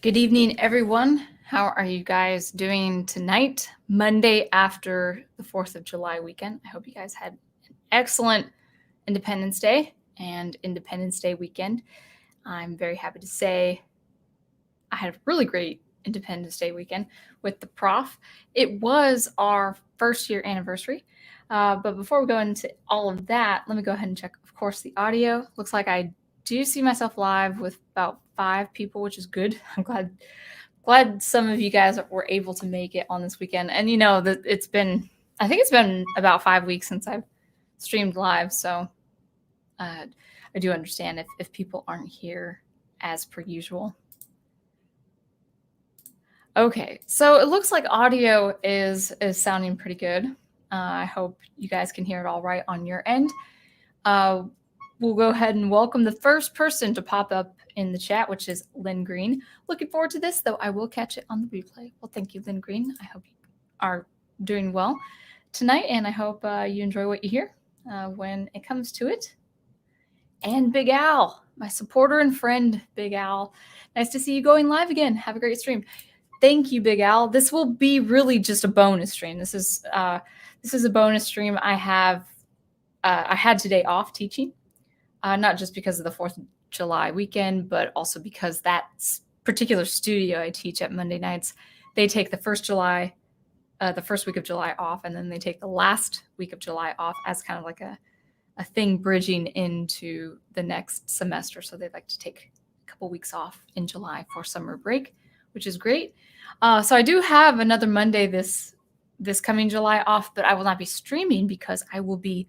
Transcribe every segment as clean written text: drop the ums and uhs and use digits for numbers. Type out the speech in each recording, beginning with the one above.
Good evening, everyone. How are you guys doing tonight, Monday after the 4th of July weekend? I hope you guys had an excellent Independence Day and Independence Day weekend. I'm very happy to say I had a really great Independence Day weekend with the prof. It was our first year anniversary. But before we go into all of that, let me go ahead and check, of course, the audio. Looks like I do see myself live with about 5 people, which is good. I'm glad some of you guys were able to make it on this weekend. And you know that I think it's been about 5 weeks since I've streamed live, so I do understand if people aren't here as per usual. Okay, so it looks like audio is sounding pretty good. I hope you guys can hear it all right on your end. We'll go ahead and welcome the first person to pop up in the chat, which is Lynn Green. Looking forward to this, though I will catch it on the replay. Well, thank you, Lynn Green. I hope you are doing well tonight, and I hope you enjoy what you hear when it comes to it. And Big Al, my supporter and friend, Big Al. Nice to see you going live again. Have a great stream. Thank you, Big Al. This will be really just a bonus stream. This is a bonus stream. I had today off teaching, not just because of the 4th of July weekend, but also because that particular studio I teach at Monday nights, they take the first week of July off, and then they take the last week of July off as kind of like a thing bridging into the next semester. So they like to take a couple weeks off in July for summer break, which is great. So I do have another Monday this coming July off, but I will not be streaming because I will be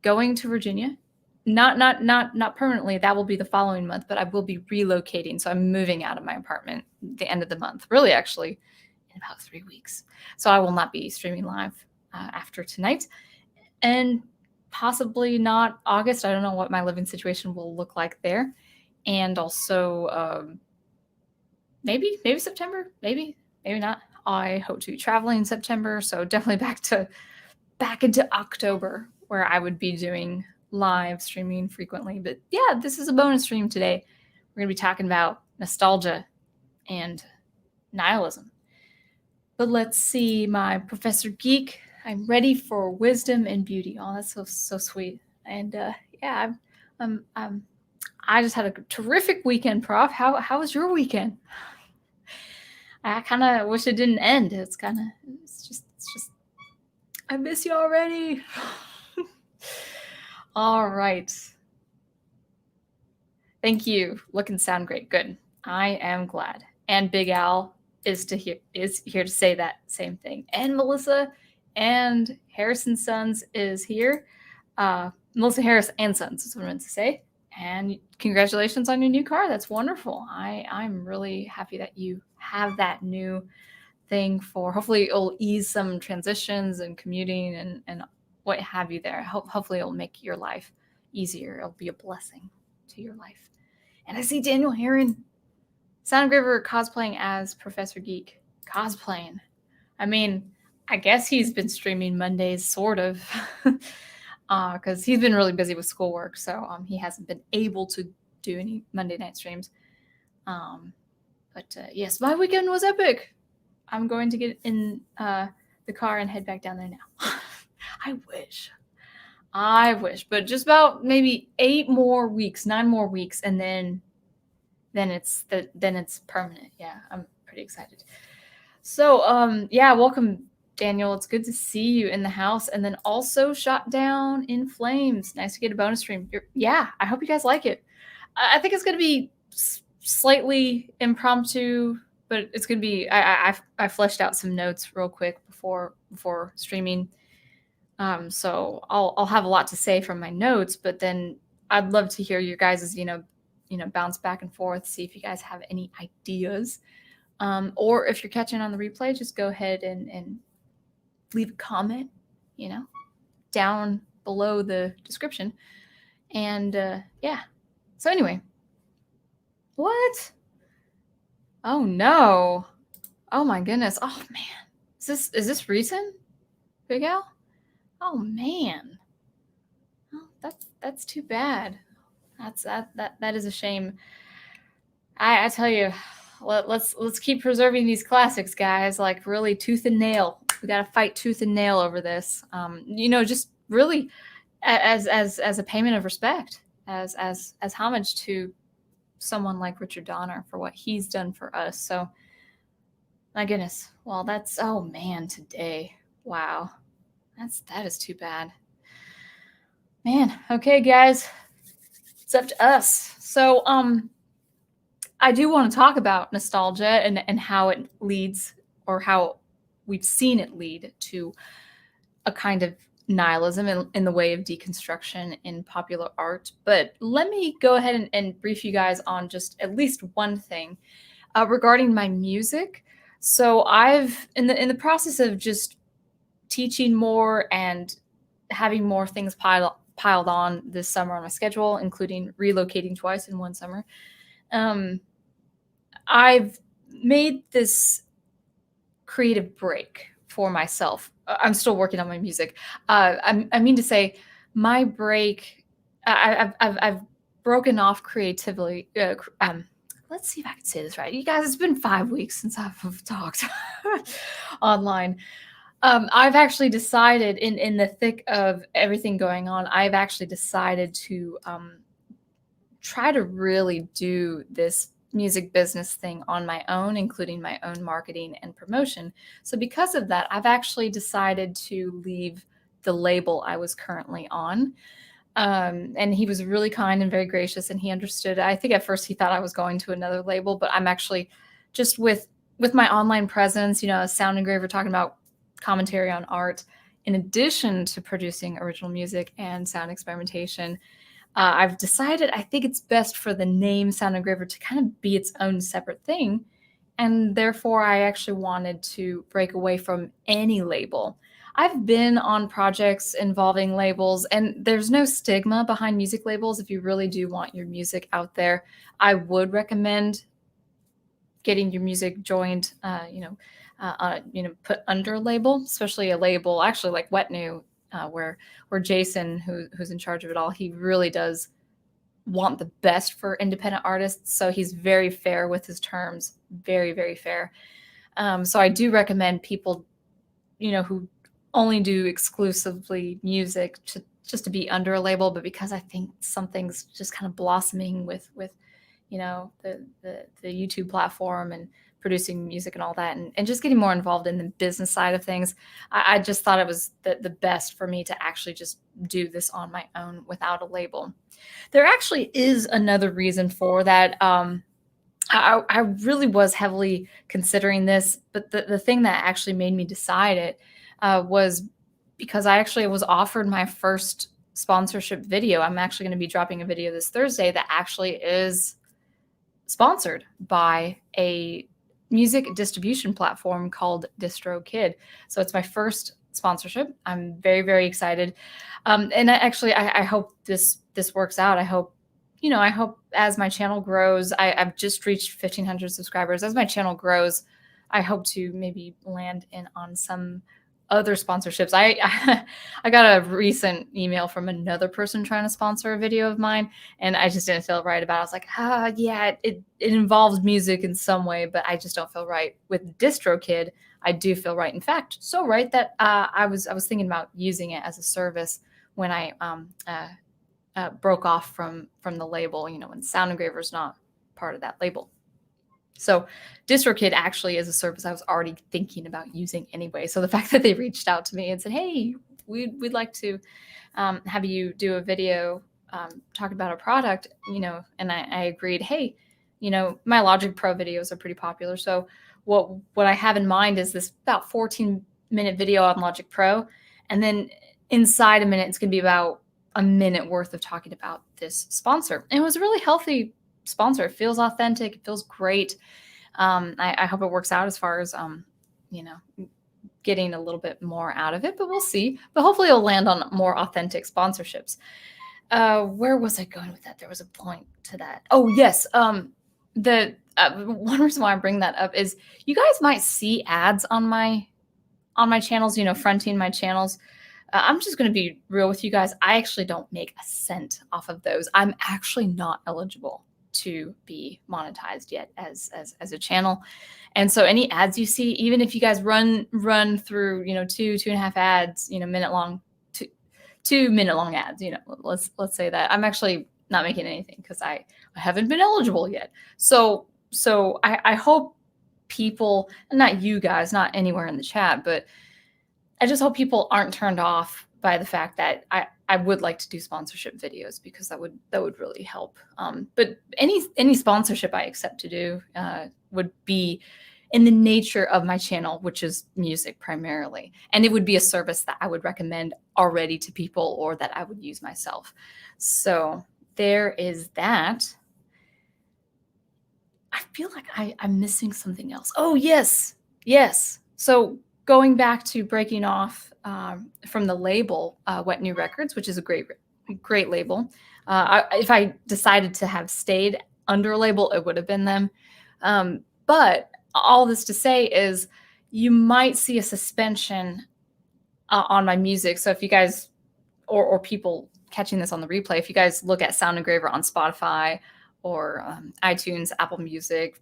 going to Virginia. Not permanently. That will be the following month, but I will be relocating. So I'm moving out of my apartment at the end of the month, really actually in about 3 weeks. So I will not be streaming live after tonight. And possibly not August. I don't know what my living situation will look like there. And also maybe September, maybe not. I hope to be traveling in September, so definitely back into October, where I would be doing live streaming frequently. But yeah, this is a bonus stream today. We're going to be talking about nostalgia and nihilism. But let's see, my Professor Geek. I'm ready for wisdom and beauty. Oh, that's so sweet. And yeah, I just had a terrific weekend, Prof. How was your weekend? I kind of wish it didn't end. It's just I miss you already. All right. Thank you. Look and sound great. Good. I am glad. And Big Al is here to say that same thing. And Melissa and Harrison Sons is here. Melissa Harris and Sons is what I meant to say. And congratulations on your new car. That's wonderful. I'm really happy that you have that new thing for, hopefully it'll ease some transitions and commuting and what have you there. Hopefully it'll make your life easier. It'll be a blessing to your life. And I see Daniel Heron, SoundGraver, cosplaying as Professor Geek. Cosplaying. I mean, I guess he's been streaming Mondays, sort of, because he's been really busy with schoolwork, so he hasn't been able to do any Monday night streams. But yes, my weekend was epic. I'm going to get in the car and head back down there now. I wish, but just about maybe 9 more weeks, and then it's permanent. Yeah, I'm pretty excited. So yeah, welcome, Daniel. It's good to see you in the house, and then also Shot Down in Flames. Nice to get a bonus stream. Yeah, I hope you guys like it. I think it's going to be slightly impromptu, but it's going to be. I fleshed out some notes real quick before streaming. So I'll have a lot to say from my notes, but then I'd love to hear your guys' bounce back and forth, see if you guys have any ideas. Or if you're catching on the replay, just go ahead and leave a comment, down below the description. And yeah. So anyway, what? Oh no. Oh my goodness. Oh man. Is this recent, Big Al? Oh man. Oh, that's too bad. That is a shame. I tell you, let's keep preserving these classics, guys. Like really tooth and nail. We got to fight tooth and nail over this. Just really as a payment of respect, as homage to someone like Richard Donner for what he's done for us. So, my goodness. Well, that's, oh man, today. Wow. That is too bad. Man, okay, guys. It's up to us. So, I do want to talk about nostalgia and how it leads, or how we've seen it lead to a kind of nihilism in the way of deconstruction in popular art. But let me go ahead and brief you guys on just at least one thing regarding my music. So I've in the process of just teaching more and having more things piled on this summer on my schedule, including relocating twice in one summer. I've made this creative break for myself. I'm still working on my music. I mean to say, my break. I've broken off creatively. Let's see if I can say this right, you guys. It's been 5 weeks since I've talked online. I've actually decided, in the thick of everything going on, I've actually decided to try to really do this music business thing on my own, including my own marketing and promotion. So because of that, I've actually decided to leave the label I was currently on. And he was really kind and very gracious, and he understood. I think at first he thought I was going to another label, but I'm actually just with my online presence, Sound Engraver, talking about commentary on art, in addition to producing original music and sound experimentation. I've decided I think it's best for the name Sound Engraver to kind of be its own separate thing. And therefore, I actually wanted to break away from any label. I've been on projects involving labels, and there's no stigma behind music labels. If you really do want your music out there, I would recommend getting your music joined, put under a label, especially a label actually like Wet New, where Jason, who's in charge of it all, he really does want the best for independent artists. So he's very fair with his terms, very, very fair. So I do recommend people, who only do exclusively music just to be under a label. But because I think something's just kind of blossoming with the YouTube platform and producing music and all that, and just getting more involved in the business side of things, I just thought it was the best for me to actually just do this on my own without a label. There actually is another reason for that. I really was heavily considering this, but the thing that actually made me decide it was because I actually was offered my first sponsorship video. I'm actually going to be dropping a video this Thursday that actually is sponsored by a music distribution platform called DistroKid. So it's my first sponsorship. I'm very, very excited. And I hope this works out. I hope as my channel grows, I've just reached 1,500 subscribers. As my channel grows, I hope to maybe land in on some other sponsorships. I got a recent email from another person trying to sponsor a video of mine, and I just didn't feel right about it. I was like, yeah, it involves music in some way, but I just don't feel right. With DistroKid, I do feel right. In fact, so right that I was thinking about using it as a service when I broke off from the label, when Sound Engraver is not part of that label. So DistroKid actually is a service I was already thinking about using anyway. So the fact that they reached out to me and said, hey, we'd like to have you do a video talking about a product, and I agreed. Hey, my Logic Pro videos are pretty popular. So what I have in mind is this about 14-minute video on Logic Pro. And then inside a minute, it's going to be about a minute worth of talking about this sponsor. And it was a really healthy sponsor. It feels authentic. It feels great. I hope it works out as far as, getting a little bit more out of it, but we'll see. But hopefully it'll land on more authentic sponsorships. Where was I going with that? There was a point to that. Oh, yes. The one reason why I bring that up is you guys might see ads on my channels, fronting my channels. I'm just going to be real with you guys. I actually don't make a cent off of those. I'm actually not eligible to be monetized yet as a channel. And so any ads you see, even if you guys run through, 2.5 ads, minute long, 2 minute long ads, let's say that. I'm actually not making anything because I haven't been eligible yet. So I hope people, not you guys, not anywhere in the chat, but I just hope people aren't turned off by the fact that I would like to do sponsorship videos, because that would really help. But any sponsorship I accept to do would be in the nature of my channel, which is music primarily. And it would be a service that I would recommend already to people, or that I would use myself. So there is that. I feel like I'm missing something else. Oh, yes. So going back to breaking off from the label, Wet New Records, which is a great label. If I decided to have stayed under a label, it would have been them. But all this to say is, you might see a suspension on my music. So if you guys, or people catching this on the replay, if you guys look at Sound Engraver on Spotify or iTunes, Apple Music,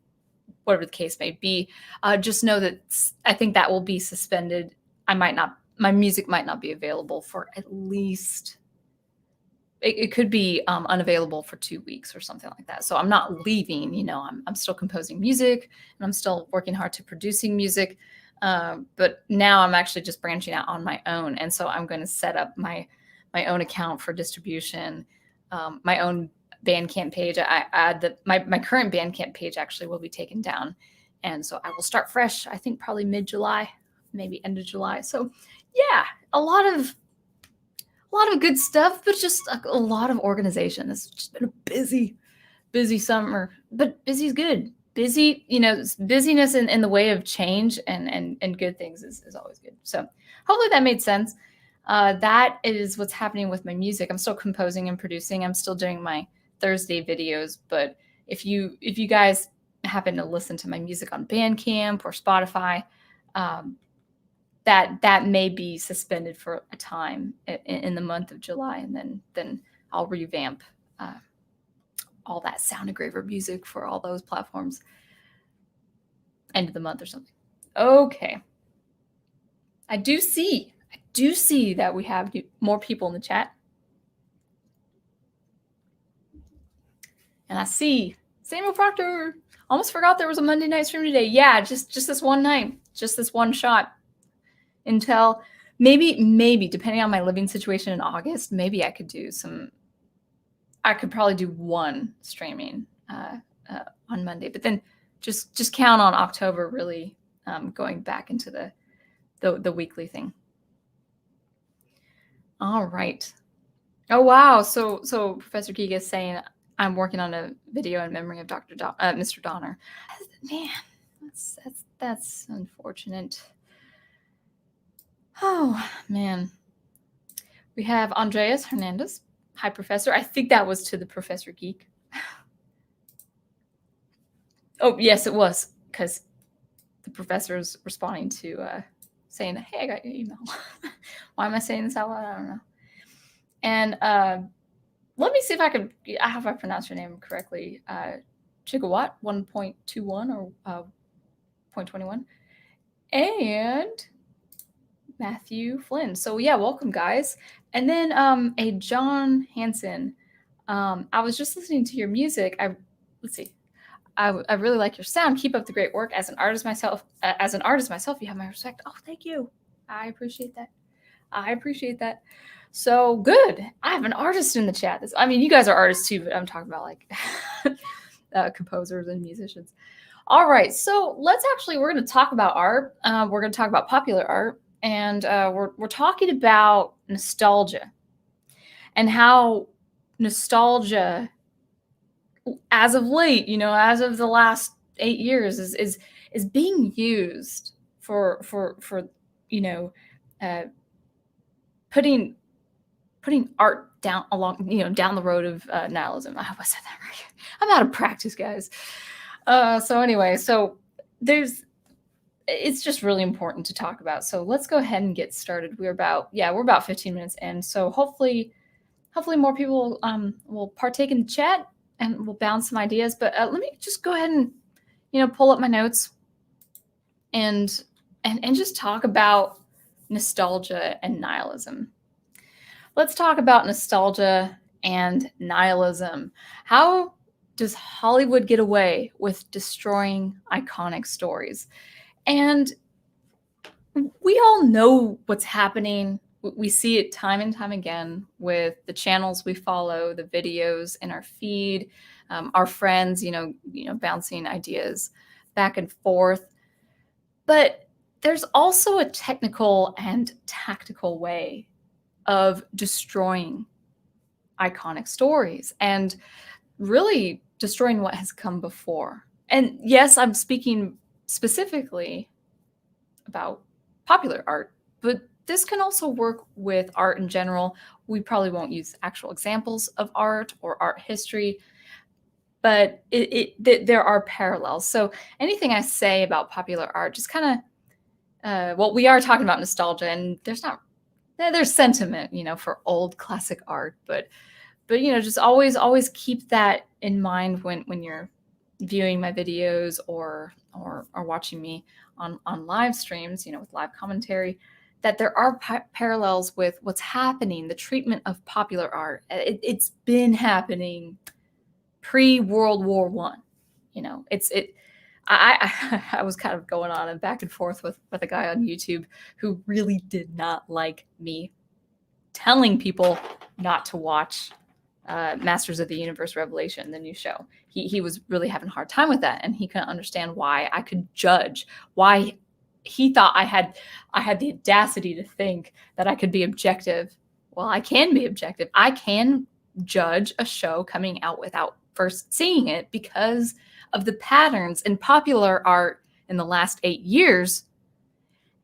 whatever the case may be, just know that I think that will be suspended. My music might not be available for at least, it could be unavailable for 2 weeks or something like that. So I'm not leaving, I'm still composing music, and I'm still working hard to producing music. But now I'm actually just branching out on my own. And so I'm going to set up my own account for distribution, my own Bandcamp page. I add that my current Bandcamp page actually will be taken down. And so I will start fresh, I think probably mid-July, maybe end of July. So yeah, a lot of good stuff, but just a lot of organization. It's just been a busy summer, but busy is good. Busy, busyness in the way of change and good things is always good. So hopefully that made sense. That is what's happening with my music. I'm still composing and producing. I'm still doing my Thursday videos, but if you guys happen to listen to my music on Bandcamp or Spotify, that may be suspended for a time in the month of July, and then I'll revamp all that Sound Engraver music for all those platforms end of the month or something. Okay. I do see that we have more people in the chat. And I see Samuel Proctor. Almost forgot there was a Monday night stream today. Yeah, just this one night, just this one shot. Until maybe depending on my living situation in August, maybe I could probably do one streaming on Monday, but then just count on October really going back into the weekly thing. All right. Oh wow. So Professor Giga is saying I'm working on a video in memory of Mr. Donner. Man, that's unfortunate. Oh, man. We have Andreas Hernandez. Hi, Professor. I think that was to the Professor Geek. Oh, yes, it was, because the professor is responding to saying, hey, I got your email. Why am I saying this out loud? I don't know. And let me see if I have I pronounced your name correctly. Chigawatt 1.21 or 0.21. And Matthew Flynn. So yeah, welcome guys. And then a John Hansen. I was just listening to your music. Let's see. I really like your sound. Keep up the great work. As an artist myself, you have my respect. Oh, thank you. I appreciate that. So good. I have an artist in the chat. You guys are artists too, but I'm talking about like composers and musicians. All right. So we're going to talk about art. We're going to talk about popular art. And we're talking about nostalgia and how nostalgia, as of late, as of the last 8 years, is being used for putting art down the road of nihilism. I hope I said that right. I'm out of practice, guys. So anyway, it's just really important to talk about. So let's go ahead and get started. We're about 15 minutes in. So hopefully more people will partake in the chat. and we'll bounce some ideas. But let me just go ahead and, pull up my notes and just talk about nostalgia and nihilism. Let's talk about nostalgia and nihilism. How does Hollywood get away with destroying iconic stories? And we all know what's happening. We see it time and time again with the channels we follow, the videos in our feed, our friends, bouncing ideas back and forth. But there's also a technical and tactical way of destroying iconic stories and really destroying what has come before. And yes, I'm speaking specifically about popular art, but this can also work with art in general. We probably won't use actual examples of art or art history, but there are parallels. So anything I say about popular art, just kind of, we are talking about nostalgia, and there's sentiment, for old classic art, but just always keep that in mind when you're viewing my videos or watching me on live streams, with live commentary, that there are parallels with what's happening, the treatment of popular art. It's been happening pre-World War One. I was kind of going on and back and forth with a guy on YouTube who really did not like me telling people not to watch Masters of the Universe Revelation, the new show. He was really having a hard time with that, and he couldn't understand why I could judge, why he thought I had the audacity to think that I could be objective. Well, I can be objective. I can judge a show coming out without first seeing it because of the patterns in popular art in the last 8 years,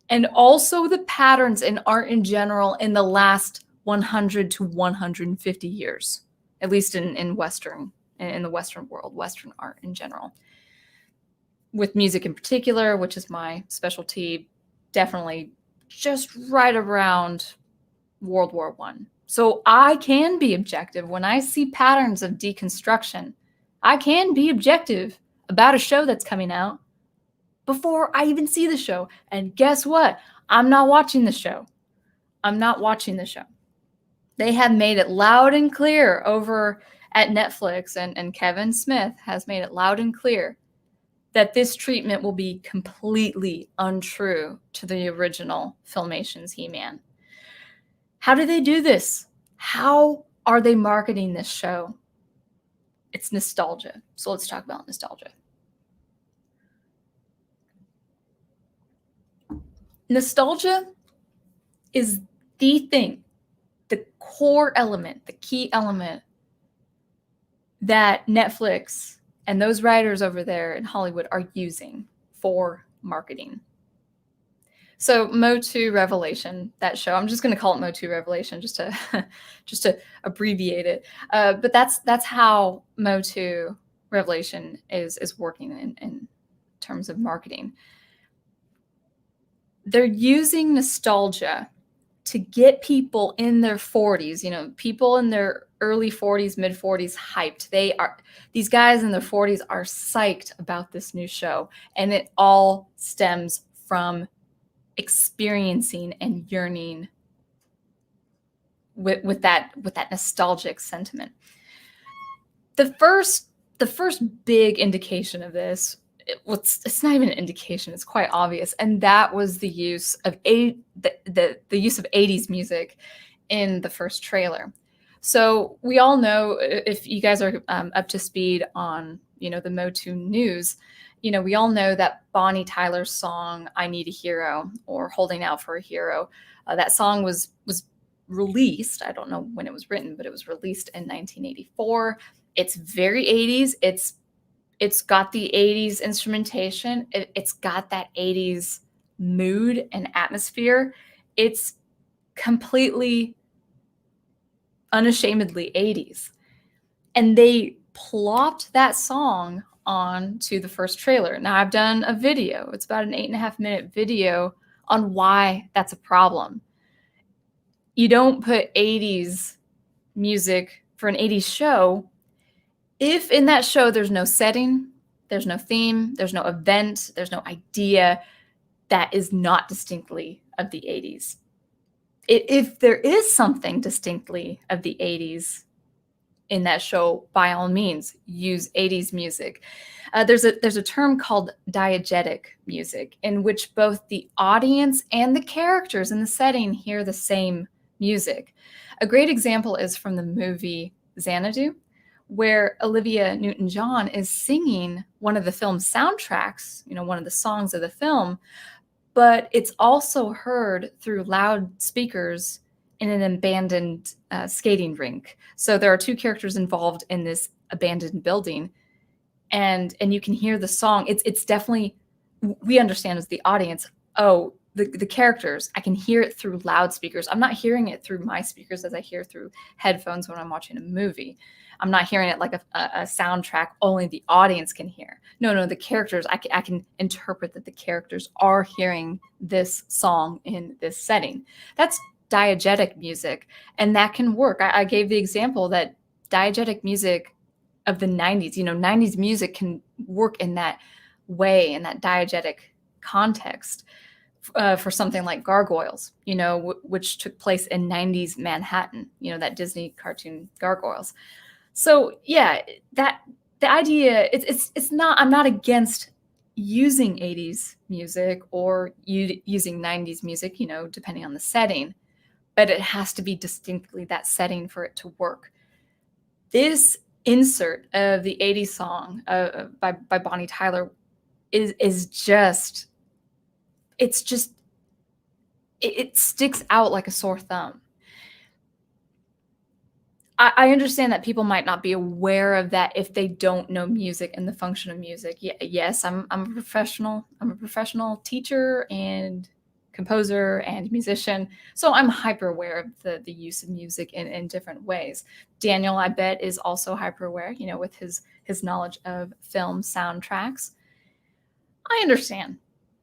and also the patterns in art in general in the last 100 to 150 years, at least in the Western world, Western art in general. With music in particular, which is my specialty, definitely just right around World War One. So I can be objective when I see patterns of deconstruction. I can be objective about a show that's coming out before I even see the show. And guess what? I'm not watching the show. I'm not watching the show. They have made it loud and clear over at Netflix, and Kevin Smith has made it loud and clear that this treatment will be completely untrue to the original Filmation's He-Man. How do they do this? How are they marketing this show? It's nostalgia. So let's talk about nostalgia. Nostalgia is the thing, the core element, the key element that Netflix and those writers over there in Hollywood are using for marketing. So Motu Revelation, that show, I'm just going to call it Motu Revelation just to abbreviate it. But that's how Motu Revelation is working in terms of marketing. They're using nostalgia to get people in their 40s, people in their early 40s, mid 40s hyped. These guys in their 40s are psyched about this new show, and it all stems from experiencing and yearning with that nostalgic sentiment. The first big indication of this, it's not even an indication, it's quite obvious, and that was the use of the use of 80s music in the first trailer. So we all know, if you guys are up to speed on the Motu news, we all know that Bonnie Tyler's song "I Need a Hero" or "Holding Out for a Hero," that song was released. I don't know when it was written, but it was released in 1984. It's very 80s. It's got the 80s instrumentation. It's got that 80s mood and atmosphere. It's completely, unashamedly 80s. And they plopped that song onto the first trailer. Now, I've done a video. It's about an 8.5-minute video on why that's a problem. You don't put 80s music for an 80s show If in that show there's no setting, there's no theme, there's no event, there's no idea, that is not distinctly of the 80s. If there is something distinctly of the 80s in that show, by all means, use 80s music. There's a term called diegetic music, in which both the audience and the characters in the setting hear the same music. A great example is from the movie Xanadu, where Olivia Newton-John is singing one of the film's soundtracks, one of the songs of the film, but it's also heard through loudspeakers in an abandoned skating rink. So there are two characters involved in this abandoned building, and you can hear the song. It's definitely, we understand as the audience, oh, the characters, I can hear it through loudspeakers. I'm not hearing it through my speakers as I hear through headphones when I'm watching a movie. I'm not hearing it like a soundtrack only the audience can hear. No, the characters, I can interpret that the characters are hearing this song in this setting. That's diegetic music, and that can work. I gave the example that diegetic music of the 90s, 90s music can work in that way, in that diegetic context. For something like Gargoyles, which took place in 90s Manhattan, that Disney cartoon Gargoyles. So yeah, that the idea, it's not, I'm not against using 80s music or using 90s music, depending on the setting, but it has to be distinctly that setting for it to work. This insert of the 80s song by Bonnie Tyler is just, it sticks out like a sore thumb. I understand that people might not be aware of that if they don't know music and the function of music. Yes, I'm a professional. I'm a professional teacher and composer and musician, so I'm hyper aware of the use of music in different ways. Daniel, I bet, is also hyper aware, with his knowledge of film soundtracks. I understand.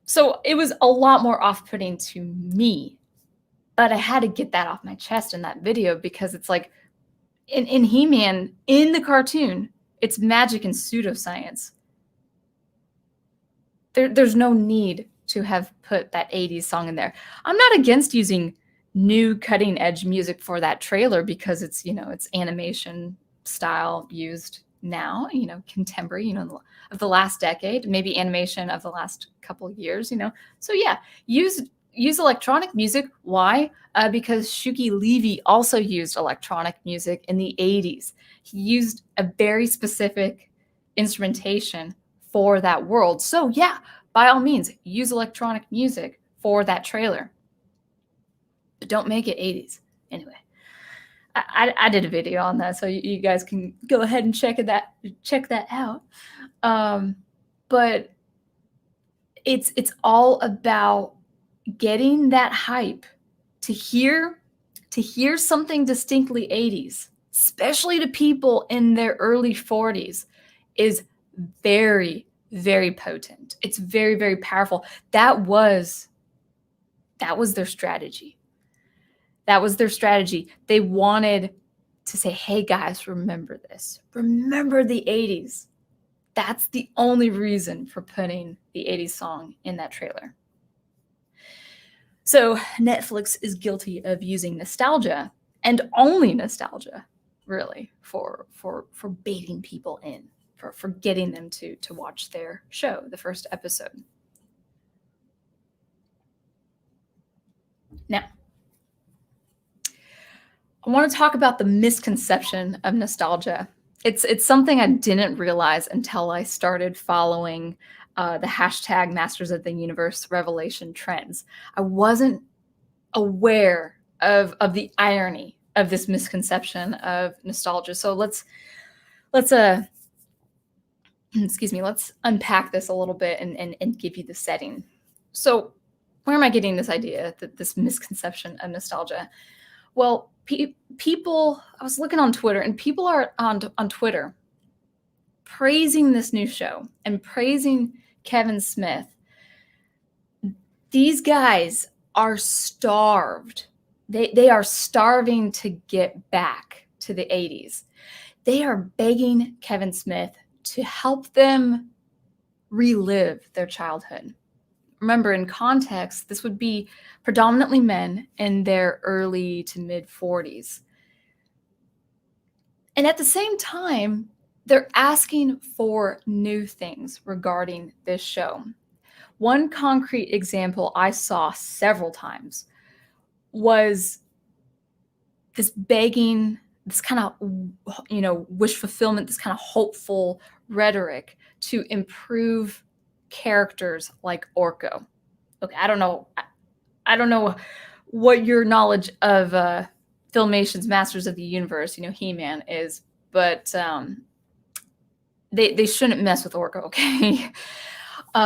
So it was a lot more off-putting to me, but I had to get that off my chest in that video, because it's like, in He-Man, in the cartoon, it's magic and pseudoscience. There's no need to have put that 80s song in there. I'm not against using new cutting edge music for that trailer, because it's, it's animation style used now, contemporary, of the last decade, maybe animation of the last couple of years, So yeah, use electronic music. Why? Because Shuki Levy also used electronic music in the 80s. He used a very specific instrumentation for that world. So yeah, by all means, use electronic music for that trailer, but don't make it 80s. Anyway, I did a video on that, so you guys can go ahead and check that out. But it's all about getting that hype to hear something distinctly 80s, especially to people in their early 40s, is very, very potent. It's very, very powerful. That was their strategy. That was their strategy. They wanted to say, hey guys, remember this. Remember the 80s. That's the only reason for putting the 80s song in that trailer. So Netflix is guilty of using nostalgia, and only nostalgia, really, for baiting people in, for getting them to watch their show, the first episode. Now, I want to talk about the misconception of nostalgia. It's something I didn't realize until I started following the hashtag Masters of the Universe Revelation trends. I wasn't aware of the irony of this misconception of nostalgia. So let's let's unpack this a little bit and give you the setting. So where am I getting this idea, that this misconception of nostalgia? Well, people, I was looking on Twitter, and people are on Twitter praising this new show and praising Kevin Smith. These guys are starved. They are starving to get back to the 80s. They are begging Kevin Smith to help them relive their childhood. Remember, in context, this would be predominantly men in their early to mid 40s. And at the same time, they're asking for new things regarding this show. One concrete example I saw several times was this begging, this kind of, wish fulfillment, this kind of hopeful rhetoric to improve characters like Orko. Okay, I don't know what your knowledge of Filmation's Masters of the Universe, He-Man is, but they shouldn't mess with Orko, okay?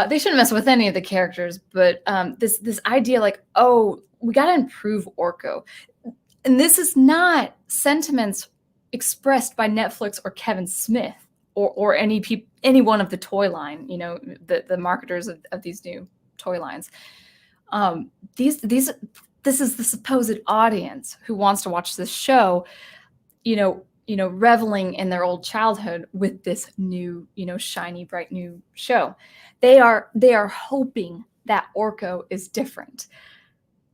They shouldn't mess with any of the characters, but this idea like, oh, we got to improve Orko. And this is not sentiments expressed by Netflix or Kevin Smith or any one of the toy line, the marketers of these new toy lines. This is the supposed audience who wants to watch this show, reveling in their old childhood with this new, shiny, bright new show. They are hoping that Orko is different.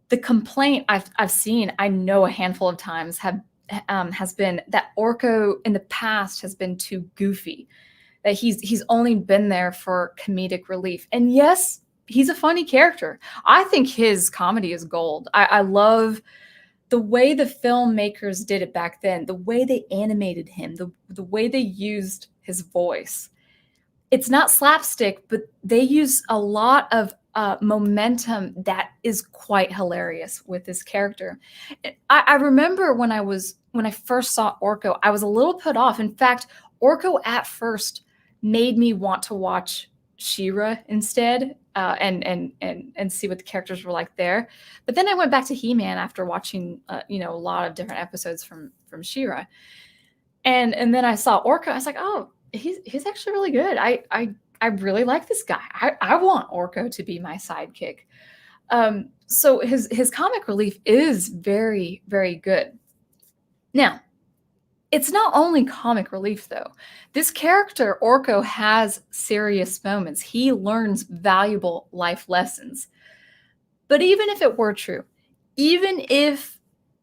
The complaint I've seen, I know a handful of times, has been that Orko in the past has been too goofy, that he's only been there for comedic relief. And yes, he's a funny character. I think his comedy is gold. I love the way the filmmakers did it back then, the way they animated him, the way they used his voice. It's not slapstick, but they use a lot of momentum that is quite hilarious with this character. I remember when I first saw Orko, I was a little put off. In fact, Orko at first made me want to watch She-Ra instead, and see what the characters were like there. But then I went back to He-Man after watching a lot of different episodes from She-Ra, and then I saw Orko. I was like, oh, he's actually really good. I really like this guy. I want Orko to be my sidekick. So his comic relief is very, very good. Now, it's not only comic relief, though. This character, Orko, has serious moments. He learns valuable life lessons. But even if it were true, even if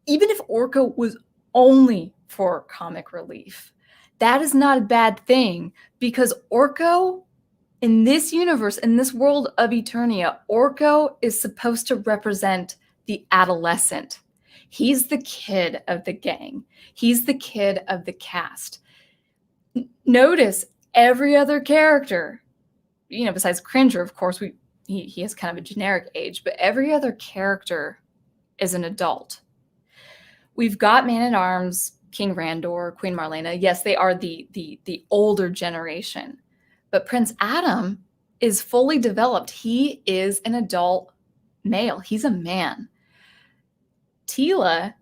Orko was only for comic relief, that is not a bad thing, because Orko, in this universe, in this world of Eternia, Orko is supposed to represent the adolescent. He's the kid of the gang. He's the kid of the cast. Notice every other character, besides Cringer, of course, he has kind of a generic age, but every other character is an adult. We've got Man-at-Arms, King Randor, Queen Marlena. Yes, they are the older generation. But Prince Adam is fully developed. He is an adult male. He's a man. Teela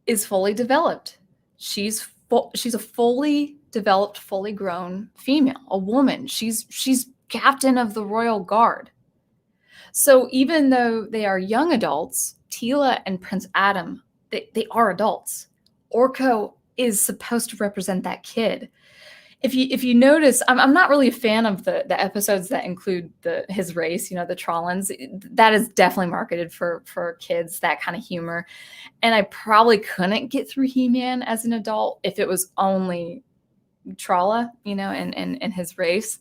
is fully developed. She's a fully developed, fully grown female, a woman. She's captain of the Royal Guard. So even though they are young adults, Teela and Prince Adam, they are adults. Orko is supposed to represent that kid. If you notice, I'm not really a fan of the episodes that include his race, the Trollans. That is definitely marketed for kids, that kind of humor. And I probably couldn't get through He-Man as an adult if it was only Trolla, and his race.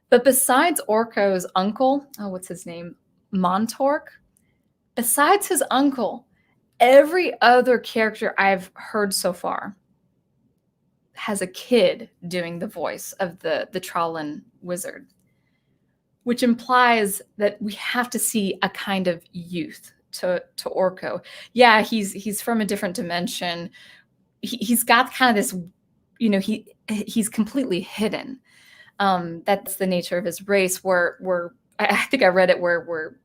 But besides Orko's uncle, what's his name? Montork. Besides his uncle, every other character I've heard so far has a kid doing the voice of the Trollan wizard, which implies that we have to see a kind of youth to Orko. Yeah, he's from a different dimension. He's got kind of this, he's completely hidden. That's the nature of his race, where I think I read it where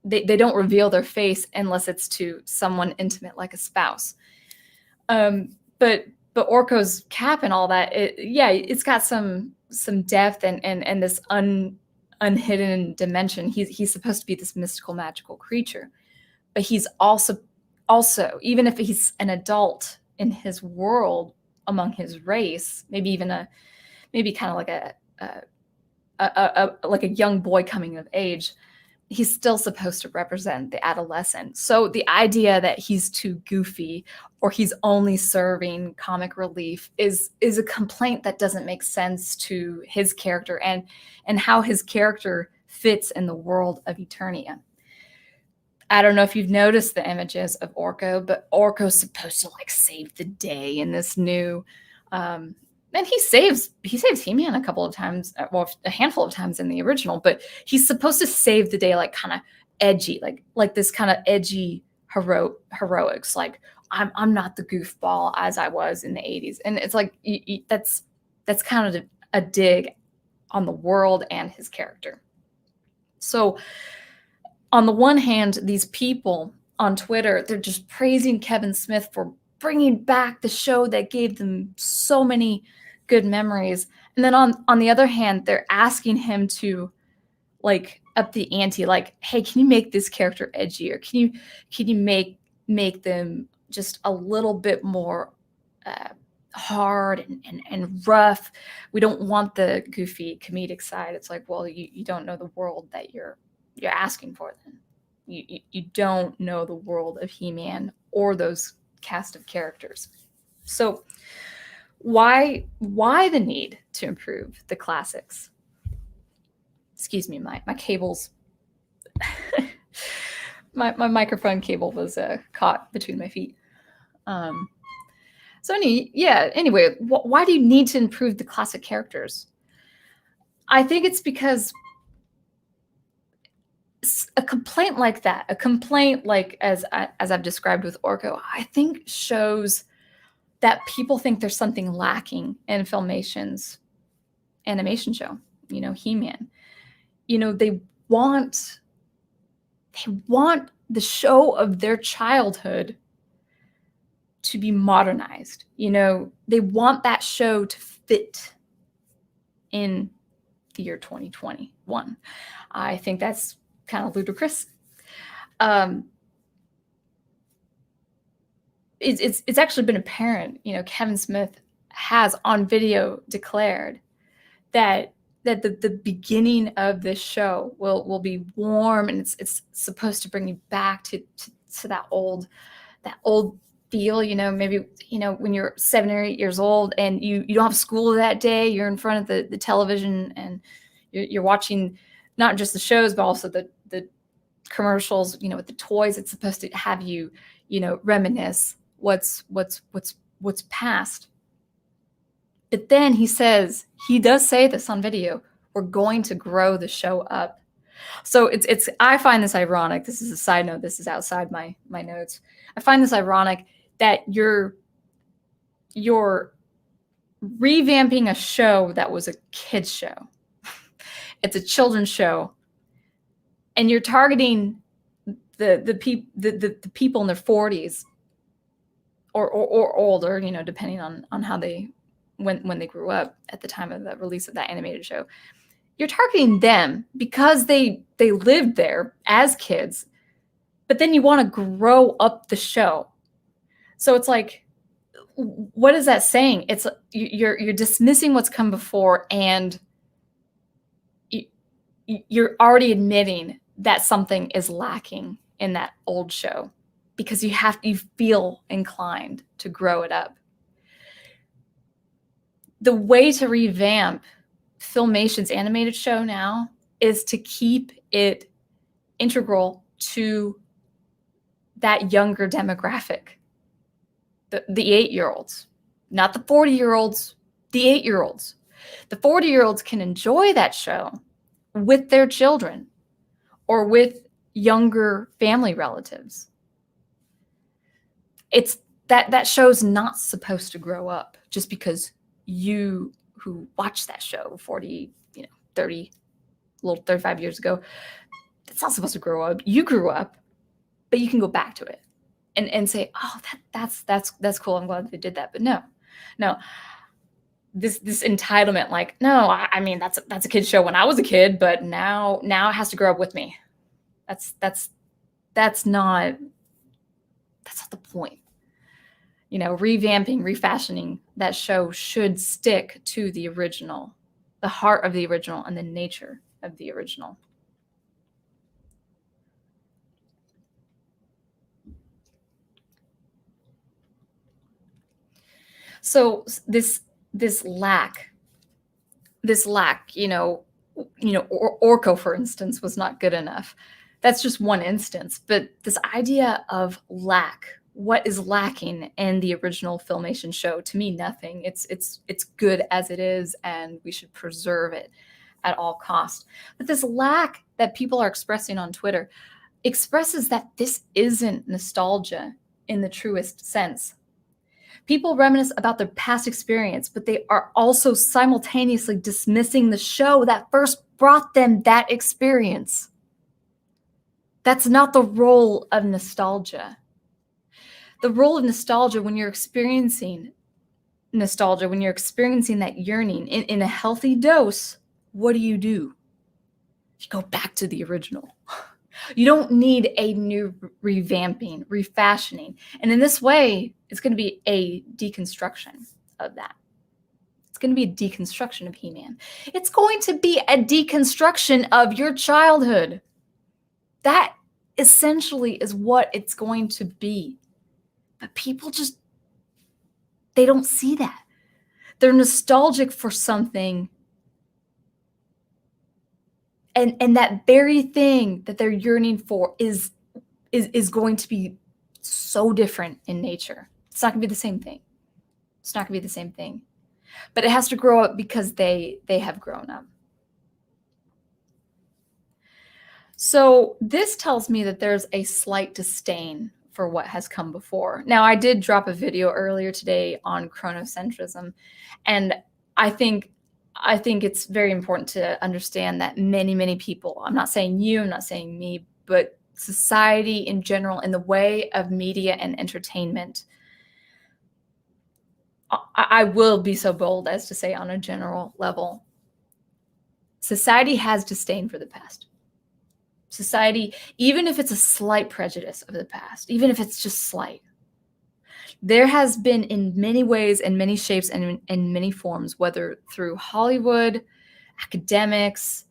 they don't reveal their face unless it's to someone intimate, like a spouse. But Orko's cap and all that, it's got some depth and this unhidden dimension. He's supposed to be this mystical, magical creature, but he's also even if he's an adult in his world, among his race, maybe even maybe kind of like like a young boy coming of age, he's still supposed to represent the adolescent. So the idea that he's too goofy or he's only serving comic relief is a complaint that doesn't make sense to his character and how his character fits in the world of Eternia. I don't know if you've noticed the images of Orko, but Orko's supposed to like save the day in this new and he saves He-Man a couple of times, well, a handful of times in the original, but he's supposed to save the day like kind of edgy, like this kind of edgy heroics, like I'm not the goofball as I was in the 80s. And it's like that's kind of a dig on the world and his character. So on the one hand, these people on Twitter, they're just praising Kevin Smith for bringing back the show that gave them so many good memories. And then on the other hand, they're asking him to like up the ante, like, hey, can you make this character edgier? Can you make them just a little bit more hard and rough? We don't want the goofy comedic side. It's like, well, you don't know the world that you're asking for then. You don't know the world of He-Man or those cast of characters. So why the need to improve the classics? Excuse me, my cables my microphone cable was caught between my feet. So anyway, why do you need to improve the classic characters? I think it's because a complaint like that, a complaint like as I've described with Orko, I think shows that people think there's something lacking in Filmation's animation show, He-Man. They want the show of their childhood to be modernized. They want that show to fit in the year 2021. I think that's kind of ludicrous. It's actually been apparent, Kevin Smith has on video declared that the beginning of this show will be warm, and it's supposed to bring you back to that old feel, maybe, when you're 7 or 8 years old and you don't have school that day, you're in front of the television and you're watching not just the shows, but also the commercials, with the toys. It's supposed to have you, reminisce what's past. But then he does say this on video, we're going to grow the show up. So I find this ironic. This is a side note. This is outside my notes. I find this ironic that you're revamping a show that was a kid's show. It's a children's show, and you're targeting the people in their 40s or older, depending on how when they grew up at the time of the release of that animated show. You're targeting them because they lived there as kids, but then you want to grow up the show. So it's like, what is that saying? It's you're dismissing what's come before, and you're already admitting that something is lacking in that old show because you feel inclined to grow it up. The way to revamp Filmation's animated show now is to keep it integral to that younger demographic, the 8-year-olds, not the 40-year-olds, the 8-year-olds. The 40-year-olds can enjoy that show with their children or with younger family relatives. It's that show's not supposed to grow up just because you who watched that show 40, 30, a little 35 years ago, it's not supposed to grow up. You grew up, but you can go back to it and say, oh, that's cool. I'm glad they did that. But no, this entitlement, like, no, I mean, that's a kid's show when I was a kid, but now it has to grow up with me. That's not the point. revamping, refashioning that show should stick to the original, the heart of the original and the nature of the original. So this lack, Orko, for instance, was not good enough. That's just one instance. But this idea of lack, what is lacking in the original Filmation show? To me, nothing. It's good as it is, and we should preserve it at all costs. But this lack that people are expressing on Twitter expresses that this isn't nostalgia in the truest sense. People reminisce about their past experience, but they are also simultaneously dismissing the show that first brought them that experience. That's not the role of nostalgia. The role of nostalgia, when you're experiencing nostalgia, when you're experiencing that yearning in a healthy dose, what do? You go back to the original. You don't need a new revamping, refashioning. And in this way, it's going to be a deconstruction of that. It's going to be a deconstruction of He-Man. It's going to be a deconstruction of your childhood. That essentially is what it's going to be. But people just, they don't see that. They're nostalgic for something. And that very thing that they're yearning for is going to be so different in nature. It's not going to be the same thing. It's not going to be the same thing. But it has to grow up because they have grown up. So this tells me that there's a slight disdain for what has come before. Now, I did drop a video earlier today on chronocentrism, and I think it's very important to understand that many people, I'm not saying you, I'm not saying me, but society in general, in the way of media and entertainment, I will be so bold as to say on a general level, society has disdain for the past. Society, even if it's a slight prejudice of the past, even if it's just slight, there has been in many ways and many shapes and in many forms, whether through Hollywood, academics,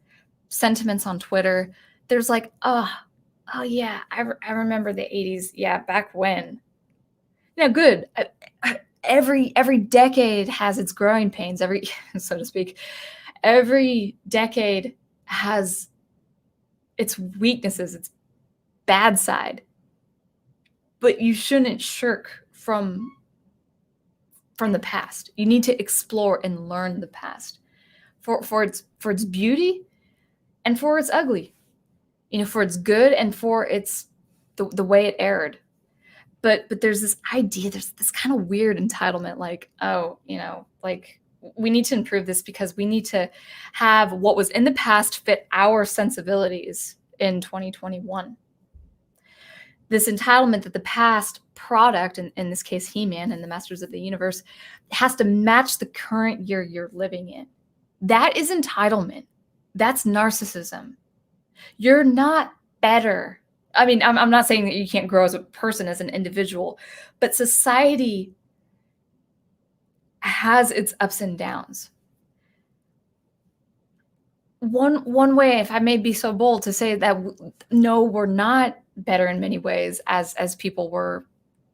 sentiments on Twitter, there's like, oh yeah, I remember the 80s. Yeah, back when. Good. Every decade has its growing pains, so to speak. Every decade has its weaknesses, its bad side. But you shouldn't shirk from the past. You need to explore and learn the past for its beauty and for its ugly, for its good and for its the way it aired. But there's this idea, there's this kind of weird entitlement, like, like we need to improve this because we need to have what was in the past fit our sensibilities in 2021. This entitlement that the past product, in this case He-Man and the Masters of the Universe, has to match the current year you're living in. That is entitlement. That's narcissism. You're not better. I mean, I'm not saying that you can't grow as a person, as an individual, but society has its ups and downs. One way, if I may be so bold to say that, no, we're not better in many ways as people were.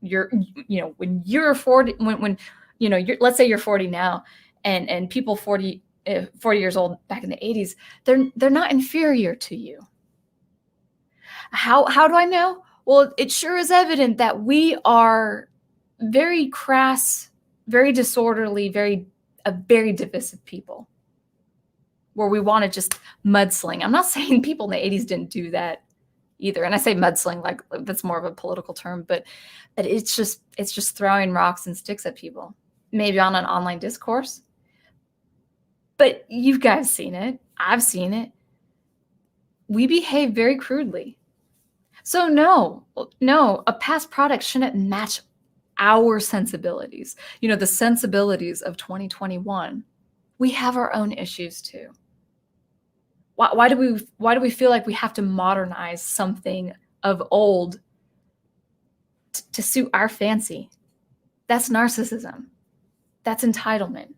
When you're 40, when let's say you're 40 now, and people 40 years old back in the 80s, they're not inferior to you. How do I know? Well, it sure is evident that we are very crass, very disorderly, very divisive people, where we want to just mudsling. I'm not saying people in the 80s didn't do that either. And I say mudsling like that's more of a political term, but it's just throwing rocks and sticks at people, maybe on an online discourse. But you guys seen it. I've seen it. We behave very crudely. So no, a past product shouldn't match our sensibilities. The sensibilities of 2021. We have our own issues too. Why do we feel like we have to modernize something of old to suit our fancy? That's narcissism. That's entitlement.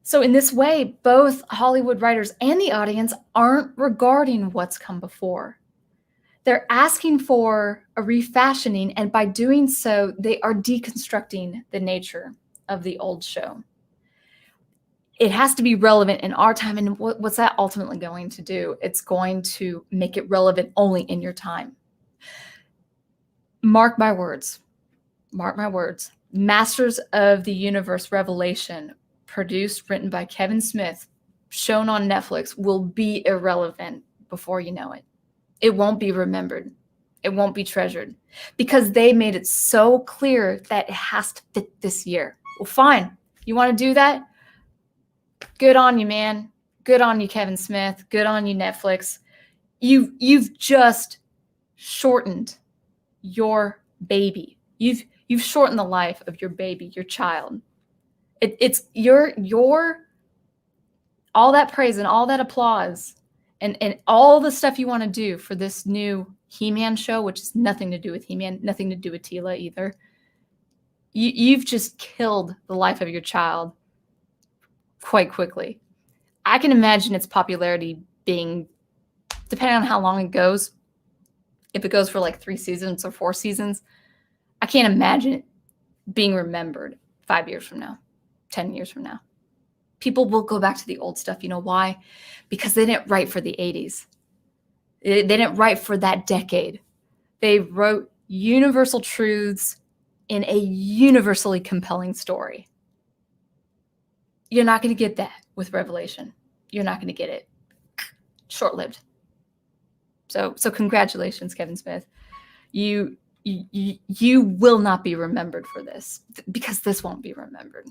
So in this way, both Hollywood writers and the audience aren't regarding what's come before. They're asking for a refashioning, and by doing so, they are deconstructing the nature of the old show. It has to be relevant in our time, and what's that ultimately going to do? It's going to make it relevant only in your time. Mark my words. Mark my words. Masters of the Universe Revelation, produced, written by Kevin Smith, shown on Netflix, will be irrelevant before you know it. It won't be remembered. It won't be treasured because they made it so clear that it has to fit this year. Well, fine. You want to do that? Good on you, man. Good on you, Kevin Smith. Good on you, Netflix. You've just shortened your baby. You've shortened the life of your baby, your child. It's your all that praise and all that applause and all the stuff you want to do for this new He-Man show, which has nothing to do with He-Man, nothing to do with Tila either. You've just killed the life of your child quite quickly. I can imagine its popularity being, depending on how long it goes, if it goes for like 3 seasons or 4 seasons, I can't imagine it being remembered 5 years from now, 10 years from now. People will go back to the old stuff. You know why? Because they didn't write for the 80s. They didn't write for that decade. They wrote universal truths in a universally compelling story. You're not going to get that with Revelation. You're not going to get it. Short-lived. So congratulations, Kevin Smith. You will not be remembered for this because this won't be remembered.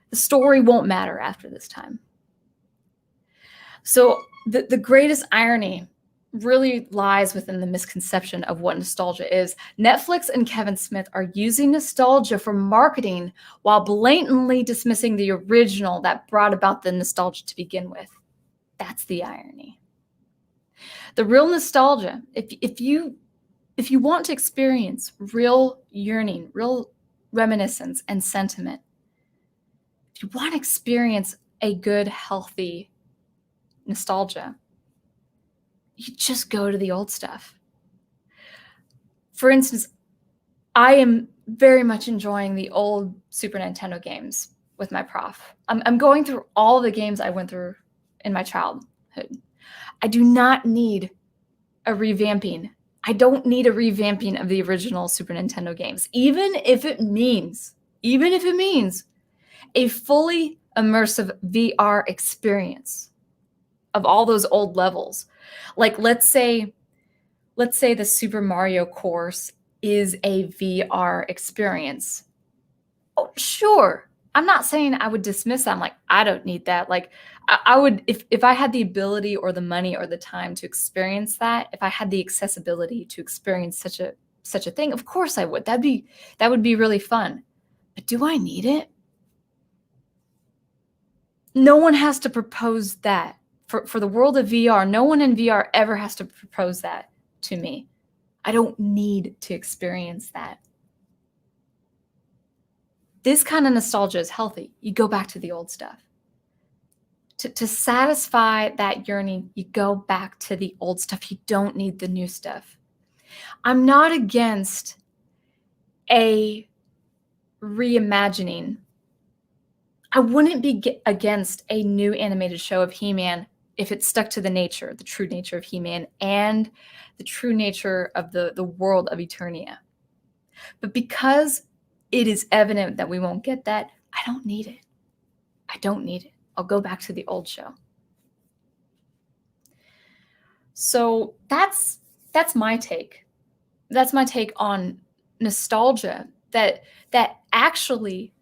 The story won't matter after this time. So the greatest irony really lies within the misconception of what nostalgia is. Netflix and Kevin Smith are using nostalgia for marketing while blatantly dismissing the original that brought about the nostalgia to begin with. That's the irony. The real nostalgia, if you want to experience real yearning, real reminiscence and sentiment, if you want to experience a good, healthy nostalgia, you just go to the old stuff. For instance, I am very much enjoying the old Super Nintendo games with my prof. I'm going through all the games I went through in my childhood. I do not need a revamping. I don't need a revamping of the original Super Nintendo games, even if it means a fully immersive VR experience of all those old levels. Like let's say the Super Mario course is a VR experience. Oh, sure. I'm not saying I would dismiss that. I'm like, I don't need that. Like I would, if I had the ability or the money or the time to experience that, if I had the accessibility to experience such a thing, of course I would. That would be really fun. But do I need it? No one has to propose that. For the world of VR, no one in VR ever has to propose that to me. I don't need to experience that. This kind of nostalgia is healthy. You go back to the old stuff. To satisfy that yearning, you go back to the old stuff. You don't need the new stuff. I'm not against a reimagining. I wouldn't be against a new animated show of He-Man if it stuck to the true nature of He-Man and the true nature of the world of Eternia. But because it is evident that we won't get that, I don't need it. I don't need it. I'll go back to the old show. So that's my take. That's my take on nostalgia, that actually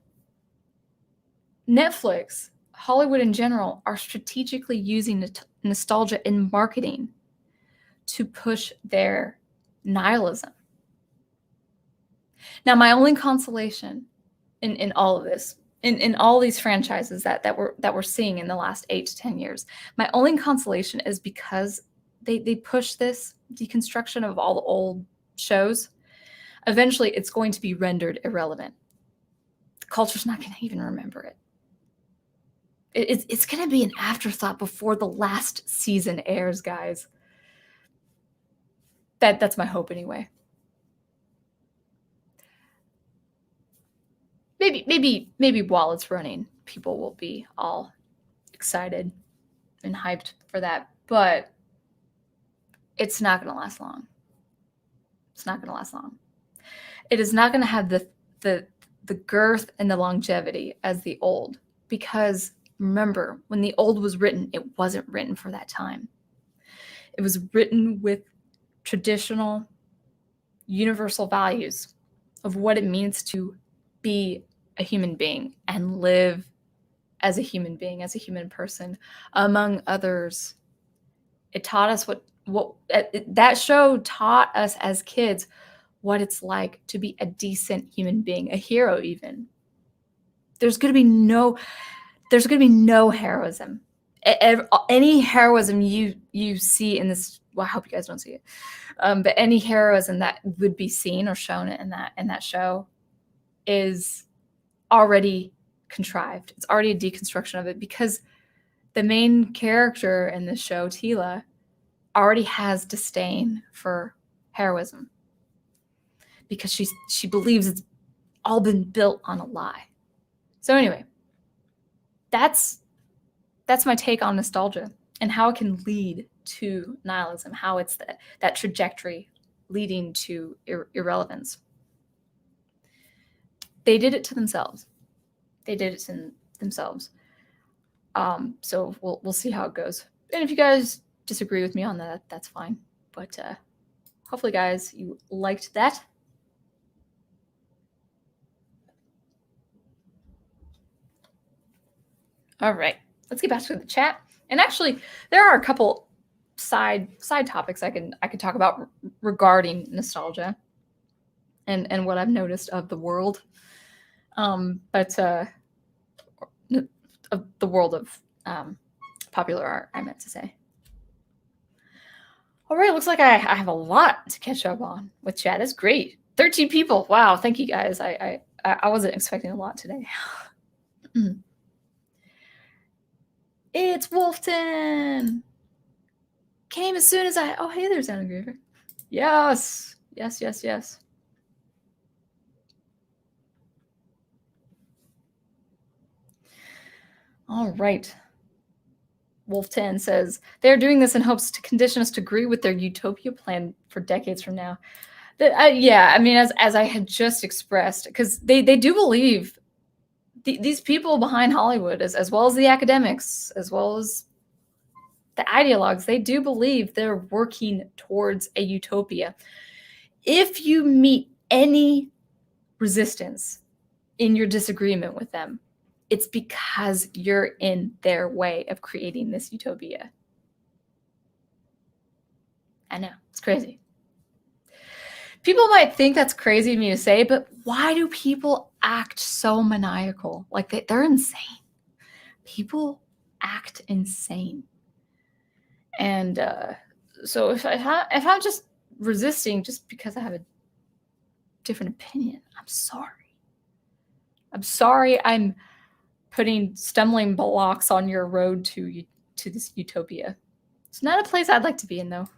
Netflix, Hollywood in general, are strategically using nostalgia in marketing to push their nihilism. Now, my only consolation in all of this, in all these franchises that we're seeing in the last 8 to 10 years, my only consolation is because they push this deconstruction of all the old shows, eventually it's going to be rendered irrelevant. The culture's not going to even remember it. It's going to be an afterthought before the last season airs, guys. That's my hope anyway. Maybe while it's running, people will be all excited and hyped for that, but it's not going to last long. It's not going to last long. It is not going to have the girth and the longevity as the old, because remember, when the old was written, it wasn't written for that time. It was written with traditional, universal values of what it means to be a human being and live as a human being, as a human person, among others. It taught us what that show taught us as kids what it's like to be a decent human being, a hero even. There's going to be no heroism. Any heroism you see in this, well, I hope you guys don't see it, but any heroism that would be seen or shown in that show is already contrived. It's already a deconstruction of it, because the main character in the show, Tila, already has disdain for heroism, because she believes it's all been built on a lie. So anyway, that's my take on nostalgia and how it can lead to nihilism, how it's that trajectory leading to irrelevance. They did it to themselves. So we'll see how it goes. And if you guys disagree with me on that, that's fine. But hopefully, guys, you liked that. All right, let's get back to the chat. And actually, there are a couple side topics I can talk about regarding nostalgia and what I've noticed of the world. But of the world of popular art, I meant to say. All right, looks like I have a lot to catch up on with chat. That's great. 13 people. Wow, thank you guys. I wasn't expecting a lot today. It's Wolfton. Came as soon as oh, hey, there's Engraver. Yes. All right. Wolf10 says, they're doing this in hopes to condition us to agree with their utopia plan for decades from now. Yeah, I mean, as I had just expressed, because they do believe, these people behind Hollywood, as well as the academics, as well as the ideologues, they do believe they're working towards a utopia. If you meet any resistance in your disagreement with them, it's because you're in their way of creating this utopia. I know, it's crazy. People might think that's crazy of me to say, but why do people act so maniacal? Like they're insane. People act insane. And so if I'm just resisting just because I have a different opinion, I'm sorry. I'm putting stumbling blocks on your road to this utopia. It's not a place I'd like to be in, though.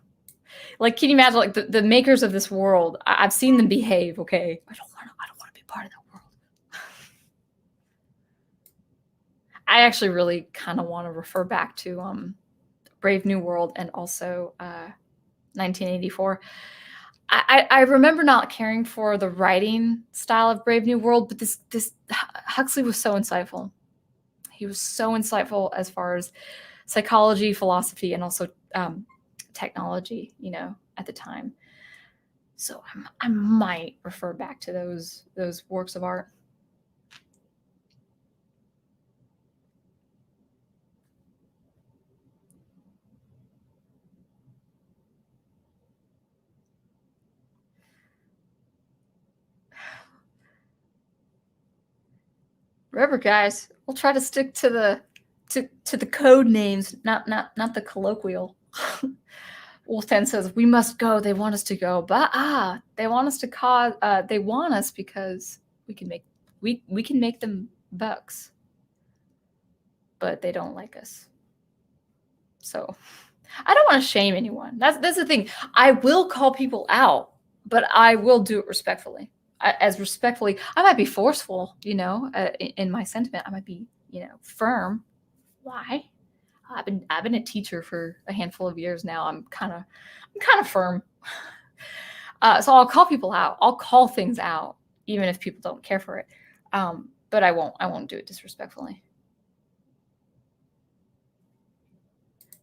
Like, can you imagine, like, the makers of this world? I've seen them behave. Okay, I don't want to be part of that world. I actually really kind of want to refer back to Brave New World and also 1984. I remember not caring for the writing style of Brave New World, but this Huxley was so insightful. He was so insightful as far as psychology, philosophy, and also technology, at the time. So I might refer back to those works of art. Remember, guys, we'll try to stick to the code names, not the colloquial. Wolf 10 says, we must go. They want us to go. But they want us to cause they want us because we can make them bucks. But they don't like us. So I don't want to shame anyone. That's the thing. I will call people out, but I will do it respectfully. As respectfully, I might be forceful, in my sentiment. I might be, firm. Why? I've been a teacher for a handful of years now. I'm kind of firm. So I'll call people out. I'll call things out, even if people don't care for it. But I won't do it disrespectfully.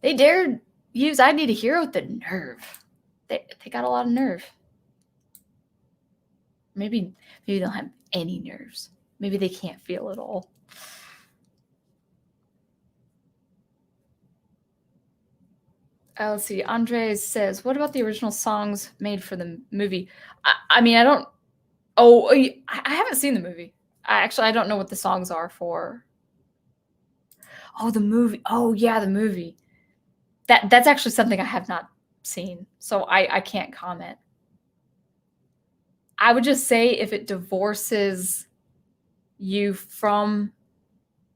They dared use I Need a Hero with the nerve. They got a lot of nerve. Maybe they don't have any nerves. Maybe they can't feel at all. Let's see. Andre says, what about the original songs made for the movie? I mean, I don't. Oh, I haven't seen the movie. I don't know what the songs are for. Oh, the movie. Oh, yeah, the movie. That's actually something I have not seen, so I can't comment. I would just say if it divorces you from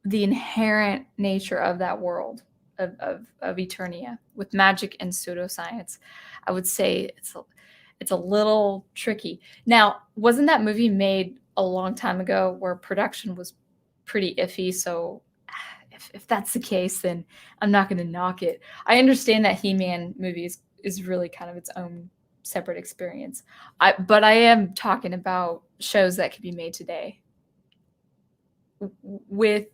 the inherent nature of that world of Eternia with magic and pseudoscience, I would say it's a little tricky. Now, wasn't that movie made a long time ago where production was pretty iffy? So if that's the case, then I'm not going to knock it. I understand that He-Man movie is really kind of its own separate experience. But I am talking about shows that could be made today with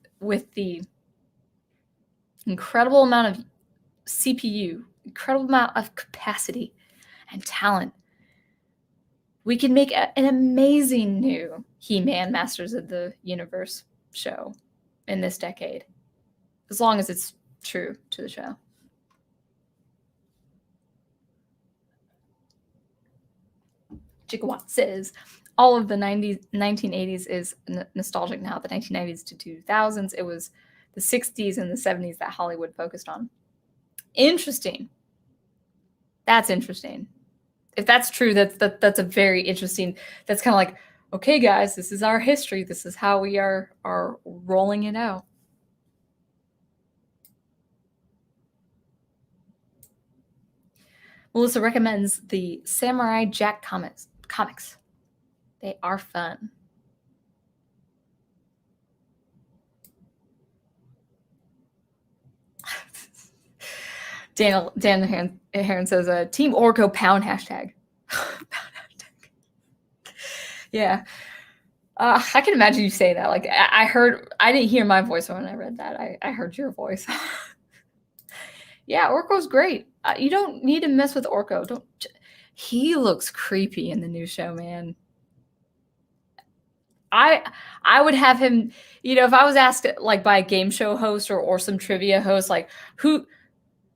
the incredible amount of CPU, incredible amount of capacity and talent. We can make an amazing new He-Man Masters of the Universe show in this decade, as long as it's true to the show. Gigawatt says, all of the 1980s is nostalgic now. The 1990s to 2000s, it was the 60s and the 70s that Hollywood focused on. Interesting. That's interesting. If that's true, that's a very interesting. That's kind of like, okay, guys, this is our history. This is how we are rolling it out. Melissa recommends the Samurai Jack comics. They are fun. Dan Heron says, Team Orko pound hashtag. Yeah. I can imagine you say that. Like I didn't hear my voice when I read that. I heard your voice. Yeah, Orko's great. You don't need to mess with Orko. He looks creepy in the new show, man. I would have him, if I was asked like by a game show host or some trivia host, like who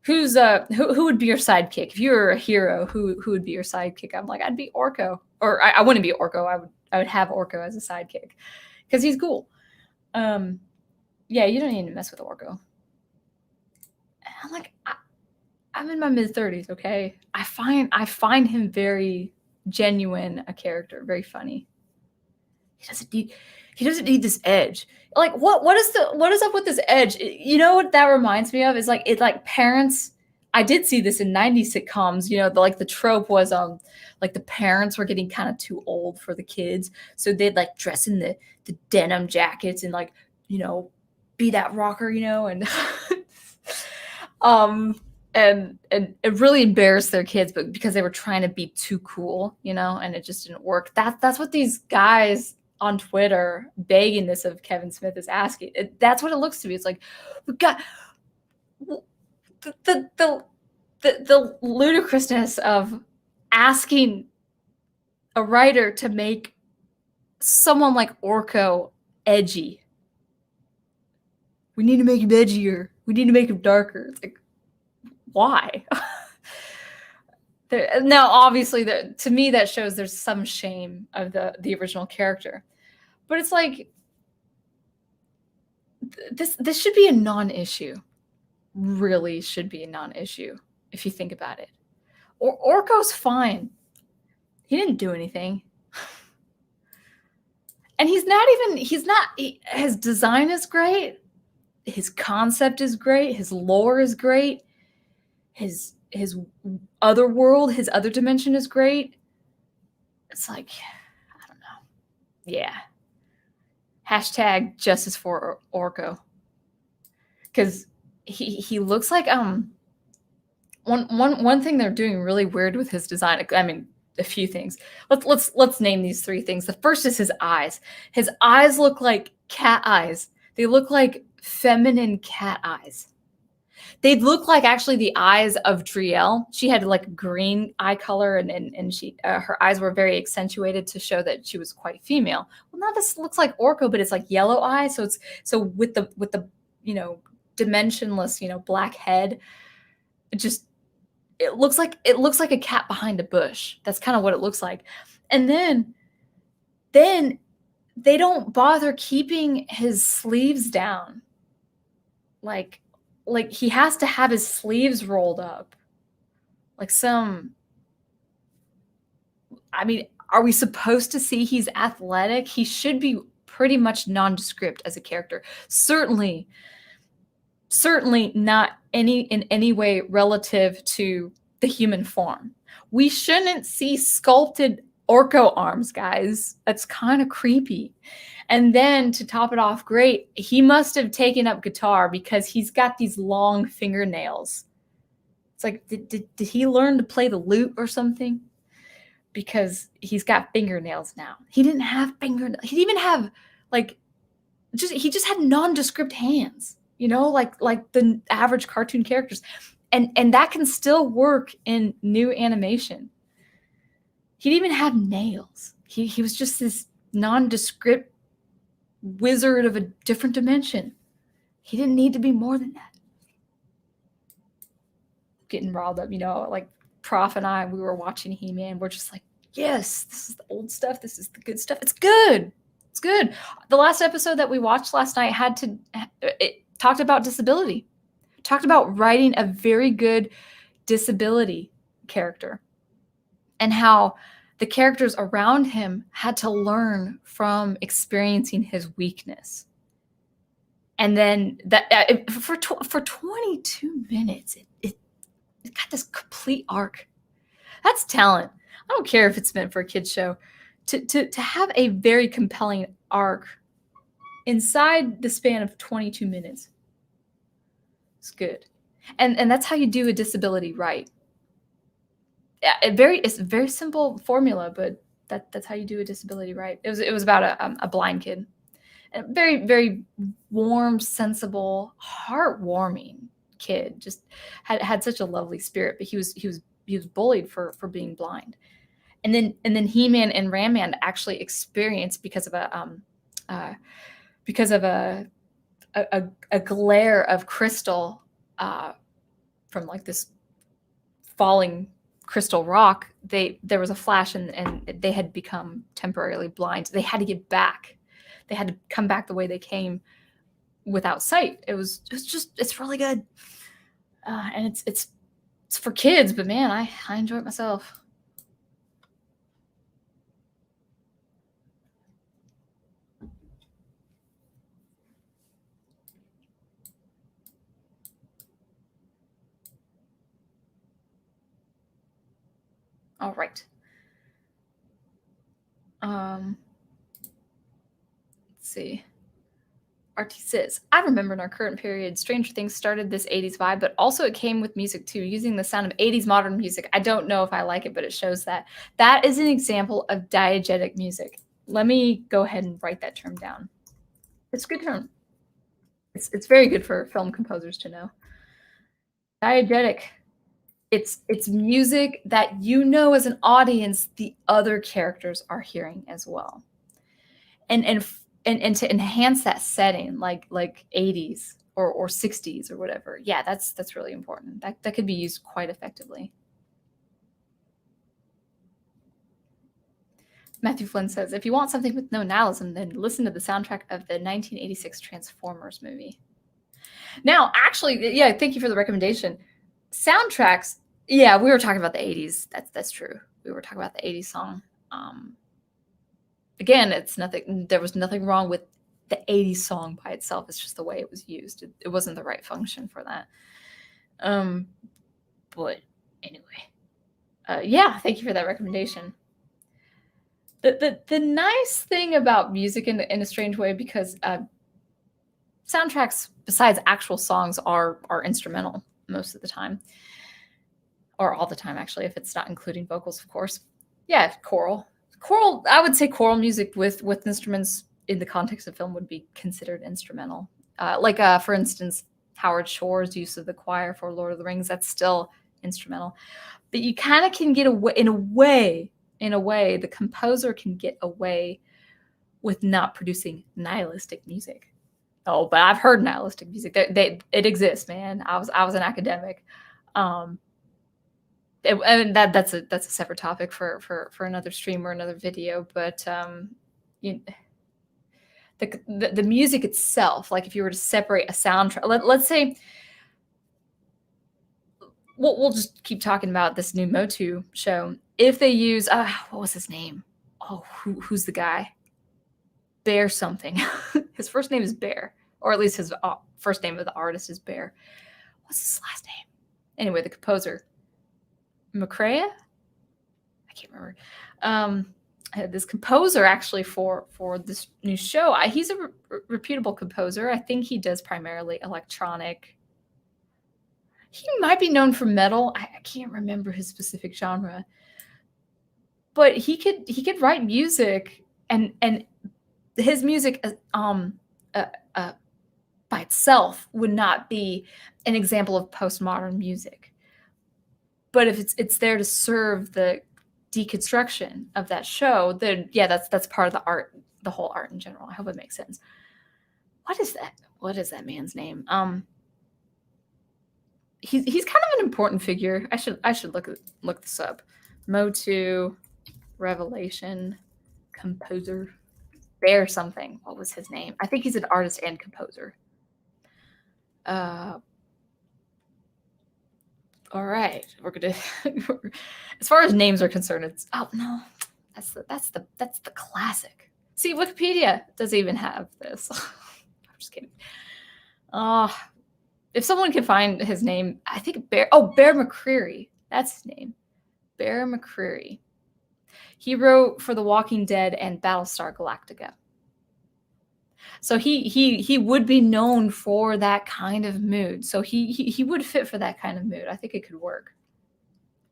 would be your sidekick? If you were a hero, who would be your sidekick? I'm like, I'd be Orko. Or I wouldn't be Orko. I would have Orko as a sidekick because he's cool. Yeah, you don't need to mess with Orko. I'm like, I'm in my mid-30s, okay? I find him very genuine a character, very funny. He doesn't need this edge. Like what is up with this edge? You know what that reminds me of is like parents. I did see this in 90s sitcoms, the trope was like the parents were getting kind of too old for the kids, so they'd like dress in the denim jackets and like, be that rocker, and and it really embarrassed their kids, but because they were trying to be too cool, and it just didn't work. That's what these guys on Twitter begging this of Kevin Smith is asking. That's what it looks to me. It's like, we got the ludicrousness of asking a writer to make someone like Orko edgy. We need to make him edgier. We need to make him darker. It's like, why? Now, obviously, to me, that shows there's some shame of the original character. But it's like, this should be a non-issue. Really should be a non-issue if you think about it. Orko's fine. He didn't do anything. And his design is great. His concept is great. His lore is great. His other world, his other dimension is great. It's like, I don't know. Yeah. Hashtag justice for Orko. Because he looks like one thing they're doing really weird with his design. I mean, a few things. Let's name these 3 things. The first is his eyes. His eyes look like cat eyes. They look like feminine cat eyes. They look like actually the eyes of Driel. She had like green eye color, and she her eyes were very accentuated to show that she was quite female. Well, now this looks like Orko, but it's like yellow eyes. So with the dimensionless black head, it looks like a cat behind a bush. That's kind of what it looks like. And then they don't bother keeping his sleeves down. Like he has to have his sleeves rolled up. Like I mean, are we supposed to see he's athletic? He should be pretty much nondescript as a character. Certainly not in any way relative to the human form. We shouldn't see sculpted Orko arms, guys. That's kind of creepy. And then to top it off, great, he must have taken up guitar because he's got these long fingernails. It's like, did he learn to play the lute or something? Because he's got fingernails now. He didn't have fingernails. He didn't even have he just had nondescript hands, like the average cartoon characters. And that can still work in new animation. He didn't even have nails. He was just this nondescript wizard of a different dimension. He didn't need to be more than that. Getting riled up, like Prof and I, we were watching He-Man. We're just like, yes, this is the old stuff. This is the good stuff. It's good. It's good. The last episode that we watched last night it talked about disability. Talked about writing a very good disability character and how the characters around him had to learn from experiencing his weakness. And then that for 22 minutes, it got this complete arc. That's talent. I don't care if it's meant for a kid's show. To have a very compelling arc inside the span of 22 minutes. It's good. And that's how you do a disability right. It's a very simple formula, but that's how you do a disability right. It was about a blind kid. A very, very warm, sensible, heartwarming kid. Just had such a lovely spirit, but he was bullied for being blind. And then He-Man and Ram-Man actually experienced because of a glare of crystal from like this falling crystal rock. There was a flash and they had become temporarily blind. They had to get back. They had to come back the way they came without sight. It's really good. And it's for kids, but man, I enjoy it myself. All right. Let's see. RT says, I remember in our current period, Stranger Things started this 80s vibe, but also it came with music too, using the sound of 80s modern music. I don't know if I like it, but it shows that. That is an example of diegetic music. Let me go ahead and write that term down. It's a good term. It's very good for film composers to know. Diegetic. It's music that as an audience the other characters are hearing as well, and to enhance that setting, like 80s or 60s or whatever. Yeah, that's really important. That could be used quite effectively. Matthew Flynn says, if you want something with no nihilism, then listen to the soundtrack of the 1986 Transformers movie. Now, actually, yeah, thank you for the recommendation. Soundtracks Yeah, we were talking about the 80s. That's true. We were talking about the 80s song. Again, it's nothing. There was nothing wrong with the 80s song by itself. It's just the way it was used. It wasn't the right function for that. But anyway, yeah, thank you for that recommendation. The nice thing about music in a strange way, because soundtracks, besides actual songs, are instrumental most of the time, or all the time actually, if it's not including vocals, of course. Yeah, choral. I would say choral music with instruments in the context of film would be considered instrumental. Like for instance, Howard Shore's use of the choir for Lord of the Rings, that's still instrumental. But you kind of can get away, in a way, the composer can get away with not producing nihilistic music. Oh, but I've heard nihilistic music. It exists, man. I was an academic. And that's a separate topic for another stream or another video. But the music itself, like if you were to separate a soundtrack, let's say, we'll just keep talking about this new Motu show. If they use what was his name? Oh, who's the guy? Bear something. His first name is Bear, or at least his first name of the artist is Bear. What's his last name? Anyway, the composer. McCrea? I can't remember. This composer actually for this new show. He's a reputable composer. I think he does primarily electronic. He might be known for metal. I can't remember his specific genre. But he could write music, and his music by itself would not be an example of postmodern music. But if it's there to serve the deconstruction of that show, then yeah, that's part of the art, the whole art in general. I hope it makes sense. What is that? What is that man's name? He's kind of an important figure. I should look this up. Motu Revelation composer Bear something. What was his name? I think he's an artist and composer. All right, we're gonna. As far as names are concerned, it's no, that's the classic. See, Wikipedia doesn't even have this. I'm just kidding. If someone can find his name, I think Bear McCreary. That's his name, Bear McCreary. He wrote for The Walking Dead and Battlestar Galactica. So he would be known for that kind of mood. So he would fit for that kind of mood. I think it could work.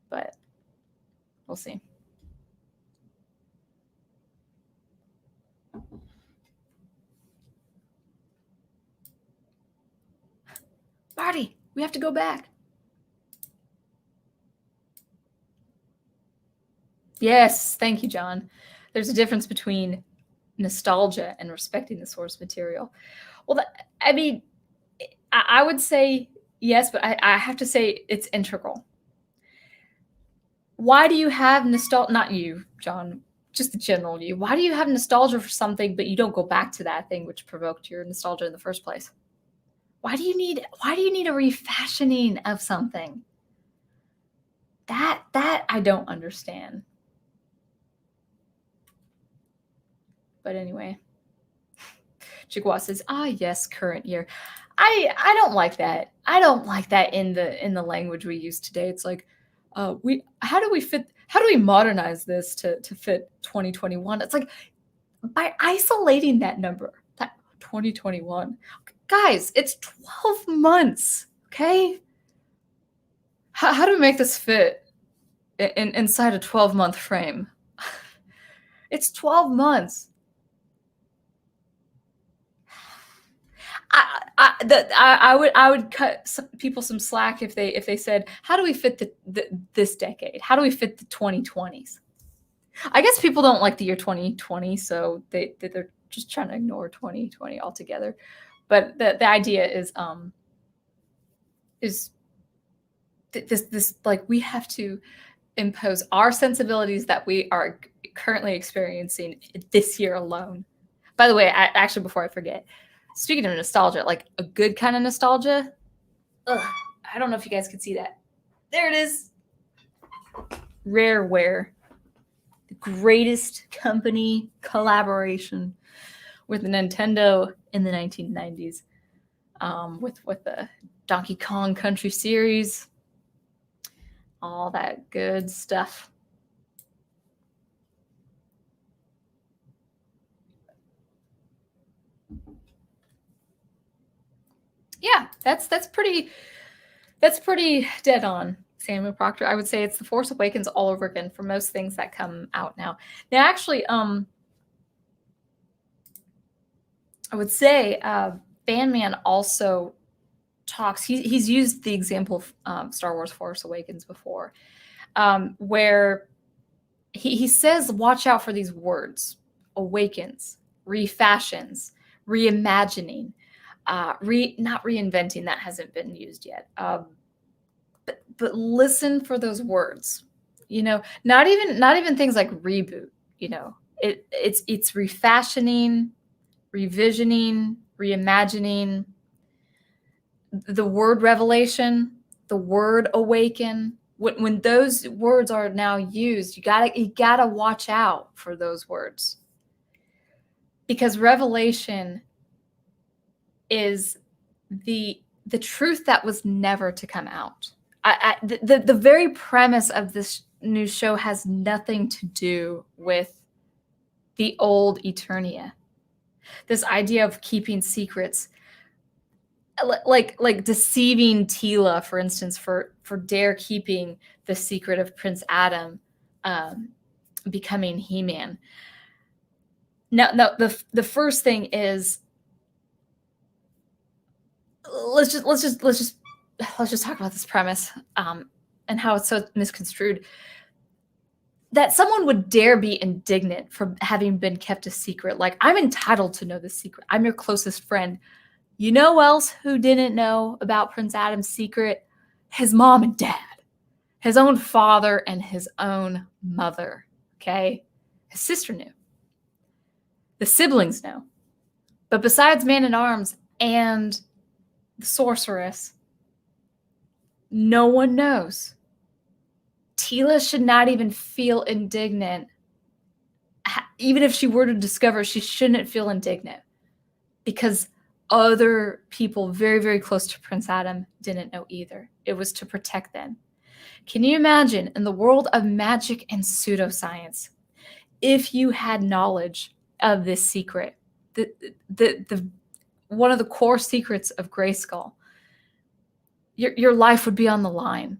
But we'll see. Marty, we have to go back. Yes, thank you, John. There's a difference between nostalgia and respecting the source material. Well, I mean, I would say yes, but I have to say it's integral. Why do you have nostalgia? Not you, John, just the general you. Why do you have nostalgia for something, but you don't go back to that thing which provoked your nostalgia in the first place? Why do you need a refashioning of something? That I don't understand. But anyway, Chigua says, yes, current year. I don't like that. I don't like that in the language we use today. It's like, how do we modernize this to fit 2021? It's like, by isolating that number, that 2021, guys, it's 12 months. Okay. How do we make this fit inside a 12-month frame? It's 12 months. I would cut people some slack if they said, how do we fit this decade? How do we fit the 2020s? I guess people don't like the year 2020, so they're just trying to ignore 2020 altogether. But the idea is this like, we have to impose our sensibilities that we are currently experiencing this year alone. By the way, actually, before I forget, speaking of nostalgia, like a good kind of nostalgia, I don't know if you guys can see that. There it is. Rareware, the greatest company collaboration with Nintendo in the 1990s, with the Donkey Kong Country series, all that good stuff. Yeah, that's pretty dead on, Samuel Proctor. I would say it's The Force Awakens all over again for most things that come out now. Now, actually, I would say Bandman also talks. He's used the example of Star Wars Force Awakens before, where he says, watch out for these words: awakens, refashions, reimagining, not reinventing. That hasn't been used yet. But listen for those words. Not even things like reboot. It's refashioning, revisioning, reimagining. The word revelation, the word awaken. When those words are now used, you gotta watch out for those words, because revelation is the truth that was never to come out. The very premise of this new show has nothing to do with the old Eternia. This idea of keeping secrets, like deceiving Tila, for instance, for Dare keeping the secret of Prince Adam becoming He-Man. No, the first thing is, let's just talk about this premise and how it's so misconstrued. That someone would dare be indignant for having been kept a secret. Like, I'm entitled to know this secret. I'm your closest friend. You know else who didn't know about Prince Adam's secret? His mom and dad. His own father and his own mother. Okay? His sister knew. The siblings know. But besides Man-at-Arms and the sorceress, no one knows. Tila should not even feel indignant. Even if she were to discover, she shouldn't feel indignant, because other people very, very close to Prince Adam didn't know either. It was to protect them. Can you imagine, in the world of magic and pseudoscience, if you had knowledge of this secret, the one of the core secrets of Grayskull, your life would be on the line.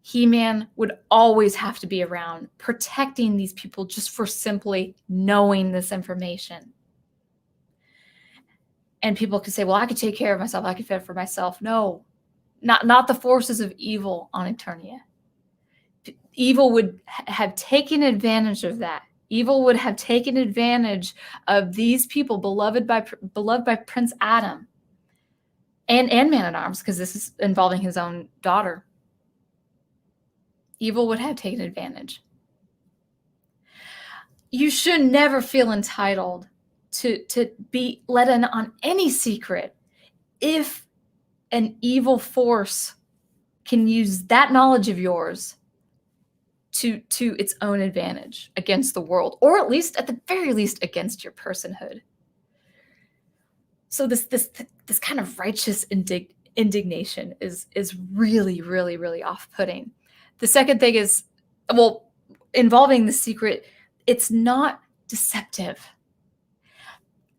He-Man would always have to be around, protecting these people just for simply knowing this information. And people could say, well, I could take care of myself. I could fend for myself. No, not the forces of evil on Eternia. Evil would have taken advantage of that. Evil would have taken advantage of these people beloved by Prince Adam and Man-at-Arms, because this is involving his own daughter. Evil would have taken advantage. You should never feel entitled to be let in on any secret if an evil force can use that knowledge of yours to its own advantage against the world, or at least, at the very least, against your personhood. So this kind of righteous indignation is really, really, really off-putting. The second thing is, well, involving the secret, it's not deceptive.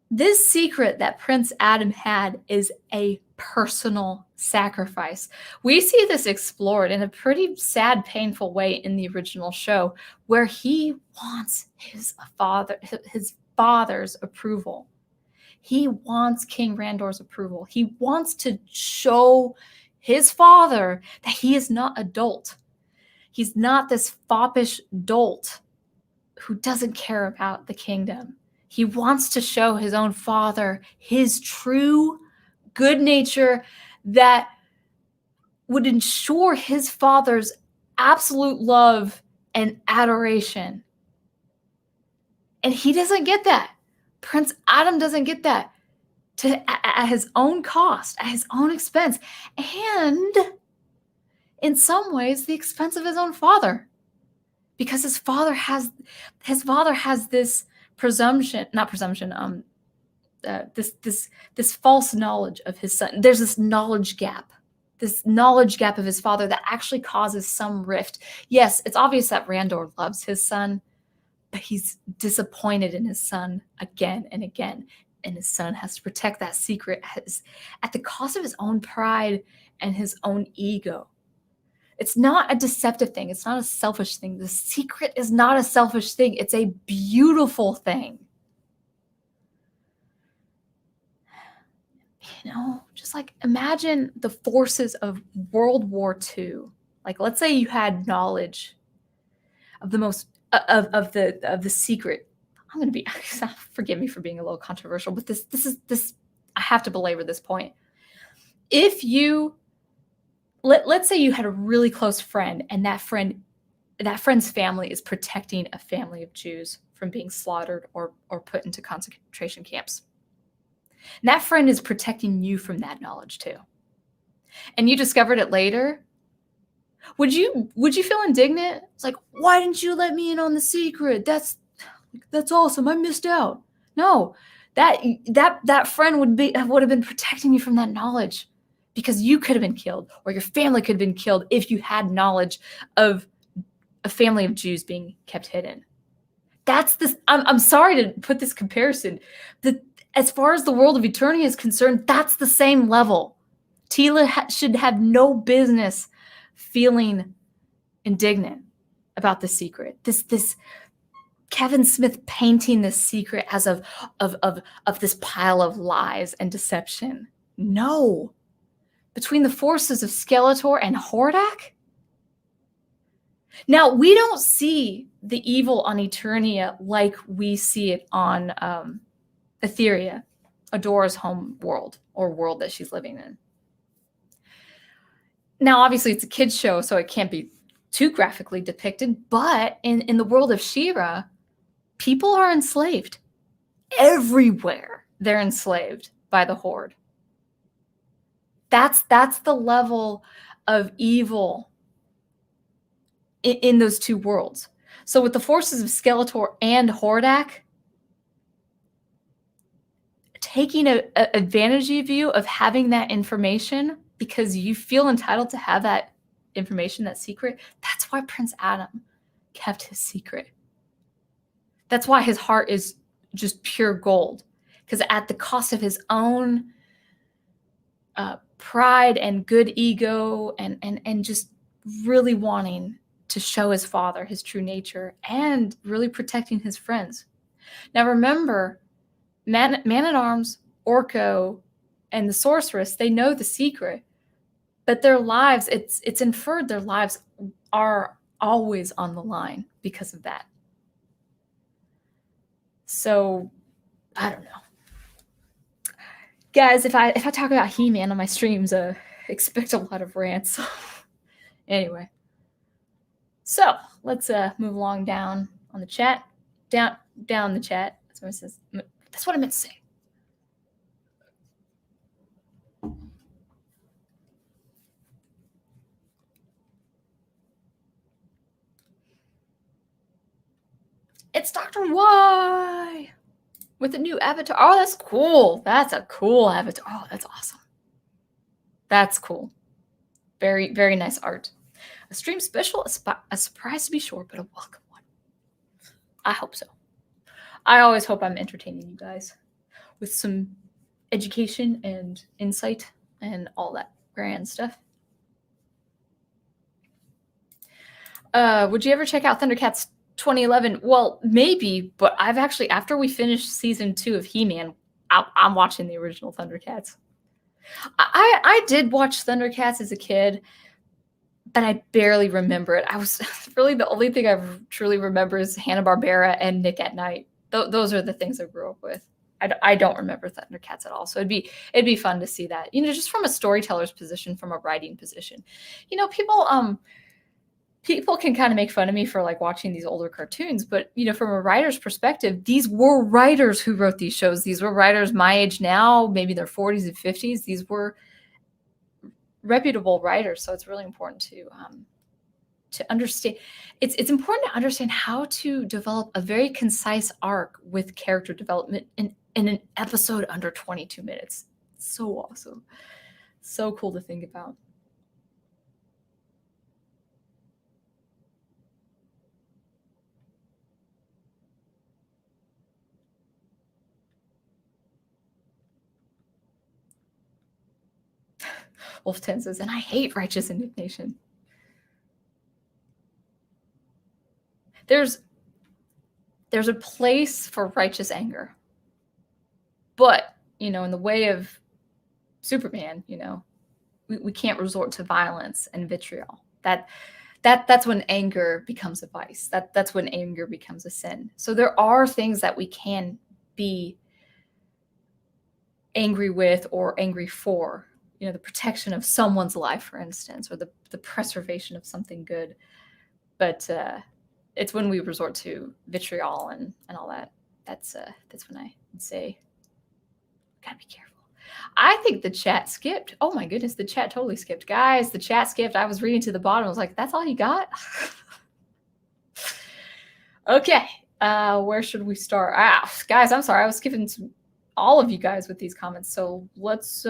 This secret that Prince Adam had is a personal sacrifice. We see this explored in a pretty sad, painful way in the original show, where he wants his father's approval. He wants King Randor's approval. He wants to show his father that he is not a dolt. He's not this foppish dolt who doesn't care about the kingdom. He wants to show his own father his true good nature that would ensure his father's absolute love and adoration. And he doesn't get that. Prince Adam doesn't get that at his own cost, at his own expense, and in some ways, the expense of his own father. because his father has this this false knowledge of his son. There's this knowledge gap of his father that actually causes some rift. Yes, it's obvious that Randor loves his son, but he's disappointed in his son again and again. And his son has to protect that secret at the cost of his own pride and his own ego. It's not a deceptive thing. It's not a selfish thing. The secret is not a selfish thing. It's a beautiful thing. You know, just like imagine the forces of World War II. Like, let's say you had knowledge of the most of the secret. I'm going to be, forgive me for being a little controversial, but this I have to belabor this point. If you let's say you had a really close friend, and that friend's family is protecting a family of Jews from being slaughtered or put into concentration camps. And that friend is protecting you from that knowledge too. And you discovered it later. Would you feel indignant? It's like, why didn't you let me in on the secret? That's awesome. I missed out. No, that friend would have been protecting you from that knowledge, because you could have been killed, or your family could have been killed if you had knowledge of a family of Jews being kept hidden. That's this. I'm sorry to put this comparison. As far as the world of eternity is concerned, that's the same level. Tila should have no business feeling indignant about the secret. This Kevin Smith painting this secret as of this pile of lies and deception. No. Between the forces of Skeletor and Hordak? Now, we don't see the evil on Eternia like we see it on Etheria, Adora's home world, or world that she's living in. Now, obviously, it's a kid's show, so it can't be too graphically depicted, but in the world of She-Ra, people are enslaved. Everywhere they're enslaved by the Horde. That's the level of evil in those two worlds. So with the forces of Skeletor and Hordak, taking advantage of you of having that information because you feel entitled to have that information, that secret, that's why Prince Adam kept his secret. That's why his heart is just pure gold, because at the cost of his own pride and good ego and just really wanting to show his father his true nature and really protecting his friends. Now remember, Man-at-Arms, Orko, and the Sorceress, they know the secret, but their lives, it's inferred their lives are always on the line because of that. So, I don't know. Guys, if I talk about He-Man on my streams, expect a lot of rants. Anyway. So, let's move along down on the chat. Down the chat. That's what I meant to say. It's Dr. Y with a new avatar. Oh, that's cool. That's a cool avatar. Oh, that's awesome. That's cool. Very, very nice art. A stream special, a surprise to be sure, but a welcome one. I hope so. I always hope I'm entertaining you guys with some education and insight and all that grand stuff. Would you ever check out Thundercats 2011? Well, maybe, but I've actually, after we finished season 2 of He-Man, I'm watching the original Thundercats. I did watch Thundercats as a kid, but I barely remember it. I was really, the only thing I truly remember is Hanna-Barbera and Nick at Night. Those are the things I grew up with. I don't remember Thundercats at all. So it'd be fun to see that, just from a storyteller's position, from a writing position. People can kind of make fun of me for like watching these older cartoons, but from a writer's perspective, these were writers who wrote these shows. These were writers my age now, maybe their 40s and 50s. These were reputable writers, so it's really important to understand. It's important to understand how to develop a very concise arc with character development in an episode under 22 minutes. So awesome. So cool to think about. Wolf 10 says, and I hate righteous indignation. There's a place for righteous anger. But, in the way of Superman, we can't resort to violence and vitriol. That's when anger becomes a vice. That's when anger becomes a sin. So there are things that we can be angry with or angry for. The protection of someone's life, for instance, or the preservation of something good. But it's when we resort to vitriol and all that. That's when I would say, gotta be careful. I think the chat skipped. Oh my goodness, the chat totally skipped. Guys, the chat skipped. I was reading to the bottom. I was like, that's all you got? Okay, where should we start? Guys, I'm sorry. I was skipping to all of you guys with these comments. So let's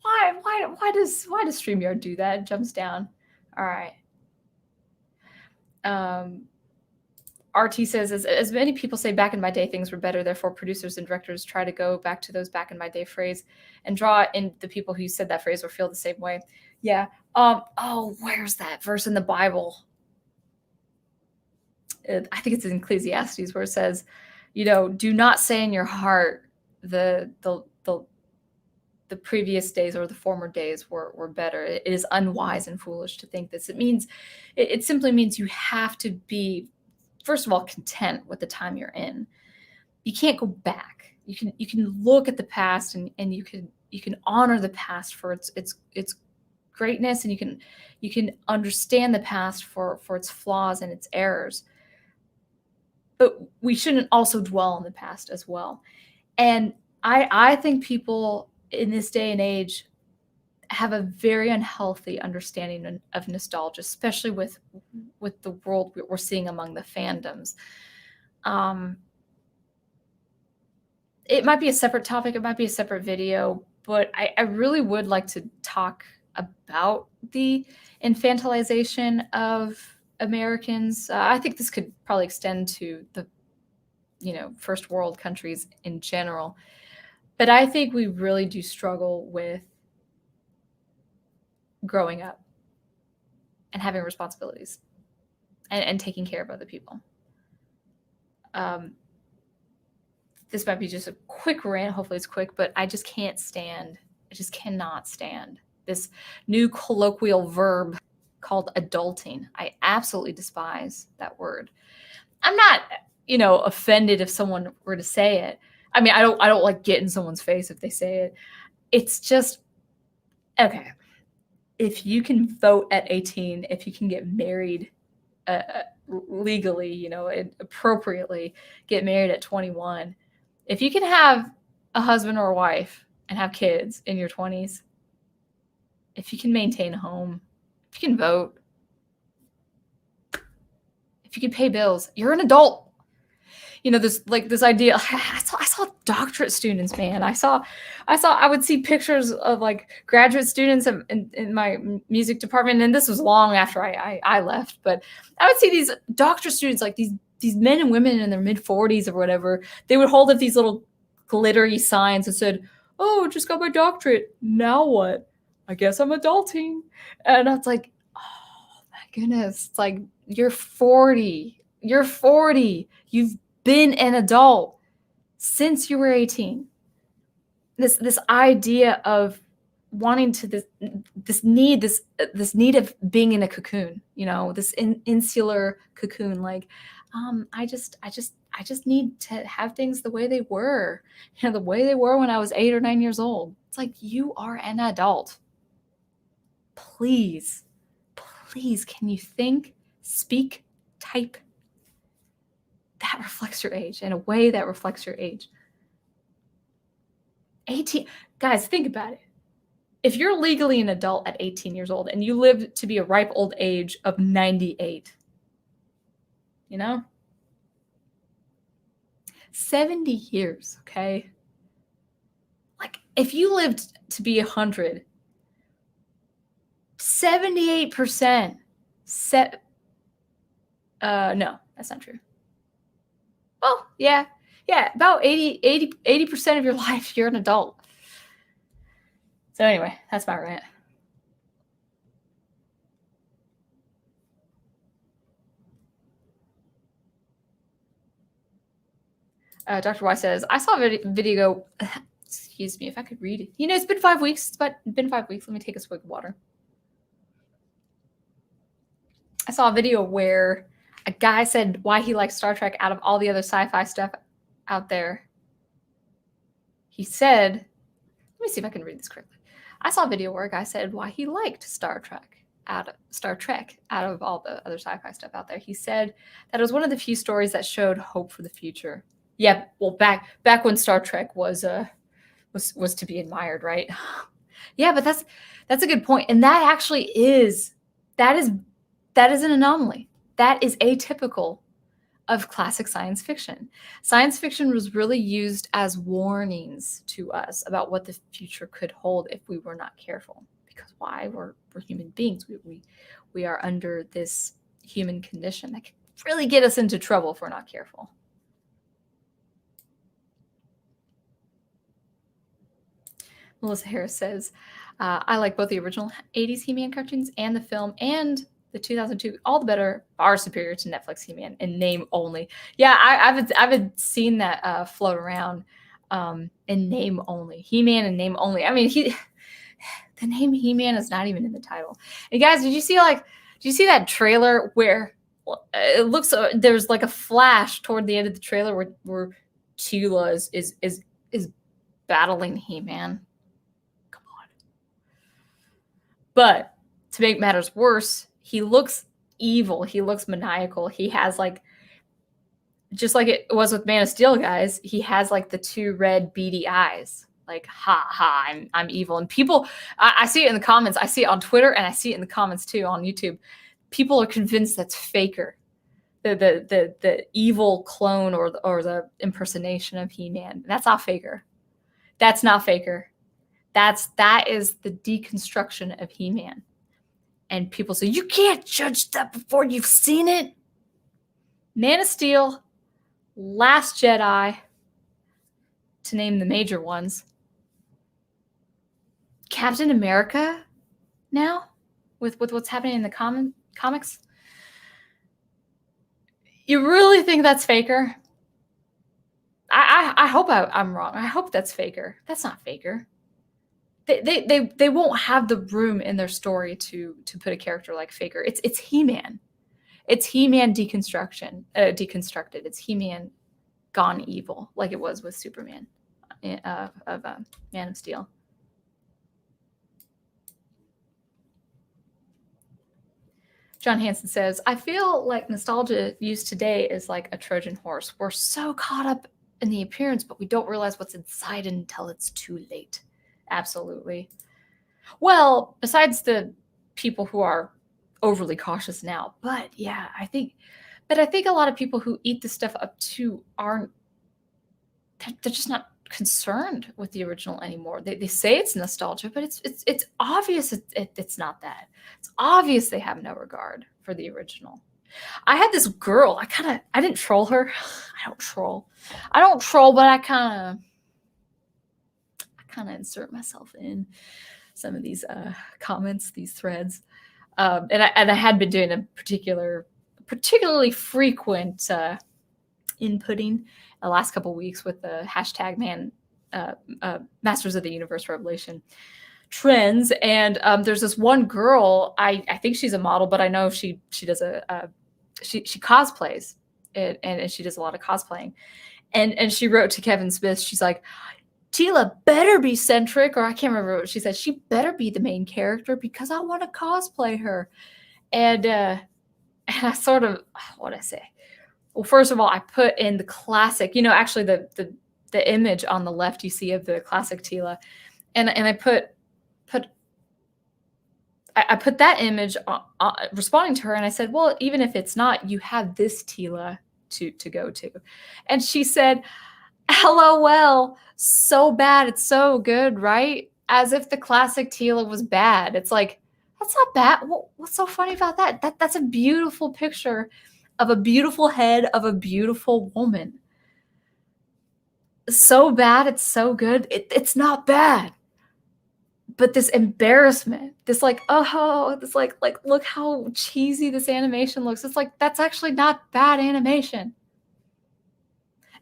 why does StreamYard do that? It jumps down. All right. RT says, as many people say, back in my day, things were better. Therefore, producers and directors try to go back to those back in my day phrase and draw in the people who said that phrase or feel the same way. Yeah. Where's that verse in the Bible? I think it's in Ecclesiastes where it says, do not say in your heart the previous days or the former days were better. It is unwise and foolish to think this. It simply means you have to be, first of all, content with the time you're in. You can't go back. You can look at the past and you can honor the past for its greatness, and you can understand the past for its flaws and its errors. But we shouldn't also dwell on the past as well. And I think people in this day and age have a very unhealthy understanding of nostalgia, especially with the world we're seeing among the fandoms. It might be a separate topic. It might be a separate video, but I really would like to talk about the infantilization of Americans. I think this could probably extend to the, first world countries in general. But I think we really do struggle with growing up and having responsibilities and taking care of other people. This might be just a quick rant. Hopefully it's quick, but I just cannot stand this new colloquial verb called adulting. I absolutely despise that word. I'm not, offended if someone were to say it. I mean, I don't like get in someone's face if they say it. It's just, okay. If you can vote at 18, if you can get married legally, appropriately, get married at 21, if you can have a husband or a wife and have kids in your 20s, if you can maintain a home, if you can vote, if you can pay bills, you're an adult. This idea. I saw doctorate students, man. I would see pictures of like graduate students in my music department, and this was long after I left. But I would see these doctorate students, like these men and women in their mid 40s or whatever. They would hold up these little glittery signs that said, "Oh, just got my doctorate. Now what? I guess I'm adulting." And I was like, "Oh my goodness!" It's like you're 40. You're 40. You've been an adult since you were 18. This idea of wanting to this need of being in a cocoon, this insular cocoon. Like, I just need to have things the way they were, the way they were when I was 8 or 9 years old. It's like, you are an adult. Please, can you think, speak, type? That reflects your age, in a way that reflects your age. 18, guys, think about it. if you're legally an adult at 18 years old and you lived to be a ripe old age of 98, 70 years, okay? Like, if you lived to be 100, 78%, no, that's not true. Well, yeah, about 80% of your life, you're an adult. So anyway, that's my rant. Dr. Y says, I saw a video, excuse me, if I could read it. It's been 5 weeks. It's been 5 weeks. Let me take a swig of water. I saw a video where a guy said why he likes Star Trek out of all the other sci-fi stuff out there. He said, let me see if I can read this correctly. I saw a video where a guy said why he liked Star Trek out of all the other sci-fi stuff out there. He said that it was one of the few stories that showed hope for the future. Yeah, well, back when Star Trek was to be admired, right? Yeah, but that's a good point, and that actually is an anomaly. That is atypical of classic science fiction. Science fiction was really used as warnings to us about what the future could hold if we were not careful. Because why? We're human beings. We are under this human condition that can really get us into trouble if we're not careful. Melissa Harris says, I like both the original 80s He-Man cartoons and the film and the 2002, all the better, far superior to Netflix He-Man in name only. Yeah, I've seen that float around in name only. He-Man in name only. I mean, the name He-Man is not even in the title. And guys, did you see that trailer where it looks there's like a flash toward the end of the trailer where Tila is battling He-Man? Come on. But to make matters worse, he looks evil. He looks maniacal. He has just like it was with Man of Steel, guys, he has like the two red beady eyes. Like, I'm evil. And people, I see it in the comments. I see it on Twitter and I see it in the comments too on YouTube. People are convinced that's Faker. The evil clone or the impersonation of He-Man. That's not Faker. That's not Faker. That is the deconstruction of He-Man. And people say, you can't judge that before you've seen it. Man of Steel, Last Jedi, to name the major ones. Captain America now, with what's happening in the comics. You really think that's Faker? I hope I'm wrong. I hope that's Faker. That's not Faker. They won't have the room in their story to put a character like Faker. It's He-Man. It's He-Man deconstructed. It's He-Man gone evil, like it was with Superman of Man of Steel. John Hansen says, I feel like nostalgia used today is like a Trojan horse. We're so caught up in the appearance, but we don't realize what's inside until it's too late. Absolutely. Well, besides the people who are overly cautious now, but yeah, I think a lot of people who eat this stuff up too they're just not concerned with the original anymore. They say it's nostalgia, but it's obvious it's not that. It's obvious they have no regard for the original. I had this girl, I didn't troll her. I don't troll, but I kind of insert myself in some of these comments, these threads. And I had been doing a particularly frequent inputting the last couple of weeks with the hashtag Masters of the Universe Revelation trends. And there's this one girl, I think she's a model, but I know she does she cosplays and she does a lot of cosplaying. And she wrote to Kevin Smith, she's like, Tila better be centric, or I can't remember what she said. She better be the main character because I want to cosplay her. And I sort of, what did I say? Well, first of all, I put in the classic, actually the image on the left you see of the classic Tila. And I put I put that image responding to her, and I said, well, even if it's not, you have this Tila to go to. And she said, LOL, so bad, it's so good, right? As if the classic Tila was bad. It's like, that's not bad. What's so funny about that? That's a beautiful picture of a beautiful head of a beautiful woman. So bad, it's so good. It's not bad. But this embarrassment, this like, oh, this like look how cheesy this animation looks. It's like, that's actually not bad animation.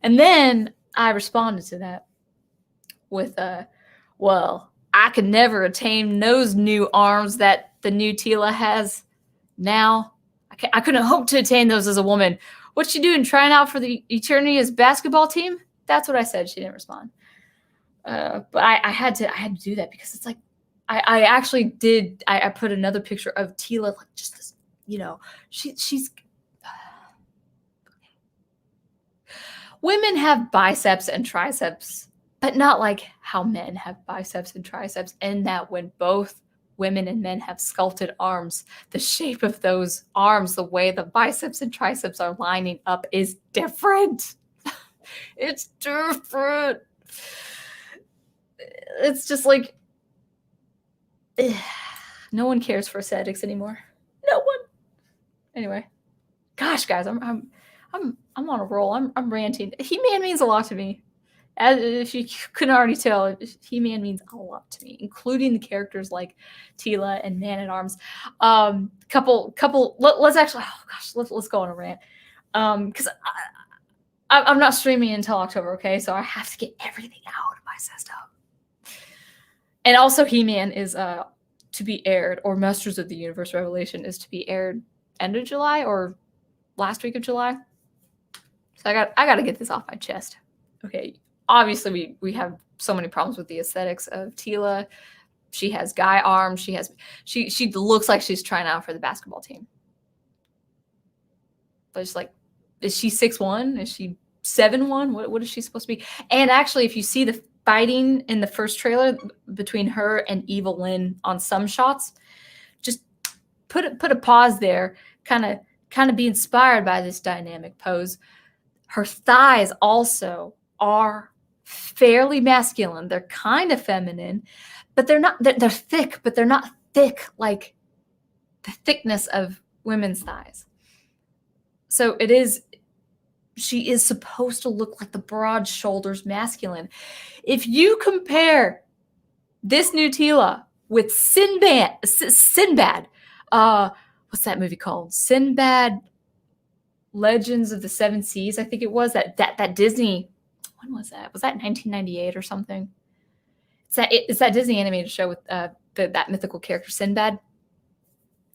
And then I responded to that with well, I could never attain those new arms that the new Tila has now. I couldn't hope to attain those as a woman. What's she doing, trying out for the Eternity's basketball team? That's what I said. She didn't respond. But I had to do that because it's like, I actually did. I put another picture of Tila, like just this, you know, she's. Women have biceps and triceps, but not like how men have biceps and triceps. And that when both women and men have sculpted arms, the shape of those arms, the way the biceps and triceps are lining up is different. It's different. It's just like, no one cares for aesthetics anymore. No one. Anyway, gosh, guys, I'm on a roll. I'm ranting. He-Man means a lot to me. As if you couldn't already tell, He-Man means a lot to me, including the characters like Tila and Man-at-Arms. Let's actually, oh gosh, let's go on a rant. Because I'm not streaming until October, okay? So I have to get everything out of my system. And also, He-Man is to be aired, or Masters of the Universe Revelation is to be aired end of July or last week of July. So I got to get this off my chest. Okay, obviously we have so many problems with the aesthetics of Tila. She has guy arms. She looks like she's trying out for the basketball team. But it's like, is she 6'1"? Is she 7'1"? What is she supposed to be? And actually, if you see the fighting in the first trailer between her and Evil Lynn on some shots, just put a pause there, kind of be inspired by this dynamic pose. Her thighs also are fairly masculine. They're kind of feminine, but they're not. They're thick, but they're not thick like the thickness of women's thighs. So she is supposed to look like the broad shoulders masculine. If you compare this new Tila with Sinbad, what's that movie called? Sinbad Legends of the Seven Seas, I think it was, that Disney, when was that? Was that 1998 or something? It's that Disney animated show with that mythical character Sinbad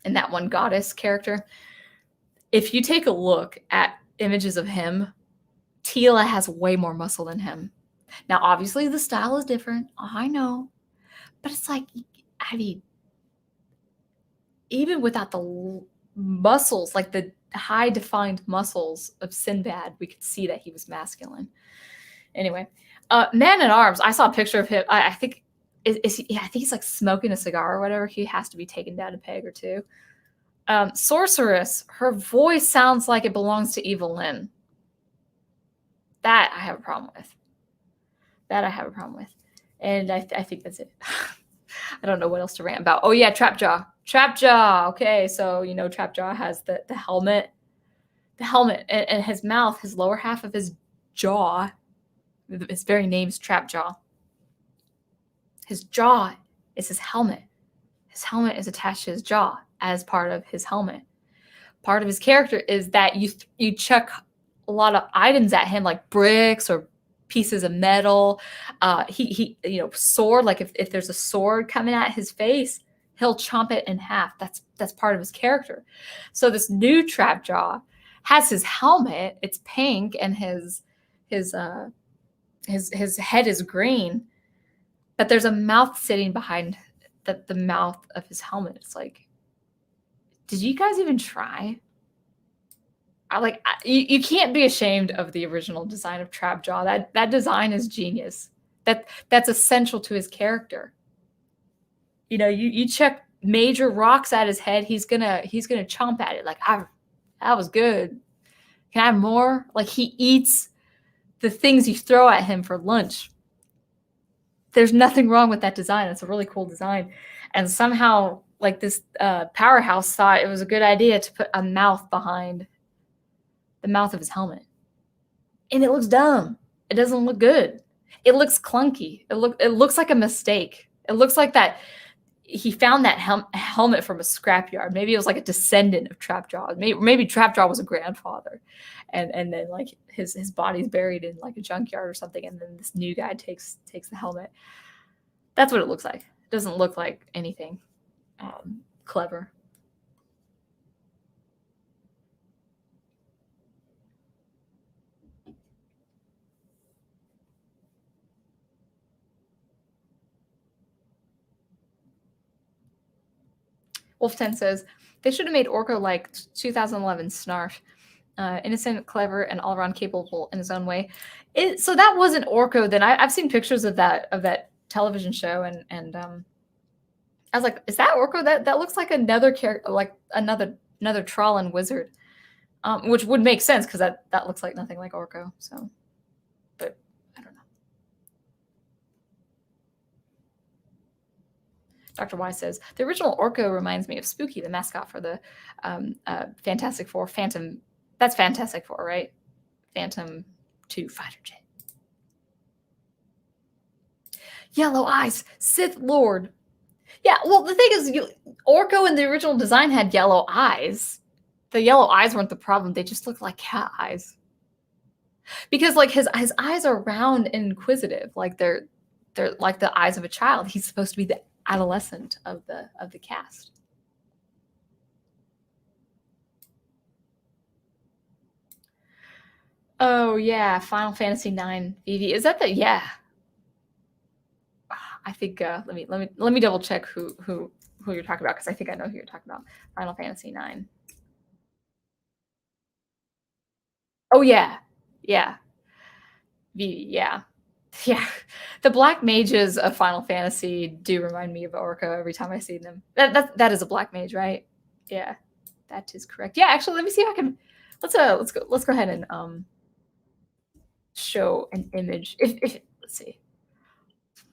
and that one goddess character. If you take a look at images of him, Tila has way more muscle than him. Now, obviously, the style is different. I know. But it's like, I mean, even without the muscles, like the high defined muscles of Sinbad, we could see that he was masculine. Anyway, Man-at-Arms, I saw a picture of him. I think I think he's like smoking a cigar or whatever. He has to be taken down a peg or two. Sorceress, her voice sounds like it belongs to Evil Lynn. That I have a problem with. And I think that's it. I don't know what else to rant about. Oh yeah, Trapjaw. Okay, so Trapjaw has the helmet. The helmet and his mouth, his lower half of his jaw. His very name's Trapjaw. His jaw is his helmet. His helmet is attached to his jaw as part of his helmet. Part of his character is that you chuck a lot of items at him, like bricks or pieces of metal. He sword, like if there's a sword coming at his face, he'll chomp it in half. That's part of his character. So this new Trapjaw has his helmet. It's pink, and his head is green, but there's a mouth sitting behind the mouth of his helmet. It's like, did you guys even try? You can't be ashamed of the original design of Trapjaw. That design is genius. That's essential to his character. You check major rocks at his head, he's gonna chomp at it like, that was good. Can I have more? Like, he eats the things you throw at him for lunch. There's nothing wrong with that design. It's a really cool design. And somehow, like, this powerhouse thought it was a good idea to put a mouth behind the mouth of his helmet. And it looks dumb. It doesn't look good. It looks clunky. It looks like a mistake. It looks like that he found that helmet from a scrapyard. Maybe it was like a descendant of Trapjaw. Maybe Trapjaw was a grandfather, and then like his body's buried in like a junkyard or something, and then this new guy takes the helmet. That's what it looks like. It doesn't look like anything clever. Wolf10 says, they should have made Orko like 2011 Snarf. Innocent, clever, and all-around capable in his own way. So that wasn't Orko then. I've seen pictures of that television show, and I was like, is that Orko? That looks like another character, like another Trawlin wizard, which would make sense because that looks like nothing like Orko. So, but I don't know. Dr. Y says, the original Orko reminds me of Spooky, the mascot for the Fantastic Four Phantom. That's Fantastic Four, right? Phantom 2 fighter jet. Yellow eyes, Sith Lord. Yeah, well, the thing is, Orko in the original design had yellow eyes. The yellow eyes weren't the problem. They just looked like cat eyes. Because like his eyes are round and inquisitive, like they're like the eyes of a child. He's supposed to be the adolescent of the cast. Oh yeah, Final Fantasy IX VV. Is that the yeah? I think let me double check who you're talking about, because I think I know who you're talking about. Final Fantasy IX. Oh yeah, yeah. VV, yeah. Yeah, the black mages of Final Fantasy do remind me of Orko every time I see them. That is a black mage, right? Yeah, that is correct. Yeah, actually, let me see if I can. Let's go ahead and show an image. If let's see,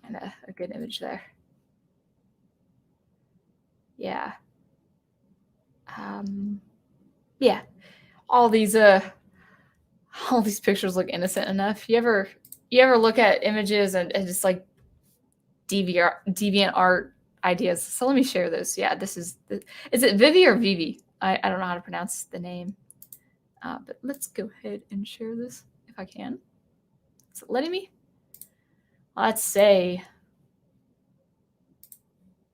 and a good image there. Yeah. Yeah. All these pictures look innocent enough. You ever look at images and just like deviant art ideas? So let me share this. Yeah, this is it Vivi or Vivi? I don't know how to pronounce the name. But let's go ahead and share this if I can. Is it letting me? Let's say.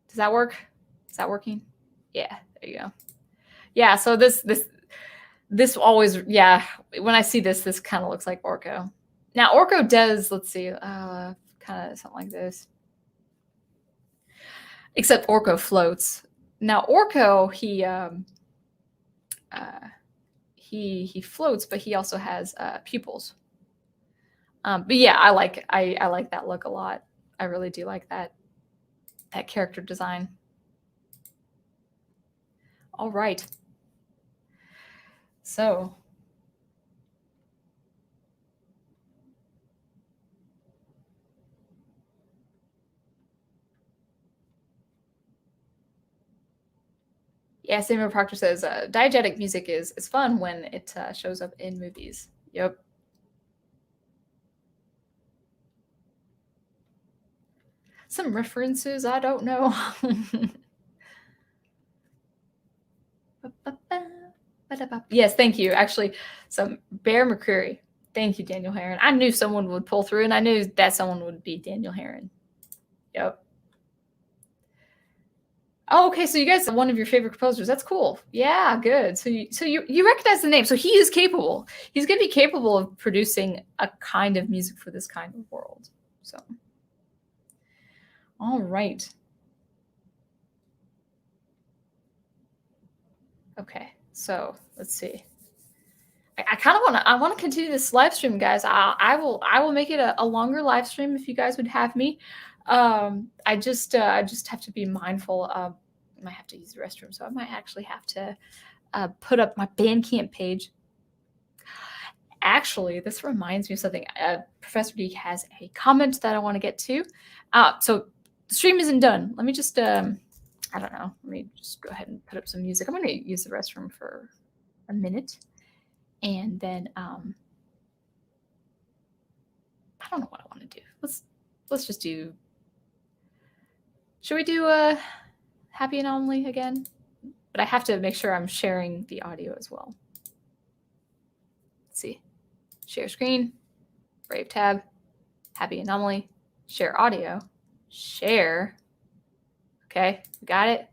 Does that work? Is that working? Yeah, there you go. Yeah, so this always, yeah, when I see this kind of looks like Orko. Now Orko does, let's see, kind of something like this. Except Orko floats. Now Orko, he floats, but he also has pupils. But yeah, I like that look a lot. I really do like that character design. All right. So yeah, Samuel Proctor says diegetic music is fun when it shows up in movies. Yep. Some references, I don't know. Yes, thank you. Actually, some Bear McCreary. Thank you, Daniel Heron. I knew someone would pull through, and I knew that someone would be Daniel Heron. Yep. Oh, okay. So you guys are one of your favorite composers. That's cool. Yeah, good. So you recognize the name. So he is capable. He's going to be capable of producing a kind of music for this kind of world. So, all right. Okay. So let's see. I kind of want to continue this live stream, guys. I will make it a longer live stream if you guys would have me. I just have to be mindful of might have to use the restroom, so I might actually have to put up my Bandcamp page. Actually, this reminds me of something. Professor Geek has a comment that I want to get to. So the stream isn't done. Let me just, I don't know. Let me just go ahead and put up some music. I'm going to use the restroom for a minute. And then, I don't know what I want to do. Let's just do, should we do a Happy Anomaly again? But I have to make sure I'm sharing the audio as well. Let's see. Share screen, Brave tab, Happy Anomaly, share audio, share. Okay, got it.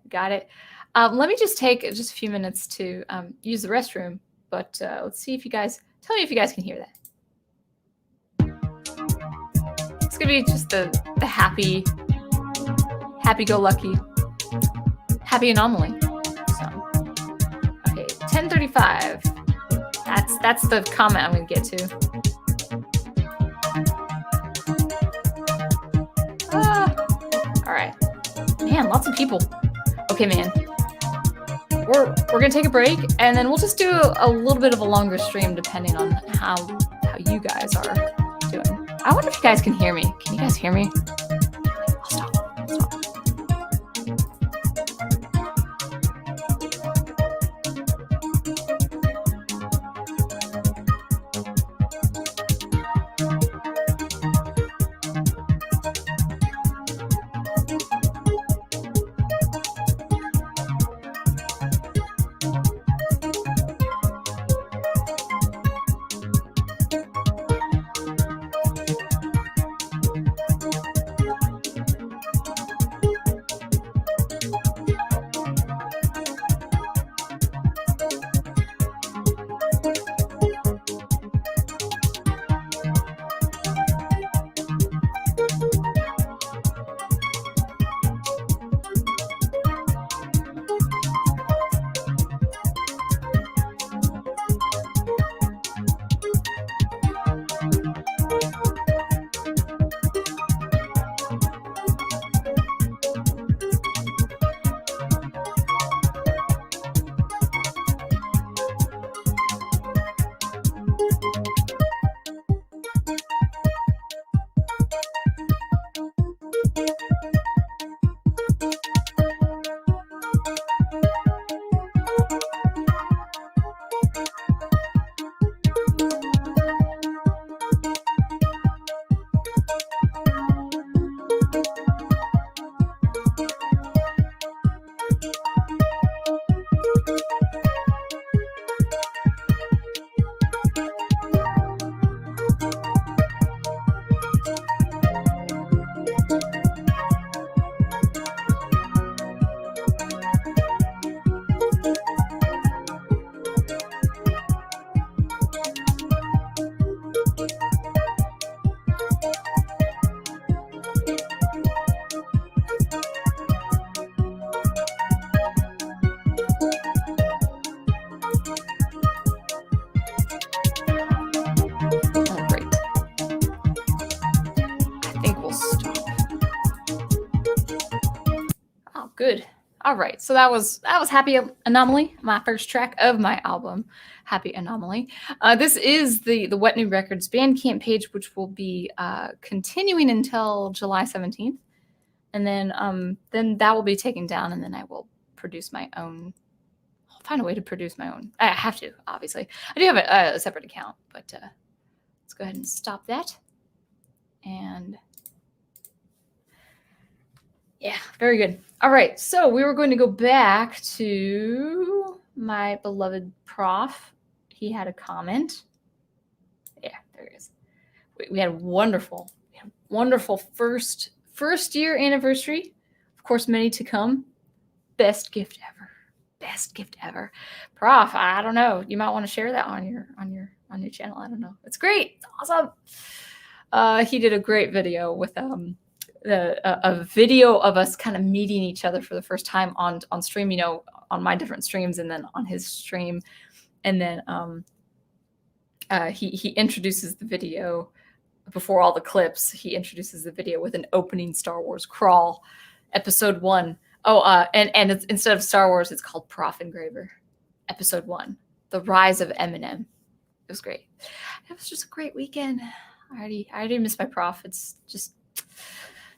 Let me just take just a few minutes to use the restroom, but let's see if you guys, tell me if you guys can hear that. It's gonna be just the happy-go-lucky, Happy Anomaly. So, okay, 10:35. That's the comment I'm gonna get to. All right, man, lots of people. Okay, man, we're gonna take a break, and then we'll just do a little bit of a longer stream depending on how you guys are doing. I wonder if you guys can hear me. Can you guys hear me? I'll stop. Good. All right. So that was Happy Anomaly, my first track of my album, Happy Anomaly. This is the Wet New Records Bandcamp page, which will be continuing until July 17th. And then that will be taken down, and then I will produce my own. I'll find a way to produce my own. I have to, obviously. I do have a separate account, but let's go ahead and stop that. And yeah, very good. All right, so we were going to go back to my beloved prof. He had a comment. Yeah, there it is. We had wonderful first year anniversary. Of course, many to come. Best gift ever. Prof, I don't know. You might want to share that on your channel. I don't know. It's great. It's awesome. He did a great video with a video of us kind of meeting each other for the first time on stream, you know, on my different streams and then on his stream. And then he introduces the video before all the clips. He introduces the video with an opening Star Wars crawl, episode 1 And it's, instead of Star Wars, it's called Prof Engraver, Episode 1, The Rise of Eminem. It was great. It was just a great weekend. I already miss my prof. It's just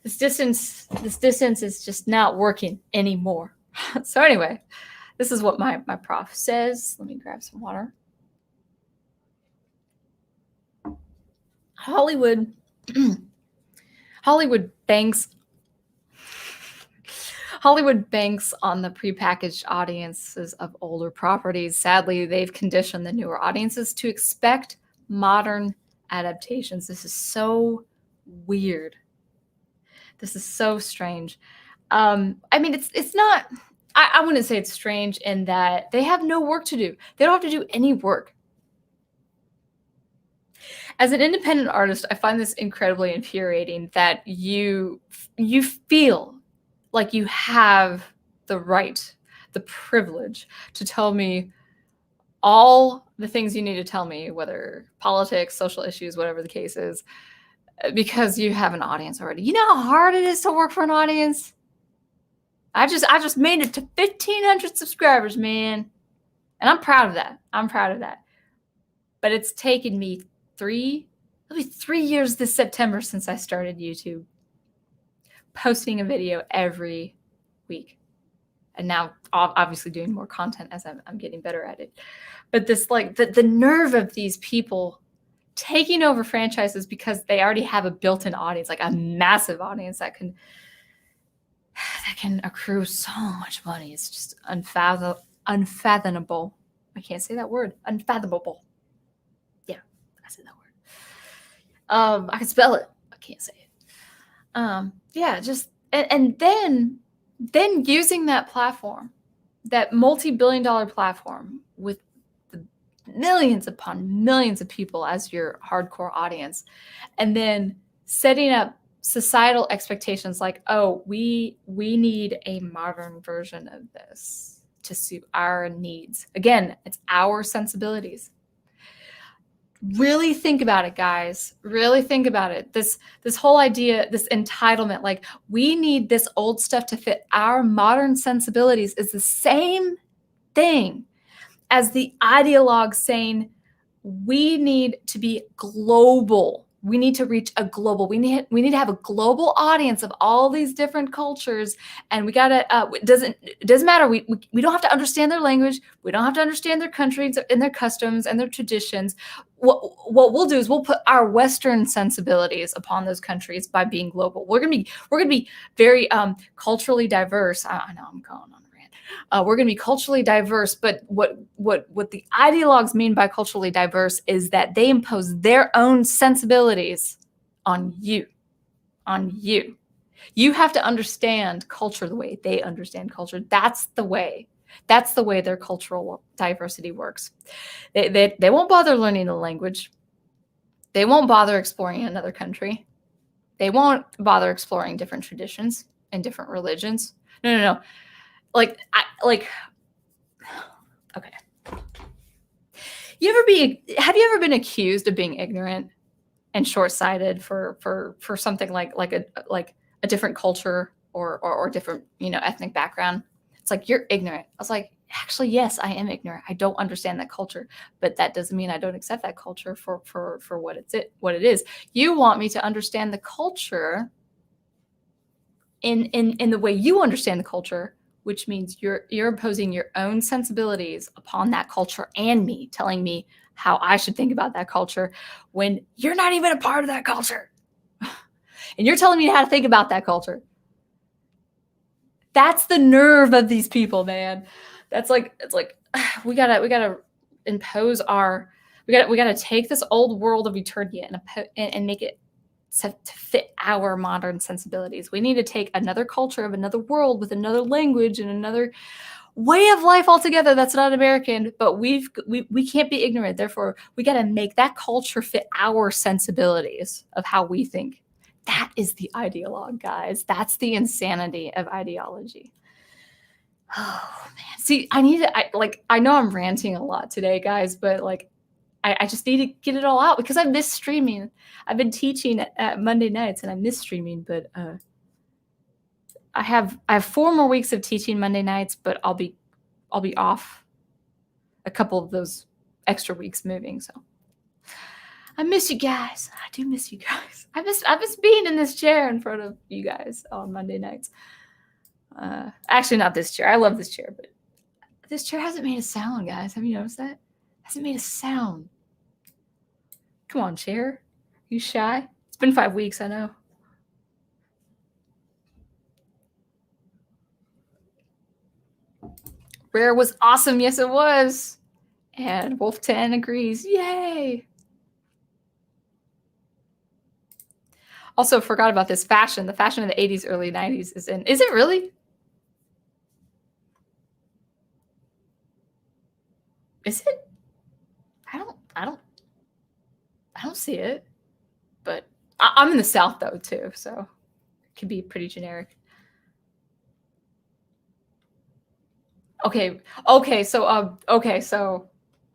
this distance is just not working anymore. So anyway, this is what my prof says. Let me grab some water. Hollywood banks on the prepackaged audiences of older properties. Sadly, they've conditioned the newer audiences to expect modern adaptations. This is so weird. This is so strange. I mean, it's not, I wouldn't say it's strange in that they have no work to do. They don't have to do any work. As an independent artist, I find this incredibly infuriating that you feel like you have the right, the privilege to tell me all the things you need to tell me, whether politics, social issues, whatever the case is, because you have an audience already. You know how hard it is to work for an audience? I just made it to 1,500 subscribers, man. And I'm proud of that. But it's taken me it'll be 3 years this September since I started YouTube, posting a video every week. And now obviously doing more content as I'm getting better at it. But this, like, the nerve of these people taking over franchises because they already have a built-in audience, like a massive audience that can accrue so much money. It's just unfathomable. I can't say that word. Unfathomable. Yeah, I said that word. I can spell it. I can't say it. Yeah, just and then using that platform, that multi-billion-dollar platform with the millions upon millions of people as your hardcore audience, and then setting up societal expectations like, oh, we need a modern version of this to suit our needs. Again, it's our sensibilities. Really think about it, guys. Really think about it. This whole idea, this entitlement, like we need this old stuff to fit our modern sensibilities, is the same thing as the ideologue saying we need to be global. We need to reach a global. We need to have a global audience of all these different cultures, and we gotta. It doesn't matter. We don't have to understand their language. We don't have to understand their countries and their customs and their traditions. What we'll do is we'll put our Western sensibilities upon those countries by being global. We're gonna be very culturally diverse. I know I'm going on a rant. We're gonna be culturally diverse, but what the ideologues mean by culturally diverse is that they impose their own sensibilities on you. You have to understand culture the way they understand culture. That's the way their cultural diversity works. They won't bother learning the language. They won't bother exploring another country. They won't bother exploring different traditions and different religions. No. Okay. Have you ever been accused of being ignorant and short-sighted for something like a different culture or different, ethnic background? It's like, you're ignorant. I was like, actually, yes, I am ignorant. I don't understand that culture, but that doesn't mean I don't accept that culture for what it is. You want me to understand the culture in the way you understand the culture, which means you're imposing your own sensibilities upon that culture and me, telling me how I should think about that culture when you're not even a part of that culture. And you're telling me how to think about that culture. That's the nerve of these people, man. It's like we gotta impose we gotta take this old world of Eternia and make it to fit our modern sensibilities. We need to take another culture of another world with another language and another way of life altogether that's not American, but we can't be ignorant. Therefore, we got to make that culture fit our sensibilities of how we think. That is the ideologue, guys. That's the insanity of ideology. Oh man. See, I know I'm ranting a lot today, guys, but I just need to get it all out because I miss streaming. I've been teaching at Monday nights and I miss streaming, but I have 4 more weeks of teaching Monday nights, but I'll be off a couple of those extra weeks moving. So I miss you guys. I do miss you guys. I miss being in this chair in front of you guys on Monday nights. Actually, not this chair. I love this chair, but this chair hasn't made a sound, guys. Have you noticed that? It hasn't made a sound. Come on, chair. You shy? It's been 5 weeks, I know. Rare was awesome. Yes, it was. And Wolf 10 agrees. Yay! Also, forgot about this fashion. The fashion of the 80s, early 90s is in. Is it really? Is it? I don't see it. But I'm in the South though too, so it could be pretty generic. Okay. So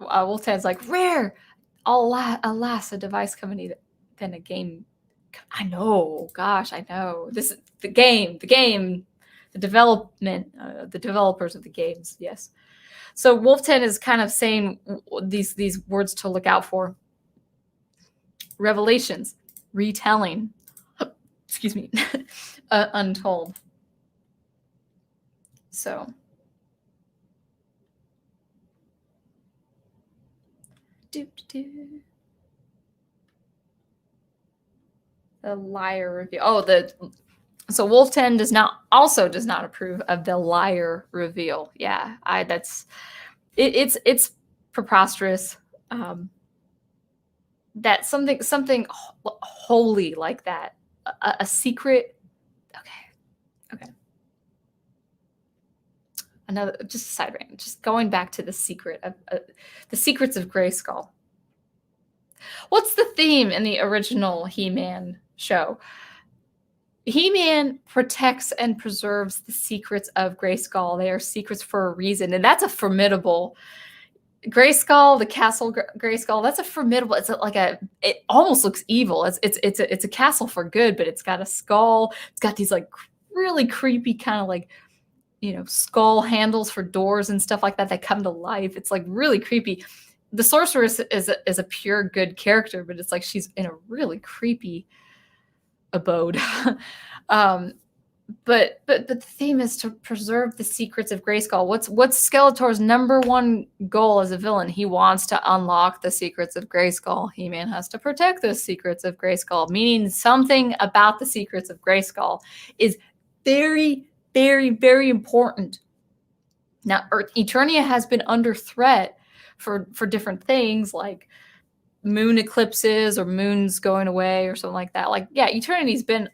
Wolftan's like, Rare. Alas, a device company than a game. I know. Gosh, I know. This is the game, the development, the developers of the games. Yes. So Wolften is kind of saying these words to look out for. Revelations, retelling, excuse me, untold. So. The liar reveal. So Wolf10 does not approve of the liar reveal. Yeah, it's preposterous. That something holy like that, a secret. Okay. Another just a side rant. Just going back to the secret of the secrets of Grayskull. What's the theme in the original He-Man show? He-Man protects and preserves the secrets of Grayskull. They are secrets for a reason, and that's a formidable Grayskull, the castle Grayskull. That's a formidable. It almost looks evil. It's a castle for good, but it's got a skull. It's got these like really creepy kind of like, skull handles for doors and stuff like that come to life. It's like really creepy. The sorceress is a pure good character, but it's like she's in a really creepy abode. But the theme is to preserve the secrets of Grayskull. What's Skeletor's number one goal as a villain? He wants to unlock the secrets of Grayskull. He-Man has to protect those secrets of Grayskull, meaning something about the secrets of Grayskull is very, very, very important. Now, Eternia has been under threat for different things like moon eclipses or moons going away or something like that. Like, yeah, Eternity's been,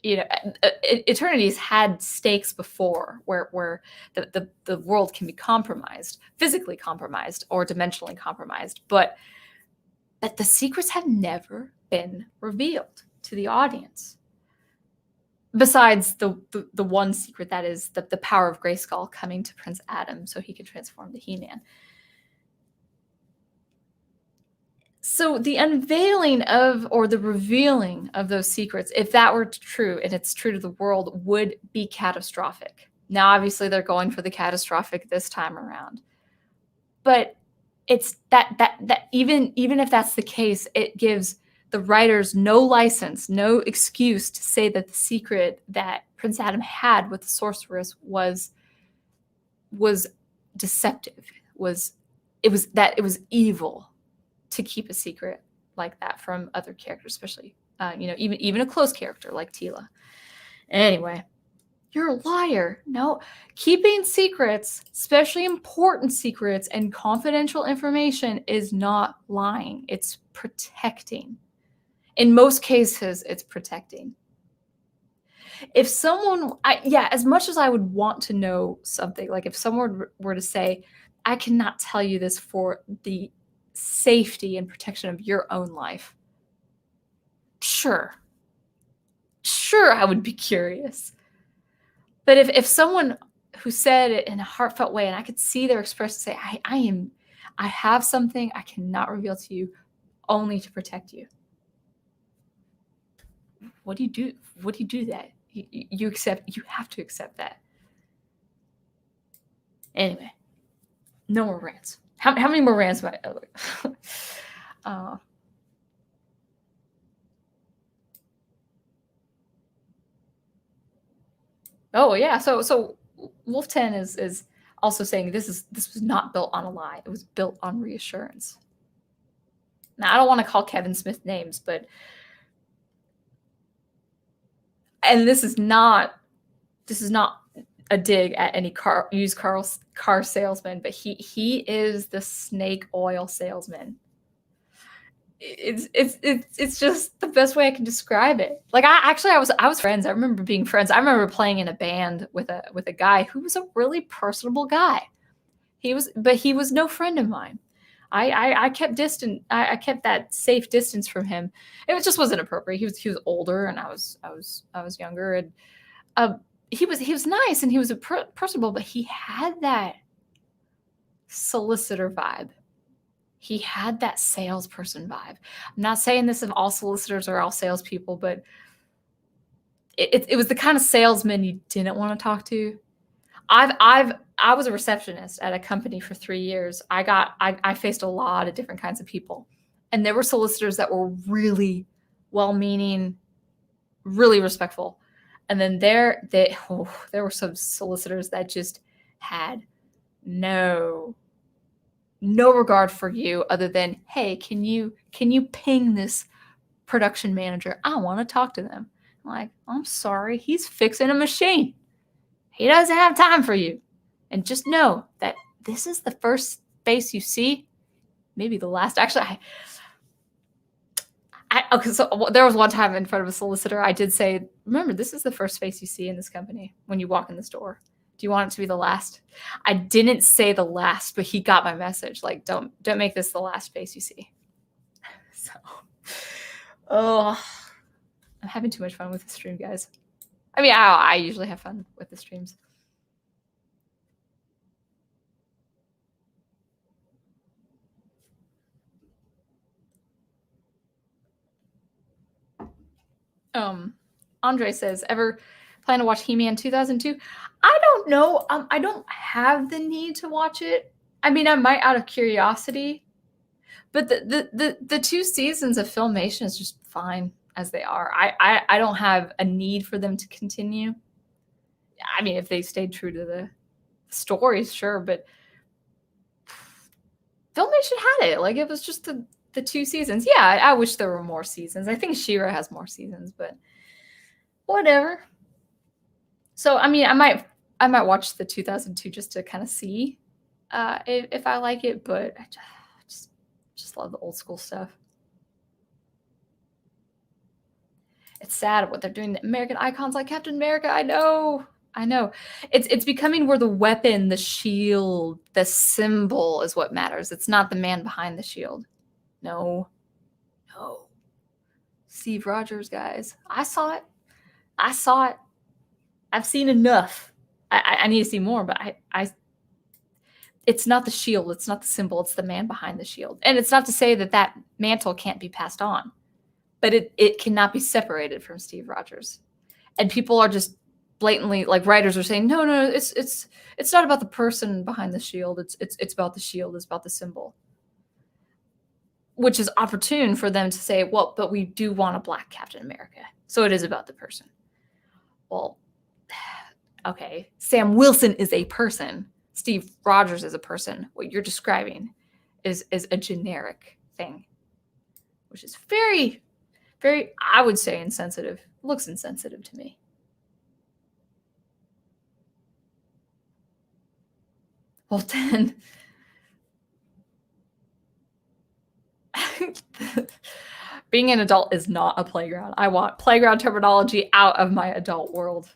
Eternity's had stakes before where the world can be compromised, physically compromised or dimensionally compromised, but the secrets have never been revealed to the audience. Besides the one secret that is the power of Grayskull coming to Prince Adam so he can transform to He-Man. So the unveiling or the revealing of those secrets, if that were true and it's true to the world, would be catastrophic. Now, obviously, they're going for the catastrophic this time around. But it's that even if that's the case, it gives the writers no license, no excuse to say that the secret that Prince Adam had with the sorceress was deceptive. It was evil to keep a secret like that from other characters, especially even a close character like Teela. Anyway, you're a liar. No, keeping secrets, especially important secrets and confidential information, is not lying. It's protecting. In most cases, it's protecting. If someone, as much as I would want to know something, like if someone were to say, I cannot tell you this for the safety and protection of your own life. Sure, I would be curious. But if someone who said it in a heartfelt way, and I could see their expression say, I have something I cannot reveal to you only to protect you. What do you do? What do you do that? You have to accept that. Anyway, no more rants. How many more rants am I? Oh yeah, so Wolf 10 is also saying this was not built on a lie. It was built on reassurance. Now I don't want to call Kevin Smith names, but this is not a dig at any used car salesman, but he is the snake oil salesman. It's just the best way I can describe it. Like I was friends. I remember being friends. I remember playing in a band with a guy who was a really personable guy. He was no friend of mine. I kept distant. I kept that safe distance from him. It just wasn't appropriate. He was older and I was younger, and he was nice and he was personable, but he had that solicitor vibe. He had that salesperson vibe. I'm not saying this of all solicitors or all salespeople, but it was the kind of salesman you didn't want to talk to. I was a receptionist at a company for 3 years. I faced a lot of different kinds of people, and there were solicitors that were really well-meaning, really respectful, and then there were some solicitors that just had no regard for you other than, hey, can you ping this production manager? I want to talk to them. I'm like, I'm sorry, he's fixing a machine. He doesn't have time for you. And just know that this is the first face you see, maybe the last. Actually, okay, so there was one time in front of a solicitor, I did say, remember, this is the first face you see in this company when you walk in this door. Do you want it to be the last? I didn't say the last, but he got my message. Like, don't make this the last face you see. So, I'm having too much fun with the stream, guys. I mean, I usually have fun with the streams. Andre says, ever plan to watch He-Man 2002? I don't know. I don't have the need to watch it. I mean, I might out of curiosity, but the 2 seasons of Filmation is just fine as they are. I don't have a need for them to continue. I mean, if they stayed true to the stories, sure, but Filmation had it. Like, it was just the 2 seasons. Yeah, I wish there were more seasons. I think She-Ra has more seasons, but whatever. So, I mean, I might watch the 2002 just to kind of see if I like it, but I just love the old school stuff. It's sad what they're doing to American icons like Captain America. I know. It's becoming where the weapon, the shield, the symbol is what matters. It's not the man behind the shield. No. Steve Rogers, guys. I saw it. I've seen enough. I need to see more, but it's not the shield. It's not the symbol. It's the man behind the shield. And it's not to say that mantle can't be passed on, but it cannot be separated from Steve Rogers. And people are just blatantly, like, writers are saying, no, it's not about the person behind the shield. It's about the shield. It's about the symbol, which is opportune for them to say, well, but we do want a Black Captain America, so it is about the person. Well, okay, Sam Wilson is a person. Steve Rogers is a person. What you're describing is a generic thing, which is very, very, I would say, insensitive. It looks insensitive to me. Well, then, being an adult is not a playground. I want playground terminology out of my adult world.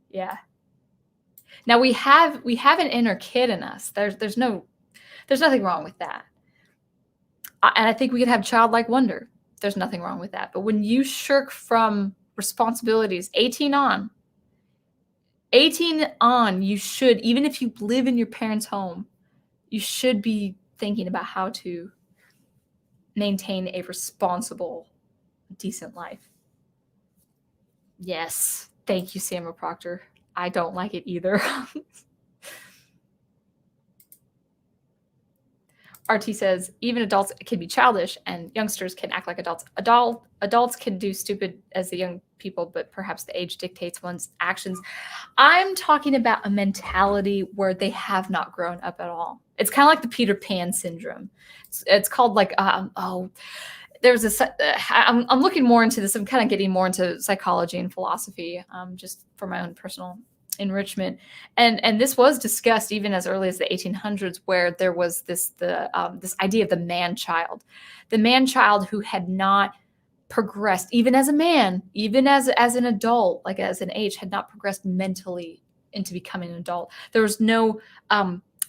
Yeah. Now we have an inner kid in us. There's nothing wrong with that. And I think we could have childlike wonder. There's nothing wrong with that. But when you shirk from responsibilities, 18 on, you should, even if you live in your parents' home, you should be thinking about how to maintain a responsible, decent life. Yes. Thank you, Samuel Proctor. I don't like it either. RT says, even adults can be childish and youngsters can act like adults. Adults can do stupid as the young people, but perhaps the age dictates one's actions. I'm talking about a mentality where they have not grown up at all. It's kind of like the Peter Pan syndrome. It's called like, there's I'm looking more into this. I'm kind of getting more into psychology and philosophy, just for my own personal enrichment. And this was discussed even as early as the 1800s, where there was this idea of the man child who had not progressed, even as a man, even as an adult, like as an age, had not progressed mentally into becoming an adult. There was no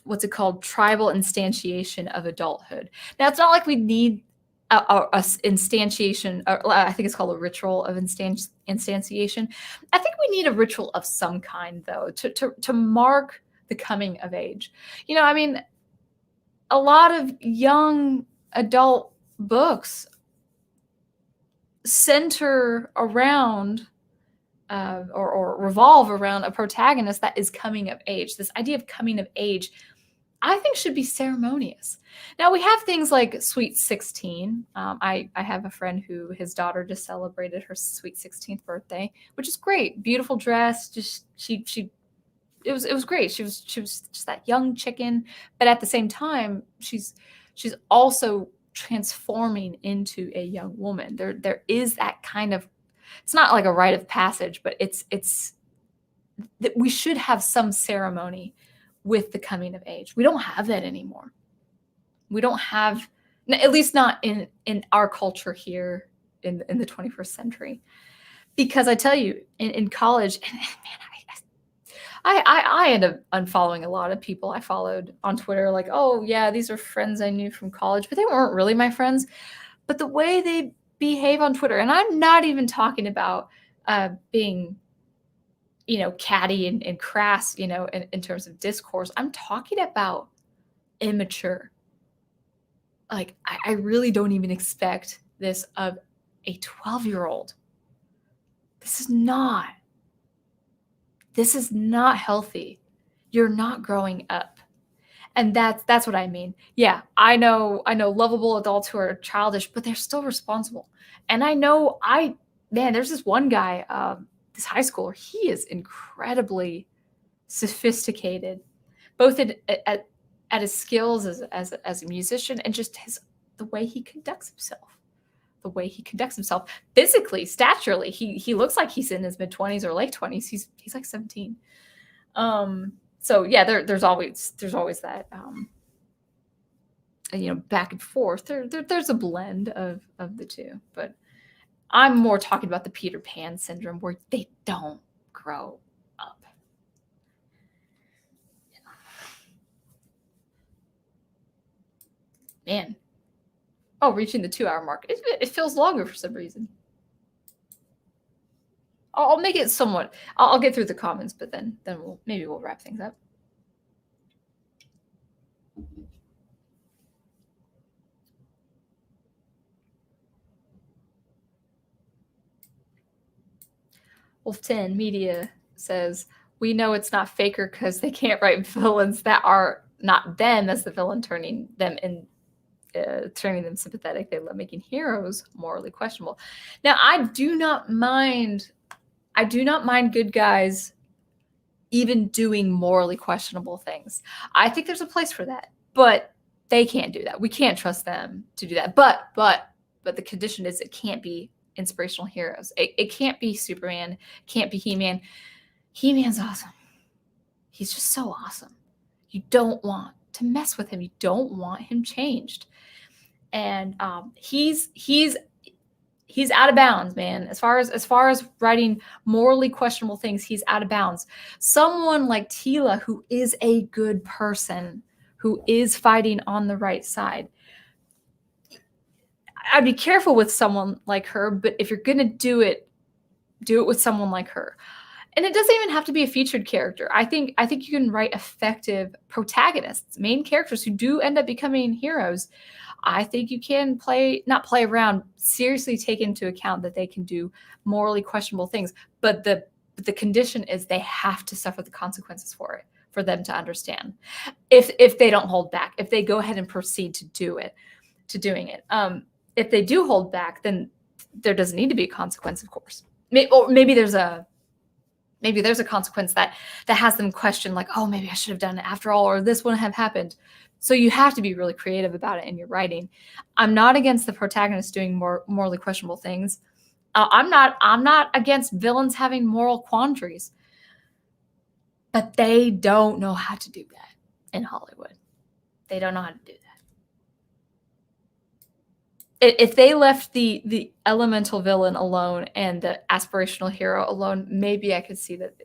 what's it called, tribal instantiation of adulthood. Now, it's not like we need a instantiation, or I think it's called a ritual of instantiation. I think we need a ritual of some kind, though, to mark the coming of age. You know, I mean, a lot of young adult books center around or revolve around a protagonist that is coming of age. This idea of coming of age, I think, should be ceremonious. Now, we have things like Sweet 16. I have a friend who his daughter just celebrated her sweet 16th birthday, which is great. Beautiful dress. Just it was great. She was just that young chicken, but at the same time, she's also transforming into a young woman. There is that kind of, it's not like a rite of passage, but it's that we should have some ceremony with the coming of age. We don't have that anymore. We don't have, at least not in our culture here in the 21st century. Because I tell you, in college, and man, I ended up unfollowing a lot of people I followed on Twitter, like, oh yeah, these are friends I knew from college, but they weren't really my friends. But the way they behave on Twitter, and I'm not even talking about being, catty and crass, in terms of discourse. I'm talking about immature. Like, I really don't even expect this of a 12-year-old. This is not healthy. You're not growing up. And that's what I mean. Yeah, I know lovable adults who are childish, but they're still responsible. And I know there's this one guy, this high schooler, he is incredibly sophisticated, both at his skills as a musician and just the way he conducts himself. The way he conducts himself physically, staturally, he looks like he's in his mid-20s or late 20s. He's like 17. So yeah, there's always that back and forth. There's a blend of the two, but I'm more talking about the Peter Pan syndrome, where they don't grow up. Man. Oh, reaching the 2-hour mark. It feels longer for some reason. I'll make it somewhat. I'll get through the comments, but then we'll wrap things up. Wolf10 Media says, we know it's not Faker because they can't write villains that are not them as the villain, turning them sympathetic. They love making heroes morally questionable. Now, I do not mind good guys even doing morally questionable things. I think there's a place for that, but they can't do that. We can't trust them to do that. But the condition is it can't be inspirational heroes. It can't be Superman. Can't be He-Man. He-Man's awesome. He's just so awesome. You don't want to mess with him. You don't want him changed. And he's out of bounds, man. As far as writing morally questionable things, he's out of bounds. Someone like Tila, who is a good person, who is fighting on the right side, I'd be careful with someone like her. But if you're gonna do it with someone like her. And it doesn't even have to be a featured character. I think you can write effective protagonists, main characters who do end up becoming heroes. I think you can not play around, seriously take into account that they can do morally questionable things. But the But the condition is they have to suffer the consequences for it, for them to understand. If they don't hold back, if they go ahead and proceed to doing it. If they do hold back, then there doesn't need to be a consequence, of course. Or maybe there's a consequence that has them question, like, oh, maybe I should have done it after all, or this wouldn't have happened. So you have to be really creative about it in your writing. I'm not against the protagonist doing more morally questionable things. I'm not against villains having moral quandaries, but they don't know how to do that in Hollywood. They don't know how to do that. If they left the elemental villain alone and the aspirational hero alone, maybe I could see that.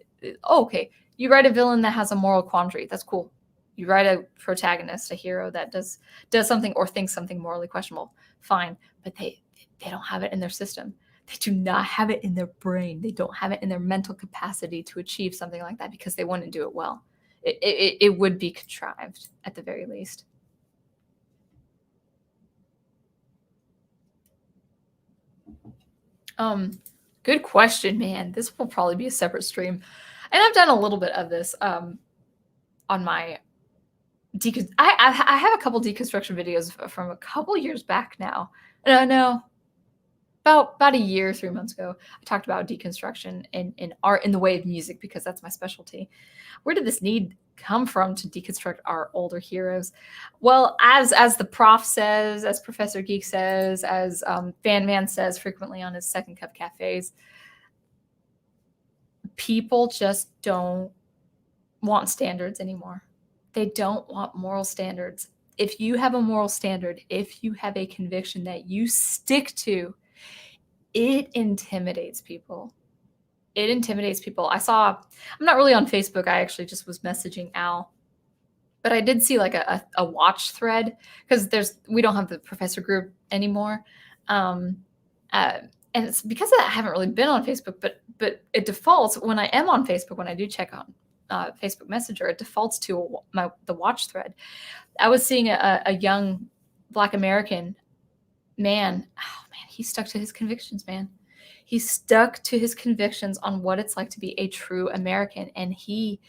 Oh, okay, you write a villain that has a moral quandary. That's cool. You write a protagonist, a hero that does something or thinks something morally questionable. Fine, but they don't have it in their system. They do not have it in their brain. They don't have it in their mental capacity to achieve something like that because they wouldn't do it well. It would be contrived at the very least. Good question, man. This will probably be a separate stream. And I've done a little bit of this on my I have a couple deconstruction videos from a couple years back now. No, about a year, 3 months ago, I talked about deconstruction in art in the way of music because that's my specialty. Where did this need come from to deconstruct our older heroes? Well, as the prof says, as Professor Geek says, as Fan Man says frequently on his Second Cup Cafes, people just don't want standards anymore. They don't want moral standards. If you have a moral standard, if you have a conviction that you stick to, it intimidates people. It intimidates people. I'm not really on Facebook. I actually just was messaging Al. But I did see like a watch thread because we don't have the professor group anymore. And it's because of that I haven't really been on Facebook, but it defaults when I am on Facebook, when I do check on Facebook Messenger, it defaults to the watch thread. I was seeing a young Black American man. Oh man, he stuck to his convictions, man. He stuck to his convictions on what it's like to be a true American. And he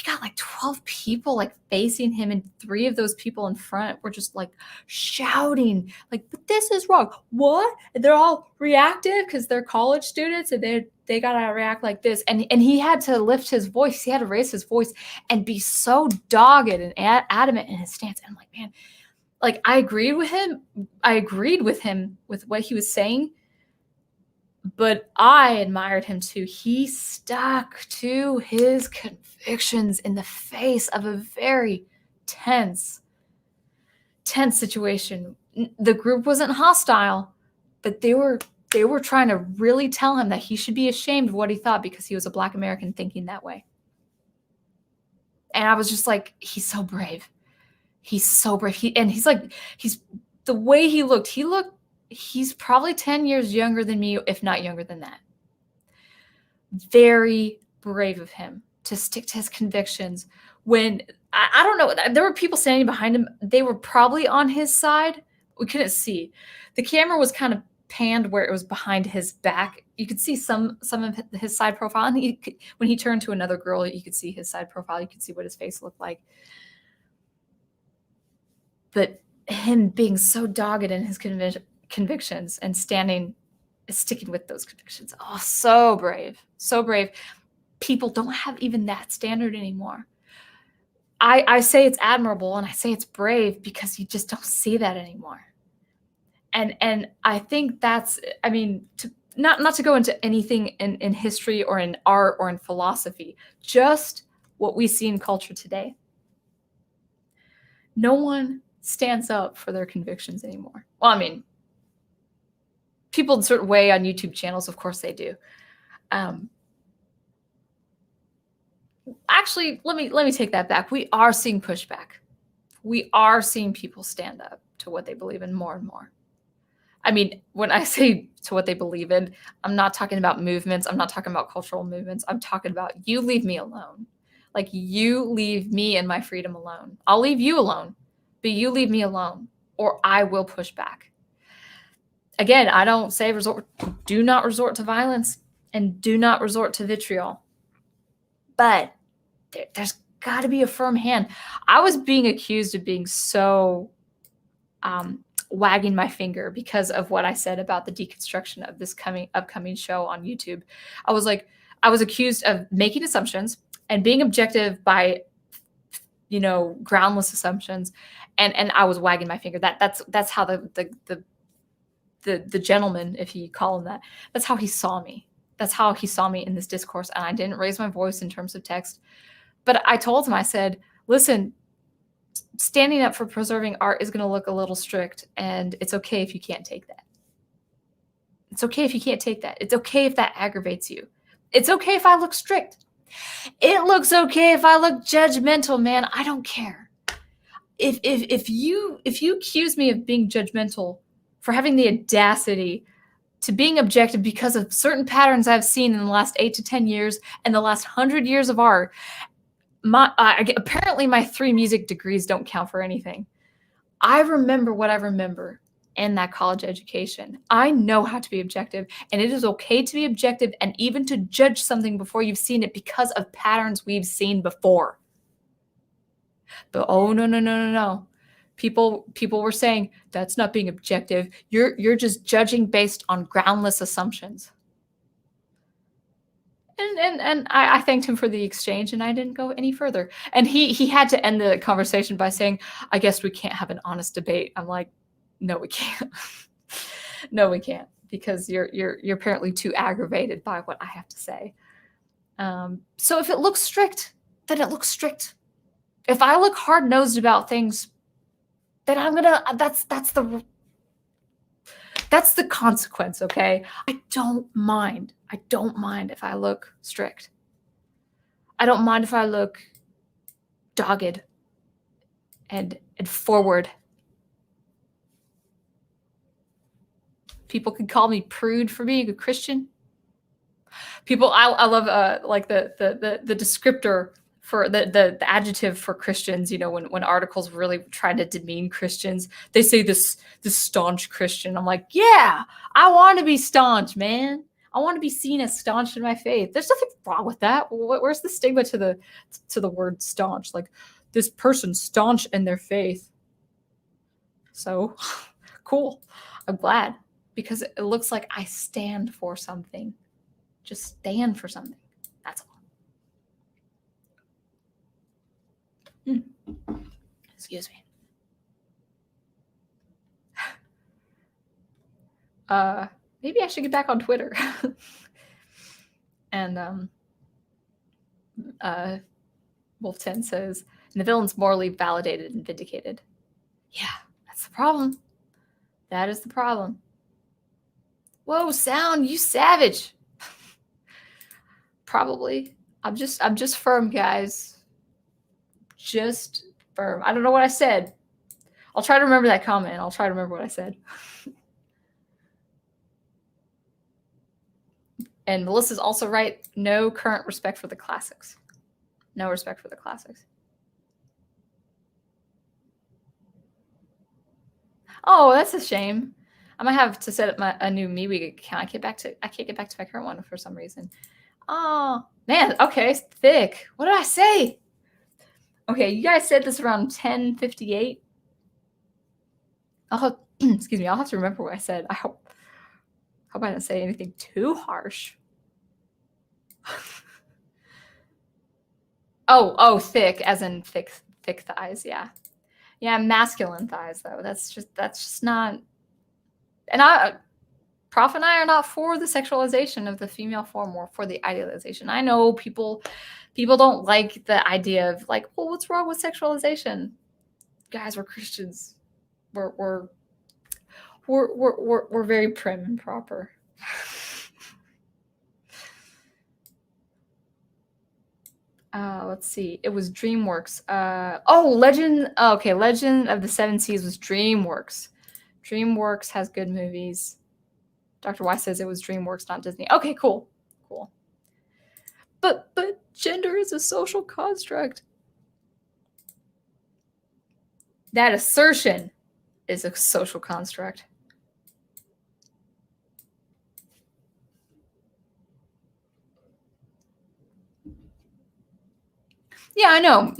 got like 12 people like facing him, and 3 of those people in front were just like shouting, like, but this is wrong. What? And they're all reactive because they're college students and they gotta react like this. And he had to lift his voice. He had to raise his voice and be so dogged and adamant in his stance. And I'm like, man, like I agreed with him with what he was saying, but I admired him too. He stuck to his convictions in the face of a very tense situation. The group wasn't hostile, but they were trying to really tell him that he should be ashamed of what he thought because he was a Black American thinking that way. And I was just like, he's so brave. He's so brave. He's the way he looked, he's probably 10 years younger than me, if not younger than that. Very brave of him to stick to his convictions when, I don't know, there were people standing behind him. They were probably on his side. We couldn't see. The camera was kind of panned where it was behind his back. You could see some of his side profile. And when he turned to another girl, you could see his side profile. You could see what his face looked like. But him being so dogged in his convictions and sticking with those convictions. Oh, so brave. So brave. People don't have even that standard anymore. I say it's admirable and I say it's brave because you just don't see that anymore. And I think that's, I mean, not to go into anything in history or in art or in philosophy, just what we see in culture today. No one stands up for their convictions anymore. Well, I mean, people in a certain way on YouTube channels, of course they do. Actually, let me take that back. We are seeing pushback. We are seeing people stand up to what they believe in more and more. I mean, when I say to what they believe in, I'm not talking about movements. I'm not talking about cultural movements. I'm talking about you leave me alone. Like, you leave me and my freedom alone. I'll leave you alone, but you leave me alone or I will push back. Again, I don't say do not resort to violence. and do not resort to vitriol. But there's got to be a firm hand. I was being accused of being so wagging my finger because of what I said about the deconstruction of this upcoming show on YouTube. I was accused of making assumptions and being objective by, groundless assumptions, and I was wagging my finger. That's how the gentleman, if you call him that, that's how he saw me. That's how he saw me in this discourse, and I didn't raise my voice in terms of text. But I told him, I said, listen, standing up for preserving art is going to look a little strict, and it's okay if you can't take that. It's okay if you can't take that. It's okay if that aggravates you. It's okay if I look strict. It looks okay if I look judgmental, man. I don't care. If you accuse me of being judgmental for having the audacity to being objective because of certain patterns I've seen in the last 8 to 10 years and the last 100 years of art, apparently my 3 music degrees don't count for anything. I remember what I remember in that college education. I know how to be objective, and it is okay to be objective and even to judge something before you've seen it because of patterns we've seen before. But oh, no. People were saying that's not being objective. You're just judging based on groundless assumptions. And I thanked him for the exchange, and I didn't go any further. And he had to end the conversation by saying, I guess we can't have an honest debate. I'm like, no, we can't. No, we can't, because you're apparently too aggravated by what I have to say. So if it looks strict, then it looks strict. If I look hard-nosed about things, then I'm gonna, that's the consequence, okay? I don't mind if I look strict. I don't mind if I look dogged and forward. People can call me prude for being a Christian. I love like the descriptor for the adjective for Christians, when articles really try to demean Christians, they say this staunch Christian. I'm like, yeah, I want to be staunch, man. I want to be seen as staunch in my faith. There's nothing wrong with that. Where's the stigma to the word staunch? Like, this person's staunch in their faith. So cool. I'm glad, because it looks like I stand for something. Just stand for something. That's all. Excuse me. Maybe I should get back on Twitter. And Wolf10 says, and the villain's morally validated and vindicated. Yeah, that's the problem. That is the problem. Whoa, Sound, you savage. Probably. I'm just firm, guys. Just firm. I don't know what I said. I'll try to remember that comment. I'll try to remember what I said. And Melissa's also right. No current respect for the classics. No respect for the classics. Oh, that's a shame. I might have to set up a new MeWe account. I can't get back to my current one for some reason. Oh, man. Okay, thick. What did I say? Okay, you guys said this around 10:58. Excuse me. I'll have to remember what I said. I hope I didn't say anything too harsh. Oh, thick, as in thick thighs. Yeah, masculine thighs though. That's just not. And Prof and I are not for the sexualization of the female form or for the idealization. I know people don't like the idea of like, well, what's wrong with sexualization? Guys, we're Christians. We're very prim and proper. Let's see. It was DreamWorks. Legend. Okay, Legend of the Seven Seas was DreamWorks. DreamWorks has good movies. Dr. Y says it was DreamWorks, not Disney. Okay, cool. But gender is a social construct. That assertion is a social construct. Yeah, I know,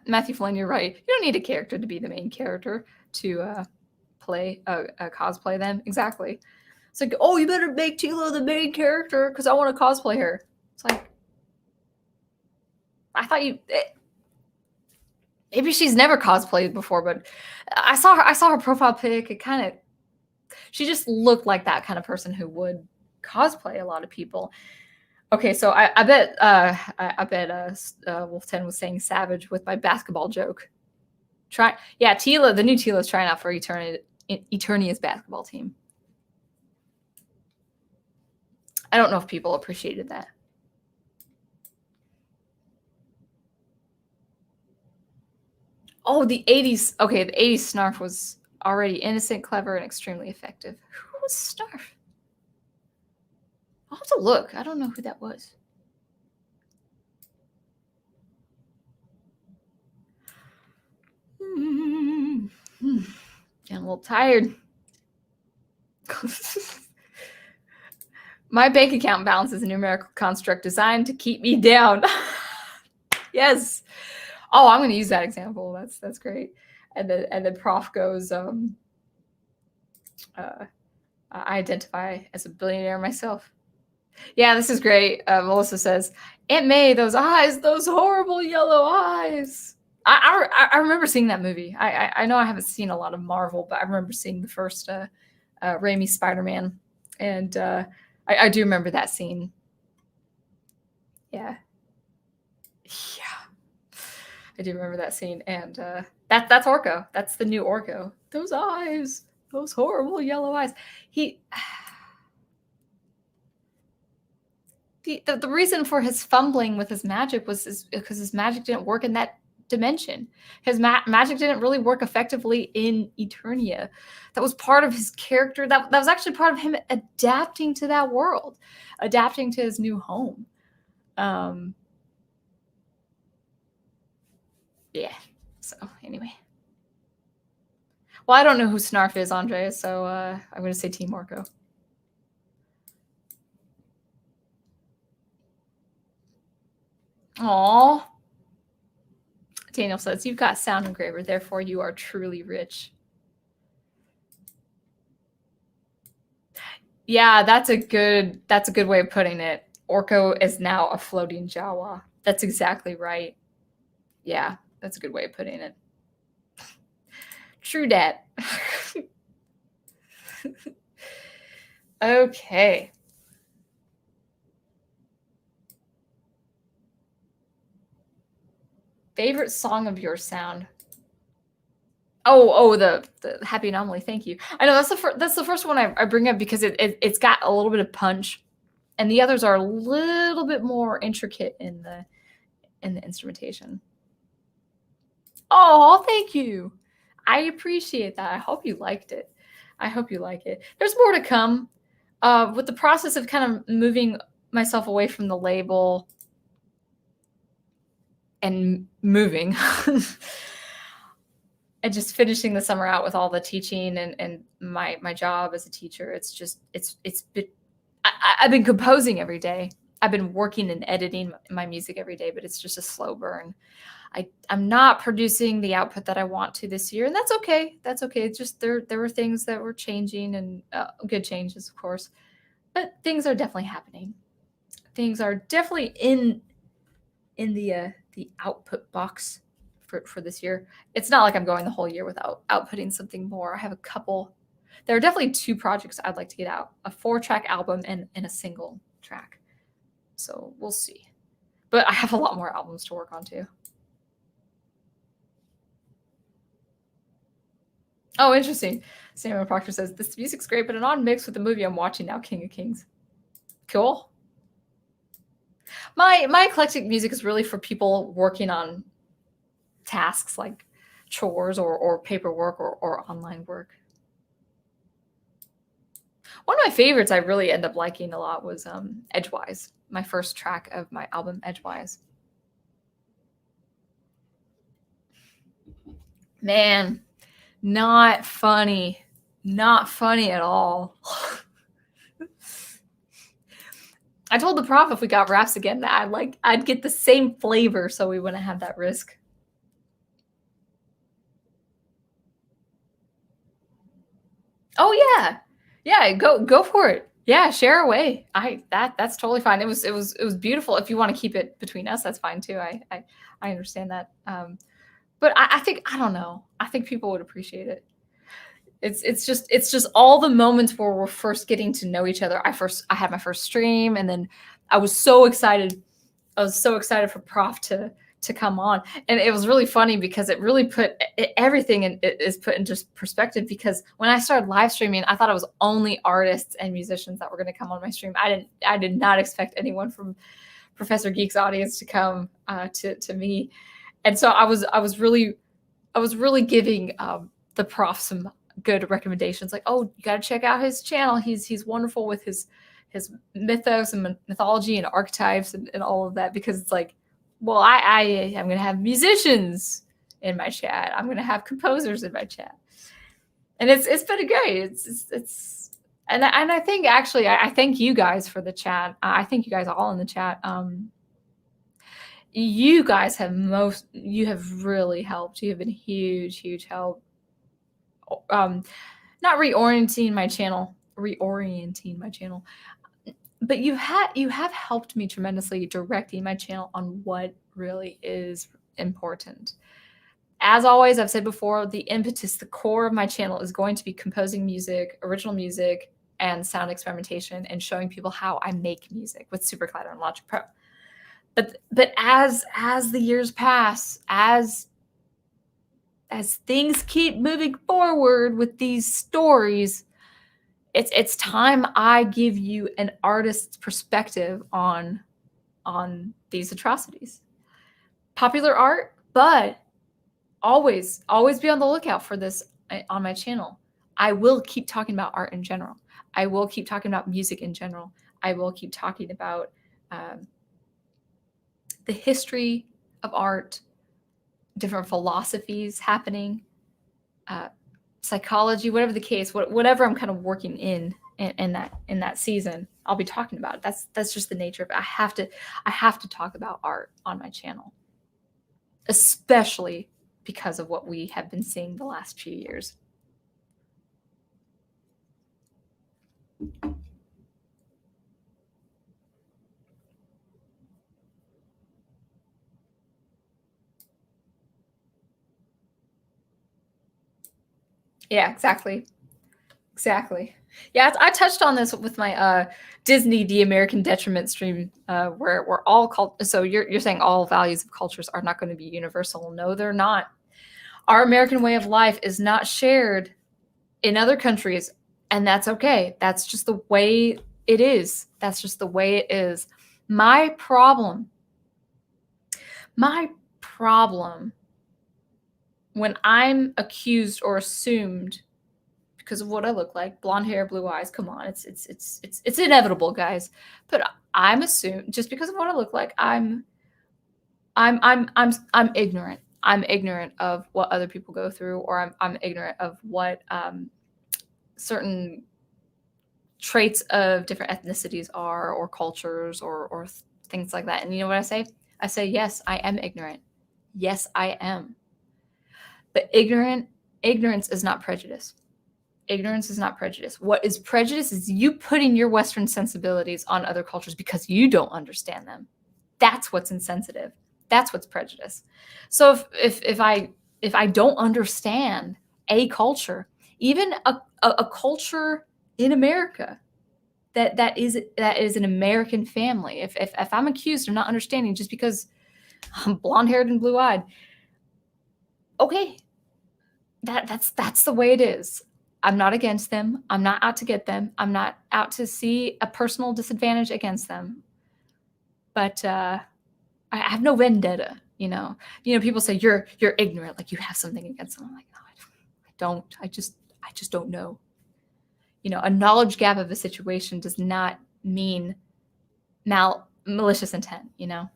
Matthew Flynn, you're right. You don't need a character to be the main character to play cosplay them. Exactly. It's like, oh, you better make Tila the main character because I want to cosplay her. It's like, I thought maybe she's never cosplayed before, but I saw her profile pic. It kind of, she just looked like that kind of person who would cosplay a lot of people. Okay, so I bet Wolf 10 was saying savage with my basketball joke. Tila, the new Tila's trying out for Eternia's basketball team. I don't know if people appreciated that. Oh, the 80s. Okay, the 80s Snarf was already innocent, clever, and extremely effective. Who was Snarf? I'll have to look. I don't know who that was. Getting a little tired. My bank account balance is a numerical construct designed to keep me down. Yes. Oh, I'm going to use that example. That's great. And the prof goes, I identify as a billionaire myself. Yeah, this is great. Melissa says, Aunt May, those eyes, those horrible yellow eyes. I remember seeing that movie. I know I haven't seen a lot of Marvel, but I remember seeing the first Raimi Spider-Man. And I do remember that scene. Yeah. I do remember that scene. And that's Orko. That's the new Orko. Those eyes, those horrible yellow eyes. The reason for his fumbling with his magic was because his magic didn't work in that dimension. His magic didn't really work effectively in Eternia. That was part of his character. That was actually part of him adapting to that world, adapting to his new home. Yeah. So anyway. Well, I don't know who Snarf is, Andre, so I'm going to say Team Orko. Aww. Daniel says, you've got Sound Engraver, therefore you are truly rich. Yeah, that's a good way of putting it. Orko is now a floating Jawa. That's exactly right. Yeah, that's a good way of putting it. True dat. Okay. Favorite song of your Sound? Oh, the Happy Anomaly. Thank you. I know that's the first one I bring up because it's got a little bit of punch, and the others are a little bit more intricate in the instrumentation. Oh, thank you. I appreciate that. I hope you liked it. I hope you like it. There's more to come. With the process of kind of moving myself away from the label and moving and just finishing the summer out with all the teaching and my job as a teacher, I've been composing every day. I've been working and editing my music every day, but it's just a slow burn. I'm not producing the output that I want to this year, and that's okay. That's okay. It's just there were things that were changing, and good changes, of course, but things are definitely happening. Things are definitely in the output box for this year. It's not like I'm going the whole year without outputting something more. I have a couple. There are definitely 2 projects I'd like to get out: a 4-track album and a single track. So we'll see. But I have a lot more albums to work on too. Oh, interesting. Samuel Proctor says, this music's great, but an odd mix with the movie I'm watching now, King of Kings. Cool. My eclectic music is really for people working on tasks like chores or paperwork or online work. One of my favorites I really end up liking a lot was Edgewise, my first track of my album Edgewise. Man, not funny. Not funny at all. I told the prof if we got wraps again that I'd get the same flavor, so we wouldn't have that risk. Oh yeah, go for it. Yeah, share away. That's totally fine. It was beautiful. If you want to keep it between us, that's fine too. I understand that. But I think, I don't know. I think people would appreciate it. It's just all the moments where we're first getting to know each other. I had my first stream, and then I was so excited. I was so excited for Prof to come on, and it was really funny because it really put everything is put into perspective. Because when I started live streaming, I thought it was only artists and musicians that were going to come on my stream. I did not expect anyone from Professor Geek's audience to come to me, and so I was really giving the Prof some good recommendations, like, oh, you got to check out his channel. He's wonderful with his mythos and mythology and archetypes and all of that, because it's like, well, I'm going to have musicians in my chat. I'm going to have composers in my chat. And it's been great. And I think, actually, I thank you guys for the chat. I thank you guys all in the chat. You guys have really helped. You have been huge help. Not reorienting my channel, but you have helped me tremendously directing my channel on what really is important. As always, I've said before, the impetus, the core of my channel is going to be composing music, original music, and sound experimentation, and showing people how I make music with SuperCollider and Logic Pro. But as the years pass, as things keep moving forward with these stories, it's time I give you an artist's perspective on these atrocities. Popular art, but always be on the lookout for this on my channel. I will keep talking about art in general. I will keep talking about music in general. I will keep talking about the history of art, different philosophies happening, psychology, whatever the case, whatever I'm kind of working in that season, I'll be talking about it. That's just the nature of it. I have to talk about art on my channel, especially because of what we have been seeing the last few years. Yeah, exactly. Yeah, I touched on this with my Disney The American Detriment stream, where we're all called. So you're saying all values of cultures are not going to be universal. No, they're not. Our American way of life is not shared in other countries, and that's okay. That's just the way it is. My problem when I'm accused or assumed because of what I look like, blonde hair, blue eyes, come on, it's inevitable, guys. But I'm assumed just because of what I look like, I'm ignorant. I'm ignorant of what other people go through, or I'm ignorant of what certain traits of different ethnicities are, or cultures, or things like that. And you know what I say? I say, yes, I am ignorant. Yes, I am. But ignorance is not prejudice. Ignorance is not prejudice. What is prejudice is you putting your Western sensibilities on other cultures because you don't understand them. That's what's insensitive. That's what's prejudice. So if I don't understand a culture, even a culture in America that is an American family, if I'm accused of not understanding just because I'm blonde-haired and blue-eyed, okay, that's the way it is. I'm not against them. I'm not out to get them. I'm not out to see a personal disadvantage against them. But I have no vendetta. You know, people say you're ignorant, like you have something against them. I'm like, no, I don't. I just don't know. A knowledge gap of a situation does not mean malicious intent. It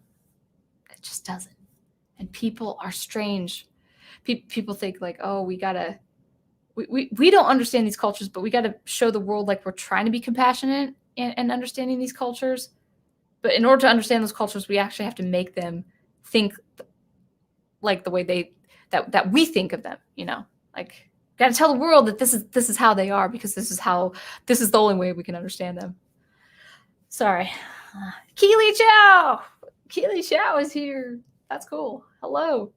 just doesn't. And people are strange. People think like, oh, we don't understand these cultures, but we got to show the world like we're trying to be compassionate and understanding these cultures. But in order to understand those cultures, we actually have to make them think like the way that we think of them, like got to tell the world that this is how they are, because this is the only way we can understand them. Sorry. Keely Chow is here. That's cool. Hello.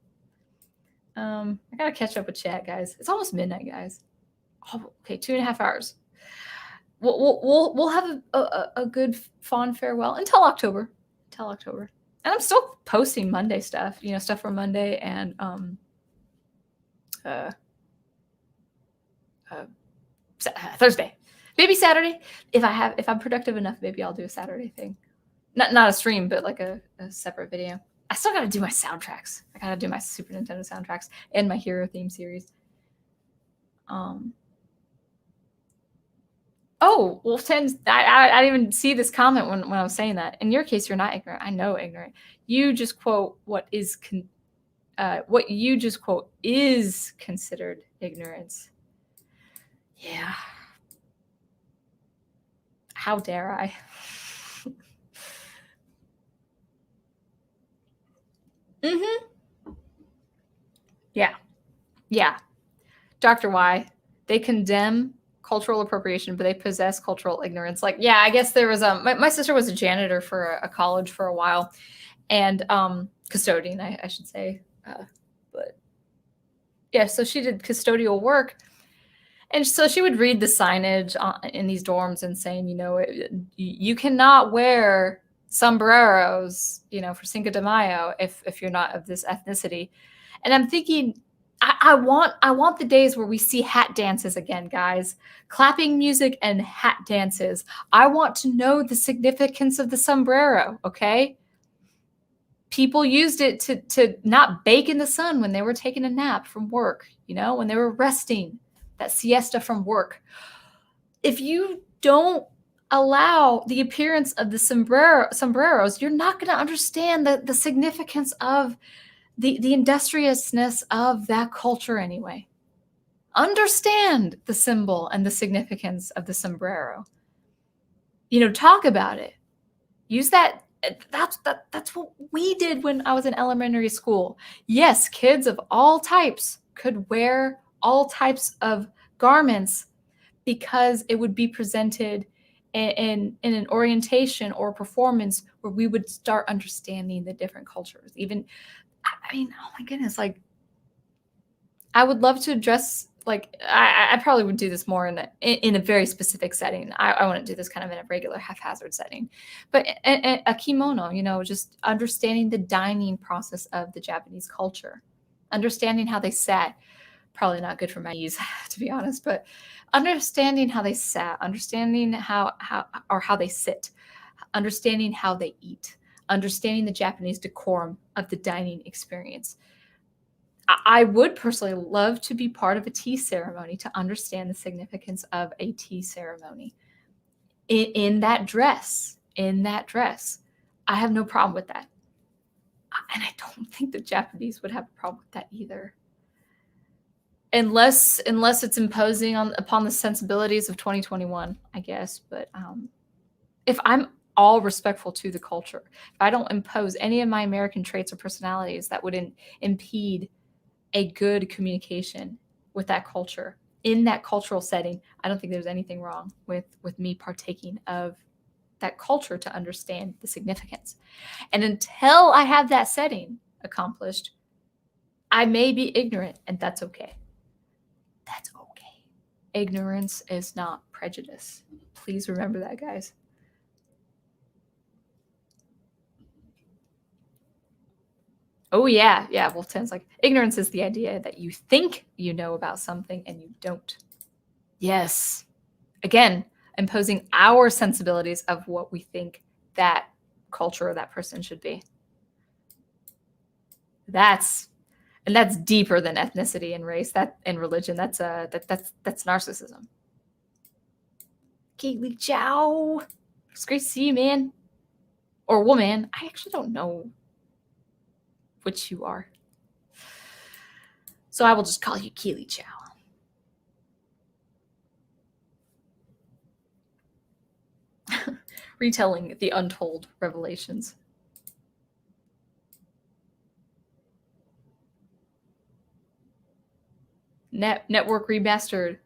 I gotta catch up with chat, guys. It's almost midnight, guys. Oh, okay, 2.5 hours. We'll have a good fond farewell until October. And I'm still posting Monday stuff, stuff from Monday and Thursday. Maybe Saturday. If I'm productive enough, maybe I'll do a Saturday thing. Not a stream, but like a separate video. I still gotta do my soundtracks. I gotta do my Super Nintendo soundtracks and my Hero theme series. Oh, Wolf 10, I didn't even see this comment when I was saying that. In your case, you're not ignorant. I know ignorant. You just quote what you just quote is considered ignorance. Yeah. How dare I? Yeah. Dr. Y, they condemn cultural appropriation, but they possess cultural ignorance. Like, yeah, I guess there was my sister was a janitor for a college for a while, and custodian, I should say. But yeah, so she did custodial work. And so she would read the signage in these dorms and saying, you cannot wear sombreros, for Cinco de Mayo if you're not of this ethnicity. And I'm thinking, I want the days where we see hat dances again, guys. Clapping music and hat dances. I want to know the significance of the sombrero, okay? People used it to not bake in the sun when they were taking a nap from work, when they were resting, that siesta from work. If you don't allow the appearance of the sombreros, you're not going to understand the significance of the industriousness of that culture anyway. Understand the symbol and the significance of the sombrero. Talk about it. Use that. That's what we did when I was in elementary school. Yes, kids of all types could wear all types of garments because it would be presented in an orientation or performance where we would start understanding the different cultures. Even, oh my goodness, like I would love to dress like I probably would do this more in a very specific setting. I wouldn't do this kind of in a regular haphazard setting, but a kimono, just understanding the dining process of the Japanese culture, understanding how they sat. Probably not good for my knees, to be honest, but understanding how they sat, understanding how they sit, understanding how they eat, understanding the Japanese decorum of the dining experience. I would personally love to be part of a tea ceremony to understand the significance of a tea ceremony. In that dress, I have no problem with that. And I don't think the Japanese would have a problem with that either. Unless it's imposing upon the sensibilities of 2021, I guess. But if I'm all respectful to the culture, if I don't impose any of my American traits or personalities that would impede a good communication with that culture in that cultural setting, I don't think there's anything wrong with me partaking of that culture to understand the significance. And until I have that setting accomplished, I may be ignorant, and that's okay. That's okay. Ignorance is not prejudice. Please remember that, guys. Oh, yeah. Yeah. Wolf 10's like, ignorance is the idea that you think you know about something and you don't. Yes. Again, imposing our sensibilities of what we think that culture or that person should be. That's deeper than ethnicity and race, and religion. That's narcissism. Keely Chow. It's great to see you, man. Or woman. I actually don't know which you are. So I will just call you Keely Chow. retelling the untold revelations. Network Remastered,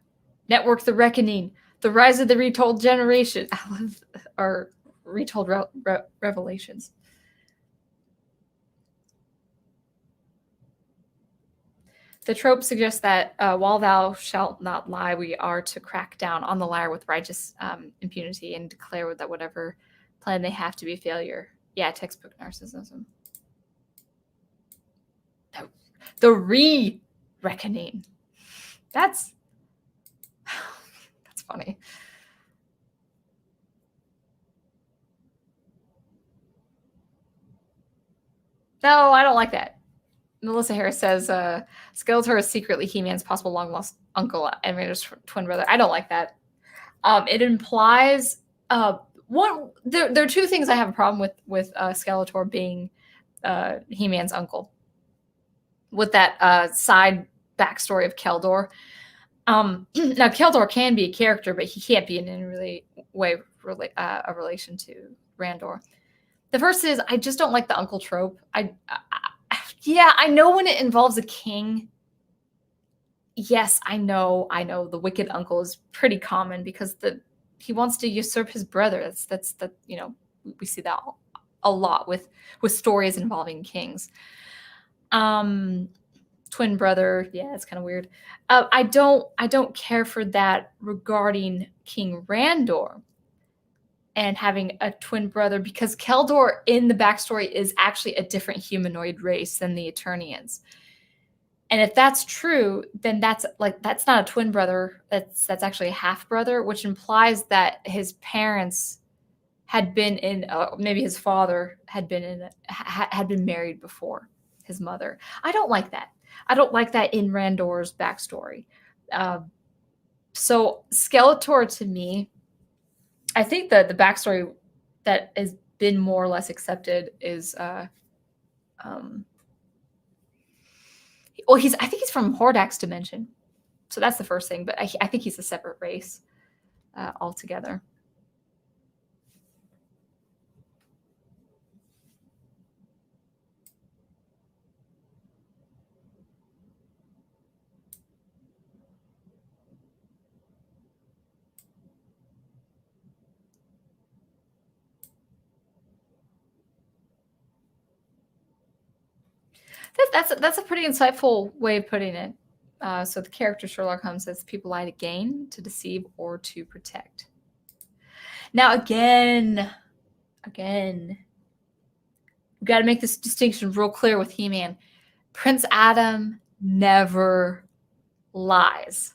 Network The Reckoning, The Rise of the Retold Generation, or Retold Revelations. The trope suggests that while thou shalt not lie, we are to crack down on the liar with righteous impunity and declare that whatever plan they have to be a failure. Yeah, textbook narcissism. The re-reckoning. That's funny. No, I don't like that. Melissa Harris says Skeletor is secretly He-Man's possible long-lost uncle and Raider's twin brother. I don't like that. It implies one. There are two things I have a problem with Skeletor being He-Man's uncle. With that side backstory of Keldor. Now Keldor can be a character, but he can't be in any really way a relation to Randor. The first is I just don't like the uncle trope. Yeah, I know when it involves a king. Yes, I know. The wicked uncle is pretty common because he wants to usurp his brother. That's we see that a lot with stories involving kings. Twin brother, yeah, it's kind of weird. I don't care for that regarding King Randor and having a twin brother because Keldor in the backstory is actually a different humanoid race than the Eternians. And if that's true, then that's not a twin brother. That's actually a half brother, which implies that his parents had been in maybe his father had been married before his mother. I don't like that. I don't like that in Randor's backstory. So Skeletor to me, I think that the backstory that has been more or less accepted is I think he's from Hordak's dimension. So that's the first thing, but I think he's a separate race altogether. That's a pretty insightful way of putting it. So the character Sherlock Holmes says people lie to gain, to deceive, or to protect. Now again, we got to make this distinction real clear with He-Man. Prince Adam never lies.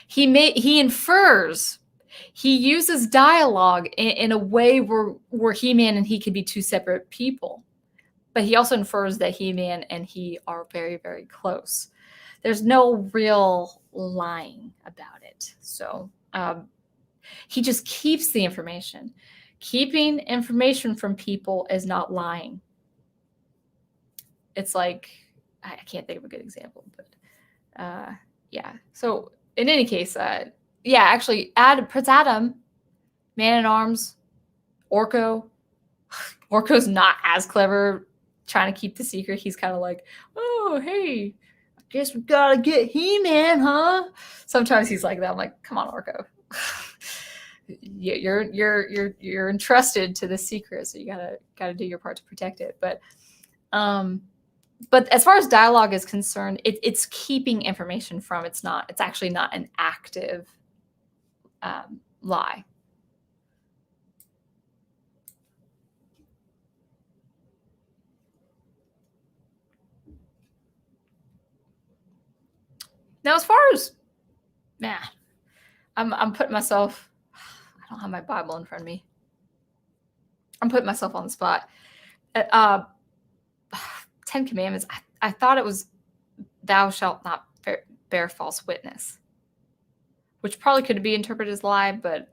He infers. He uses dialogue in a way where He-Man and he could be two separate people. But he also infers that He-Man and he are very, very close. There's no real lying about it. So he just keeps the information. Keeping information from people is not lying. It's like, I can't think of a good example, but yeah. So in any case, actually, Prince Adam, Man-at-Arms, Orko. Orko's not as clever trying to keep the secret. He's kind of like, oh, hey, I guess we gotta get He-Man, huh? Sometimes he's like that. I'm like, come on, Orko. You're entrusted to the secret, so you gotta do your part to protect it. But as far as dialogue is concerned, it's keeping information from. It's actually not an active lie. Now, as far as, I'm putting myself, I don't have my Bible in front of me. I'm putting myself on the spot. 10 Commandments, I thought it was, thou shalt not bear false witness, which probably could be interpreted as lie, but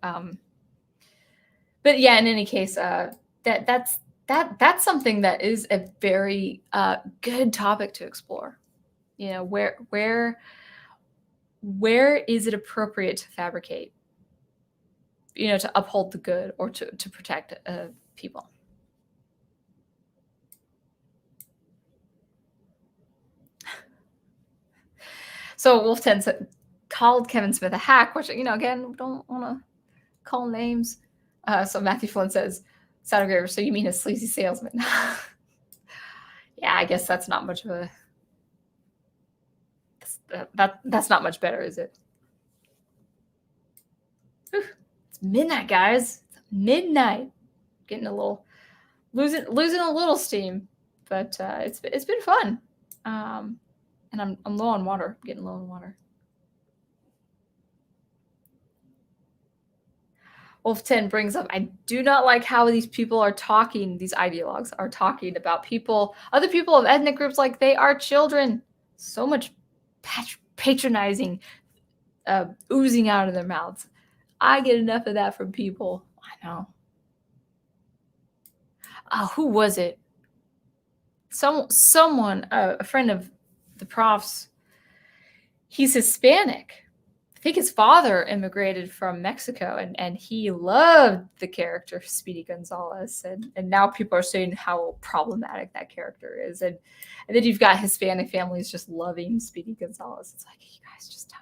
yeah, in any case, that's something that is a very good topic to explore. You know, where is it appropriate to fabricate? to uphold the good or to protect people. So Wolf 10 called Kevin Smith a hack, which, again, don't want to call names. So Matthew Flynn says, Soundgraver, so you mean a sleazy salesman? Yeah, I guess that's not much of a... That's not much better, is it? Whew. It's midnight, guys. It's midnight. Getting a little... Losing a little steam. But it's been fun. And I'm low on water. I'm getting low on water. Wolf 10 brings up, I do not like how these people are talking, these ideologues are talking about other people of ethnic groups like they are children. So much patronizing oozing out of their mouths. I get enough of that from people. I know. Who was it? Someone, a friend of the prof's, he's Hispanic. I think his father immigrated from Mexico, and he loved the character Speedy Gonzalez, and now people are saying how problematic that character is, and then you've got Hispanic families just loving Speedy Gonzalez. It's like, you guys just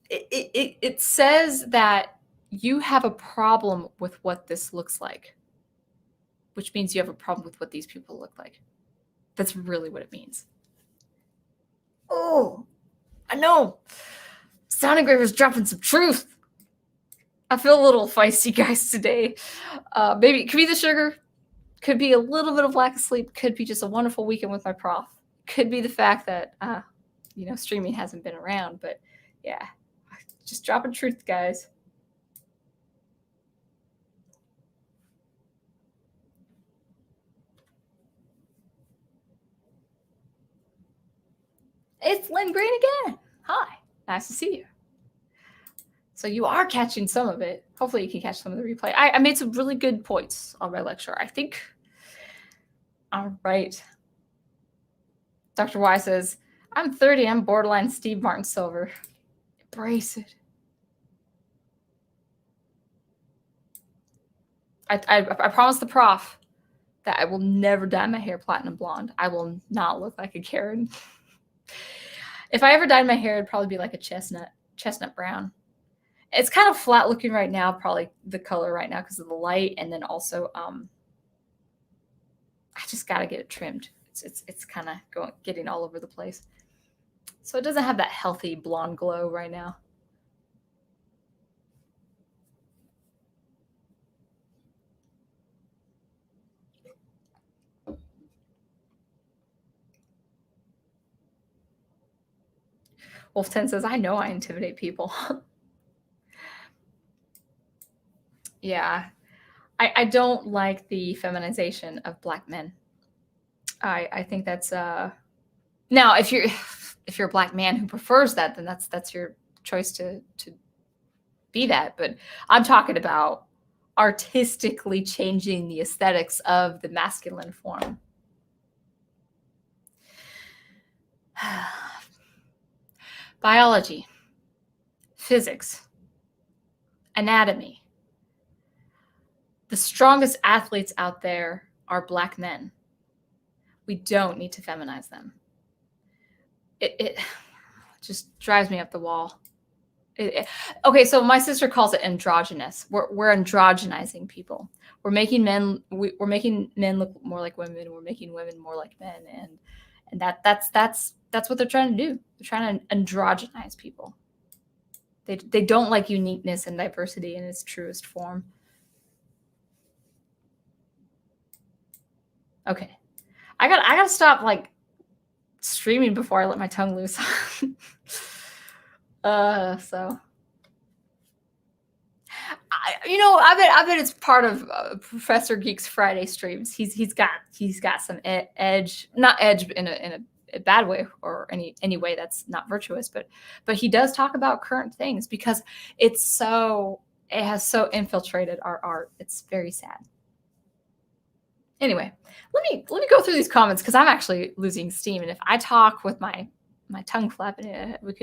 don't. It says that you have a problem with what this looks like, which means you have a problem with what these people look like. That's really what it means. Oh, I know. Sound Engraver's dropping some truth. I feel a little feisty, guys, today. Maybe it could be the sugar. Could be a little bit of lack of sleep. Could be just a wonderful weekend with my prof. Could be the fact that, streaming hasn't been around. But, yeah, just dropping truth, guys. It's Lynn Green again. Hi. Nice to see you. So you are catching some of it. Hopefully you can catch some of the replay. I made some really good points on my lecture, I think. All right. Dr. Y says, I'm 30. I'm borderline Steve Martin Silver. Embrace it. I promised the prof that I will never dye my hair platinum blonde. I will not look like a Karen. If I ever dyed my hair, it'd probably be like a chestnut brown. It's kind of flat looking right now, probably the color right now because of the light, and then also I just got to get it trimmed. It's kind of getting all over the place. So it doesn't have that healthy blonde glow right now. Wolf 10 says, I know I intimidate people. Yeah. I don't like the feminization of Black men. I think that's now if you're a Black man who prefers that, then that's your choice to be that. But I'm talking about artistically changing the aesthetics of the masculine form. Biology, physics, anatomy. The strongest athletes out there are Black men. We don't need to feminize them. It just drives me up the wall. Okay, so my sister calls it androgynous. We're androgenizing people. We're making men look more like women. We're making women more like men, and that's what they're trying to do. They're trying to androgynize people. They don't like uniqueness and diversity in its truest form. Okay, I gotta stop like streaming before I let my tongue loose. So I bet it's part of Professor Geek's Friday streams. He's got some edge, not edge in a bad way or any way that's not virtuous, but he does talk about current things because it has so infiltrated our art. It's very sad. Anyway, let me go through these comments because I'm actually losing steam, and if I talk with my tongue flapping, we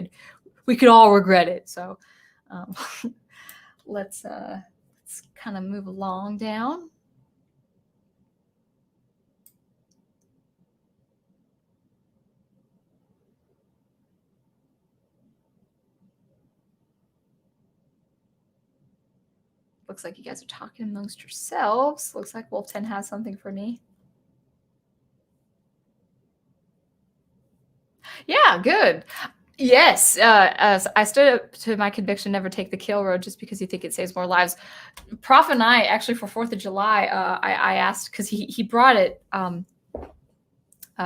we could all regret it. So let's kind of move along down. Looks like you guys are talking amongst yourselves. Looks like Wolf 10 has something for me. Yeah, good. Yes, I stood up to my conviction, never take the kill road just because you think it saves more lives. Prof and I, actually for 4th of July, I asked, because he brought it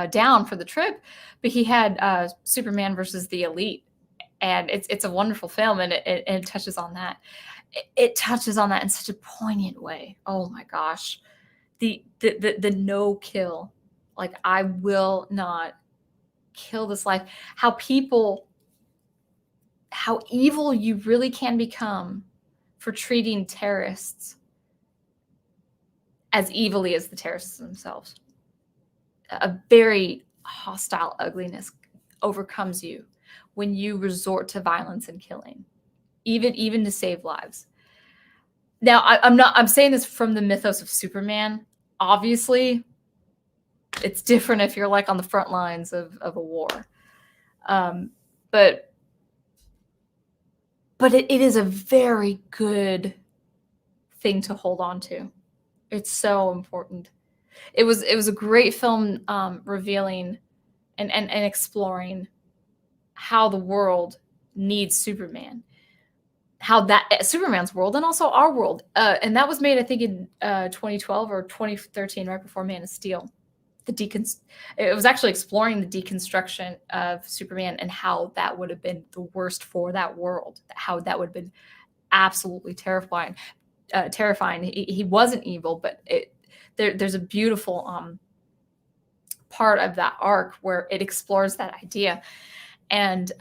down for the trip, but he had Superman versus the Elite. And it's a wonderful film, and it touches on that. It touches on that in such a poignant way. Oh my gosh. The no kill. Like, I will not kill this life. How evil you really can become for treating terrorists as evilly as the terrorists themselves. A very hostile ugliness overcomes you when you resort to violence and killing, even to save lives. Now, I'm saying this from the mythos of Superman. Obviously, it's different if you're like on the front lines of a war. But it is a very good thing to hold on to. It's so important. It was a great film, revealing and exploring how the world needs Superman, how that Superman's world and also our world. And that was made, I think, in 2012 or 2013, right before Man of Steel. It was actually exploring the deconstruction of Superman and how that would have been the worst for that world, how that would have been absolutely terrifying. He wasn't evil, but there's a beautiful part of that arc where it explores that idea, and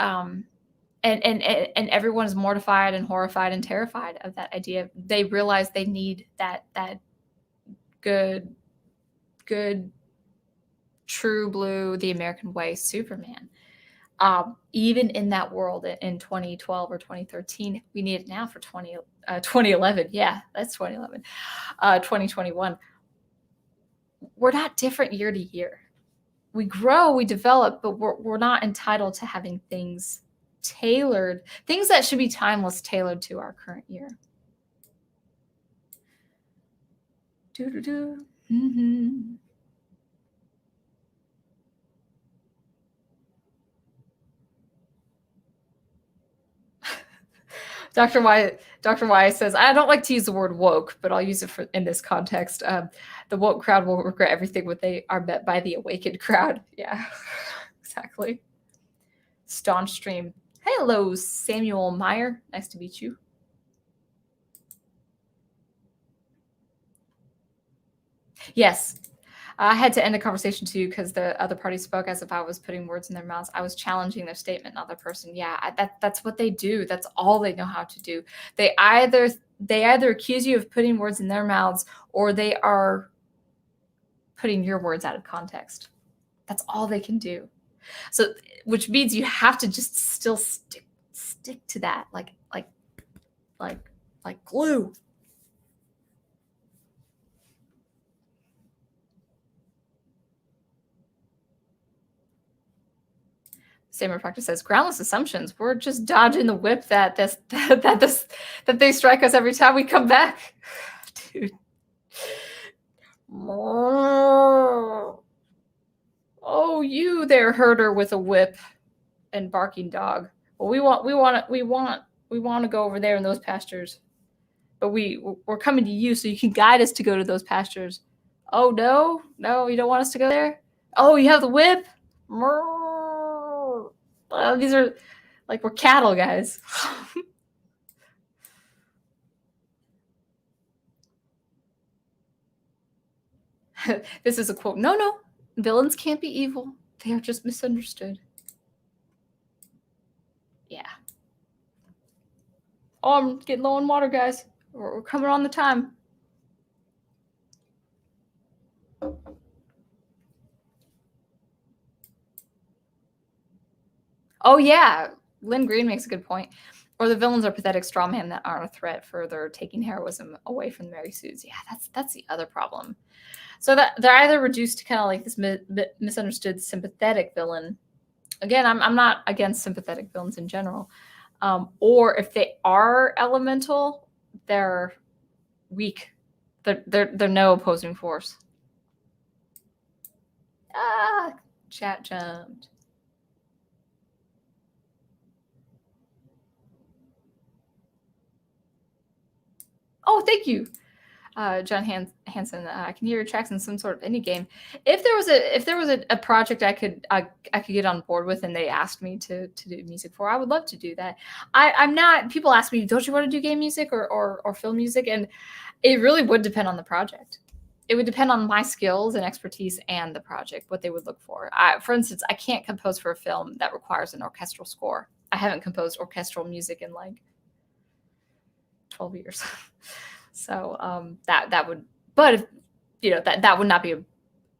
everyone is mortified and horrified and terrified of that idea. They realize they need that good true blue, the American way Superman. Even in that world in 2012 or 2013, we need it now for 2011. Yeah, that's 2011. 2021. We're not different year to year. We grow, we develop, but we're not entitled to having things tailored, things that should be timeless, tailored to our current year. Mm-hmm. Dr. Y says, I don't like to use the word woke, but I'll use it in this context. The woke crowd will regret everything when they are met by the awakened crowd. Yeah, exactly. Staunch stream. Hello, Samuel Meyer. Nice to meet you. Yes. I had to end the conversation too because the other party spoke as if I was putting words in their mouths. I was challenging their statement, not the person. Yeah, that's what they do. That's all they know how to do. They either accuse you of putting words in their mouths, or they are putting your words out of context. That's all they can do. So, which means you have to just still stick to that, like glue. Samer Practice says, groundless assumptions. We're just dodging the whip that they strike us every time we come back. Dude. Oh, you there, herder with a whip and barking dog. Well, we want to go over there in those pastures. But we're coming to you so you can guide us to go to those pastures. Oh, no, you don't want us to go there? Oh, you have the whip? These are like, we're cattle, guys. This is a quote. No, villains can't be evil. They are just misunderstood. Yeah. Oh, I'm getting low on water, guys. We're coming on the time. Oh, yeah. Lynn Green makes a good point. Or the villains are pathetic straw men that aren't a threat, further taking heroism away from the Mary Sues. Yeah, that's the other problem. So that they're either reduced to kind of like this misunderstood sympathetic villain. Again, I'm not against sympathetic villains in general. Or if they are elemental, they're weak. They're no opposing force. Ah, chat jumped. Oh, thank you, John Hansen. I can hear your tracks in some sort of indie game. If there was a project I could get on board with, and they asked me to do music for, I would love to do that. I'm not. People ask me, don't you want to do game music or film music? And it really would depend on the project. It would depend on my skills and expertise and the project, what they would look for. For instance, I can't compose for a film that requires an orchestral score. I haven't composed orchestral music in like 12 years. So that would, but if, that would not be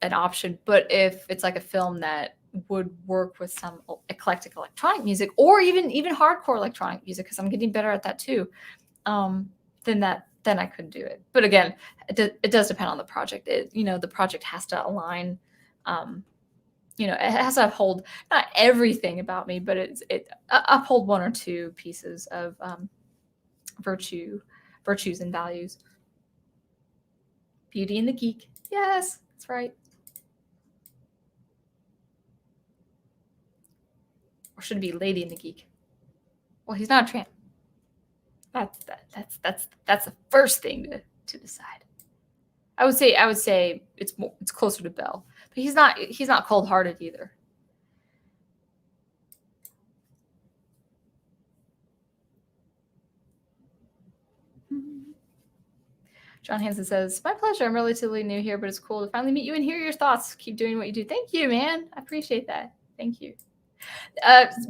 an option. But if it's like a film that would work with some eclectic electronic music, or even hardcore electronic music, because I'm getting better at that too, then I could do it. But again, it does depend on the project. The project has to align. It has to uphold not everything about me, but it uphold one or two pieces of virtues and values. Beauty and the Geek. Yes, that's right. Or should it be Lady and the Geek? Well, he's not a tramp. That's the first thing to decide. I would say it's closer to Belle, but he's not cold-hearted either. John Hansen says, "My pleasure. I'm relatively new here, but it's cool to finally meet you and hear your thoughts. Keep doing what you do." Thank you, man. I appreciate that. Thank you.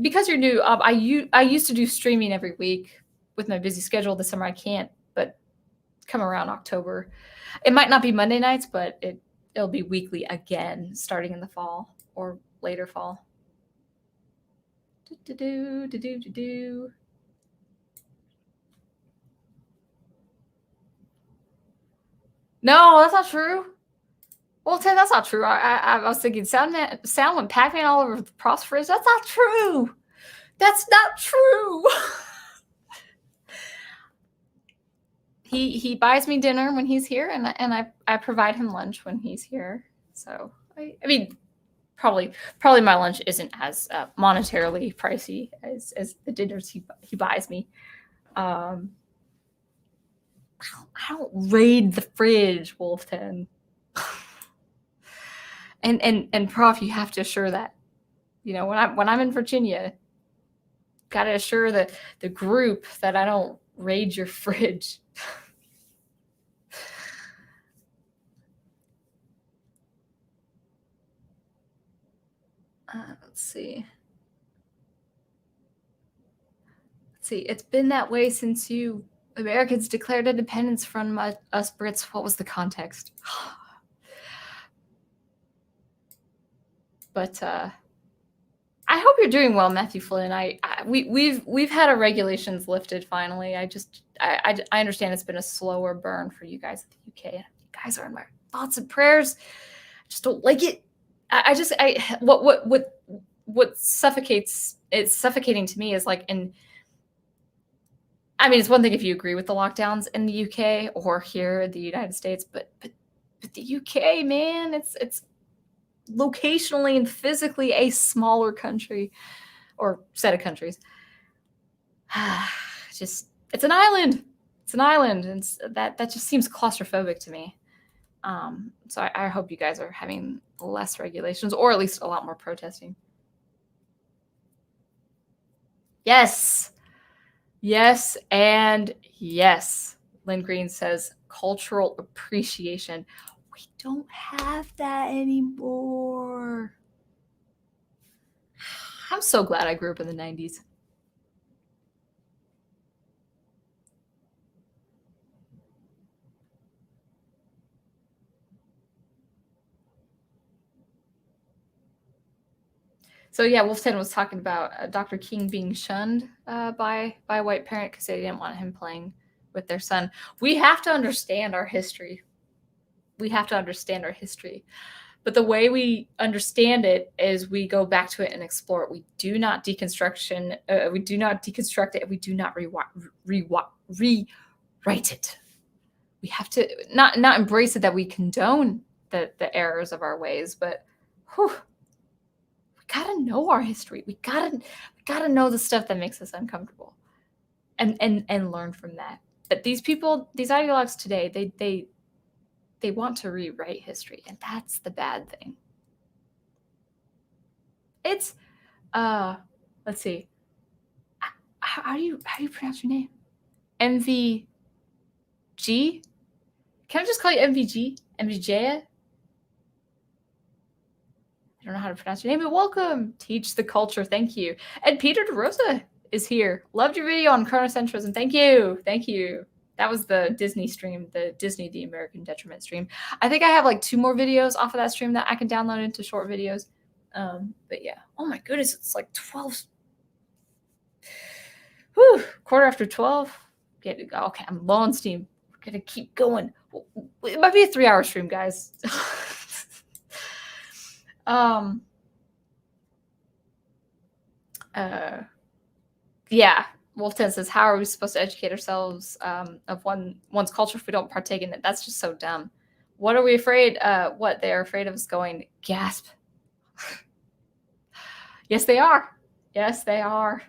Because you're new, I used to do streaming every week. With my busy schedule this summer, I can't. But come around October, it might not be Monday nights, but it'll be weekly again, starting in the fall or later fall. No, that's not true. Well, Ted, that's not true. I was thinking sound went Pac-Man all over the Prosperous. That's not true. That's not true. He buys me dinner when he's here, and I provide him lunch when he's here. So I mean, probably my lunch isn't as monetarily pricey as the dinners he buys me. I don't raid the fridge, Wolfton. and Prof, you have to assure that, when I'm in Virginia, got to assure the group that I don't raid your fridge. Let's see. It's been that way since you Americans declared independence from us Brits. What was the context? But I hope you're doing well, Matthew Flynn. We've had our regulations lifted finally. I understand it's been a slower burn for you guys in the UK. You guys are in my thoughts and prayers. I just don't like it. What suffocates? It's suffocating to me is like it's one thing if you agree with the lockdowns in the UK or here in the United States, but the UK, man, it's locationally and physically a smaller country or set of countries. It's an island. It's an island, and that just seems claustrophobic to me. So I hope you guys are having less regulations, or at least a lot more protesting. Yes, and yes. Lynn Green says cultural appreciation. We don't have that anymore. I'm so glad I grew up in the 90s. So yeah, Wolfton was talking about Dr. King being shunned by a white parent because they didn't want him playing with their son. We have to understand our history. We have to understand our history. But the way we understand it is we go back to it and explore it. We do not deconstruct it. We do not rewrite it. We have to not embrace it that we condone the errors of our ways, but we gotta know our history. We gotta know the stuff that makes us uncomfortable, and learn from that. But these people, these ideologues today, they want to rewrite history, and that's the bad thing. It's let's see. How do you pronounce your name? MVG? Can I just call you MVG? MVJ? I don't know how to pronounce your name, but welcome. Teach the culture. Thank you. And Peter DeRosa is here. Loved your video on chronocentrism. Thank you. Thank you. That was the Disney stream, the American Detriment stream. I think I have like 2 more videos off of that stream that I can download into short videos. But yeah. Oh my goodness, it's like 12. Whew, 12:15. Okay, I'm low on steam. We're gonna keep going. It might be a 3-hour stream, guys. Yeah. Wolfton says, how are we supposed to educate ourselves of one's culture if we don't partake in it? That's just so dumb. What are we afraid? What? They're afraid of us going, gasp. Yes, they are. Yes, they are.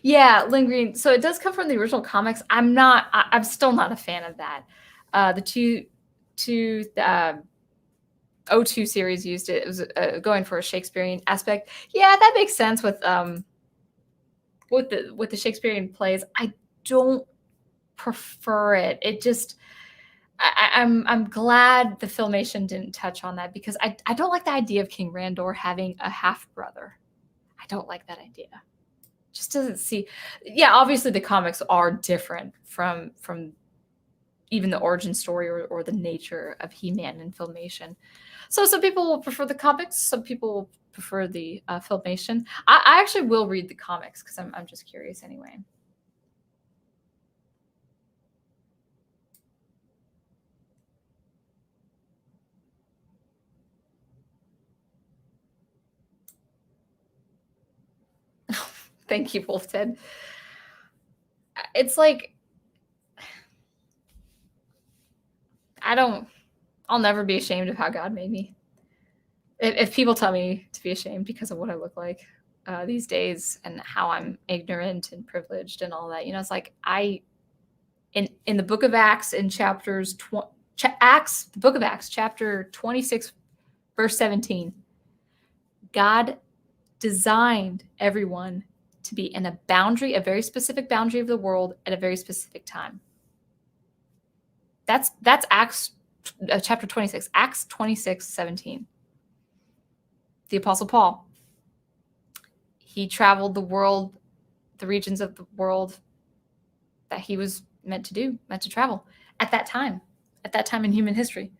Yeah, Lynn Green. So it does come from the original comics. I'm still not a fan of that. The O2 series used it. It was going for a Shakespearean aspect. Yeah, that makes sense with the Shakespearean plays. I don't prefer it. It just I'm glad the Filmation didn't touch on that because I don't like the idea of King Randor having a half brother. I don't like that idea. Just doesn't see. Yeah, obviously the comics are different from even the origin story or the nature of He-Man in Filmation. So some people will prefer the comics. Some people will prefer the Filmation. I actually will read the comics because I'm just curious anyway. Thank you, Wolf Ted. It's like I'll never be ashamed of how God made me. If people tell me to be ashamed because of what I look like these days and how I'm ignorant and privileged and all that, it's like in the book of Acts in the book of Acts, chapter 26, verse 17, God designed everyone to be in a very specific boundary of the world at a very specific time. That's Acts chapter 26, Acts 26:17. The Apostle Paul. He traveled the regions of the world that he was meant to travel at that time in human history.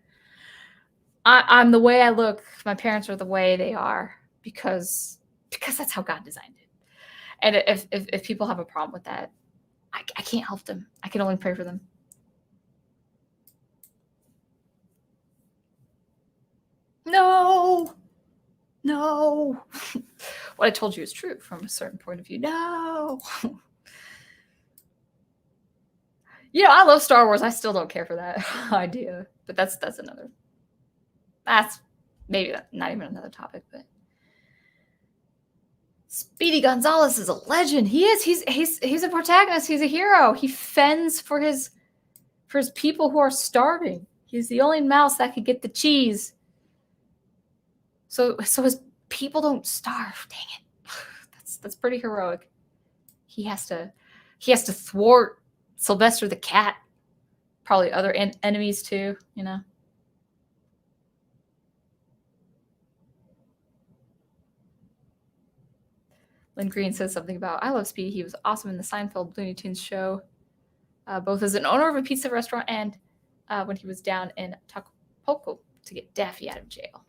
I'm the way I look. My parents are the way they are because that's how God designed it. And if people have a problem with that, I can't help them. I can only pray for them. No. What I told you is true from a certain point of view. No. I love Star Wars. I still don't care for that idea. But that's maybe not even another topic, but Speedy Gonzalez is a legend. He is. He's a protagonist. He's a hero. He fends for his people who are starving. He's the only mouse that could get the cheese. So his people don't starve. Dang it. That's pretty heroic. He has to thwart Sylvester the cat. Probably other enemies too, Lynn Green says something about, I love Speedy. He was awesome in the Seinfeld Looney Tunes show, both as an owner of a pizza restaurant and when he was down in to get Daffy out of jail.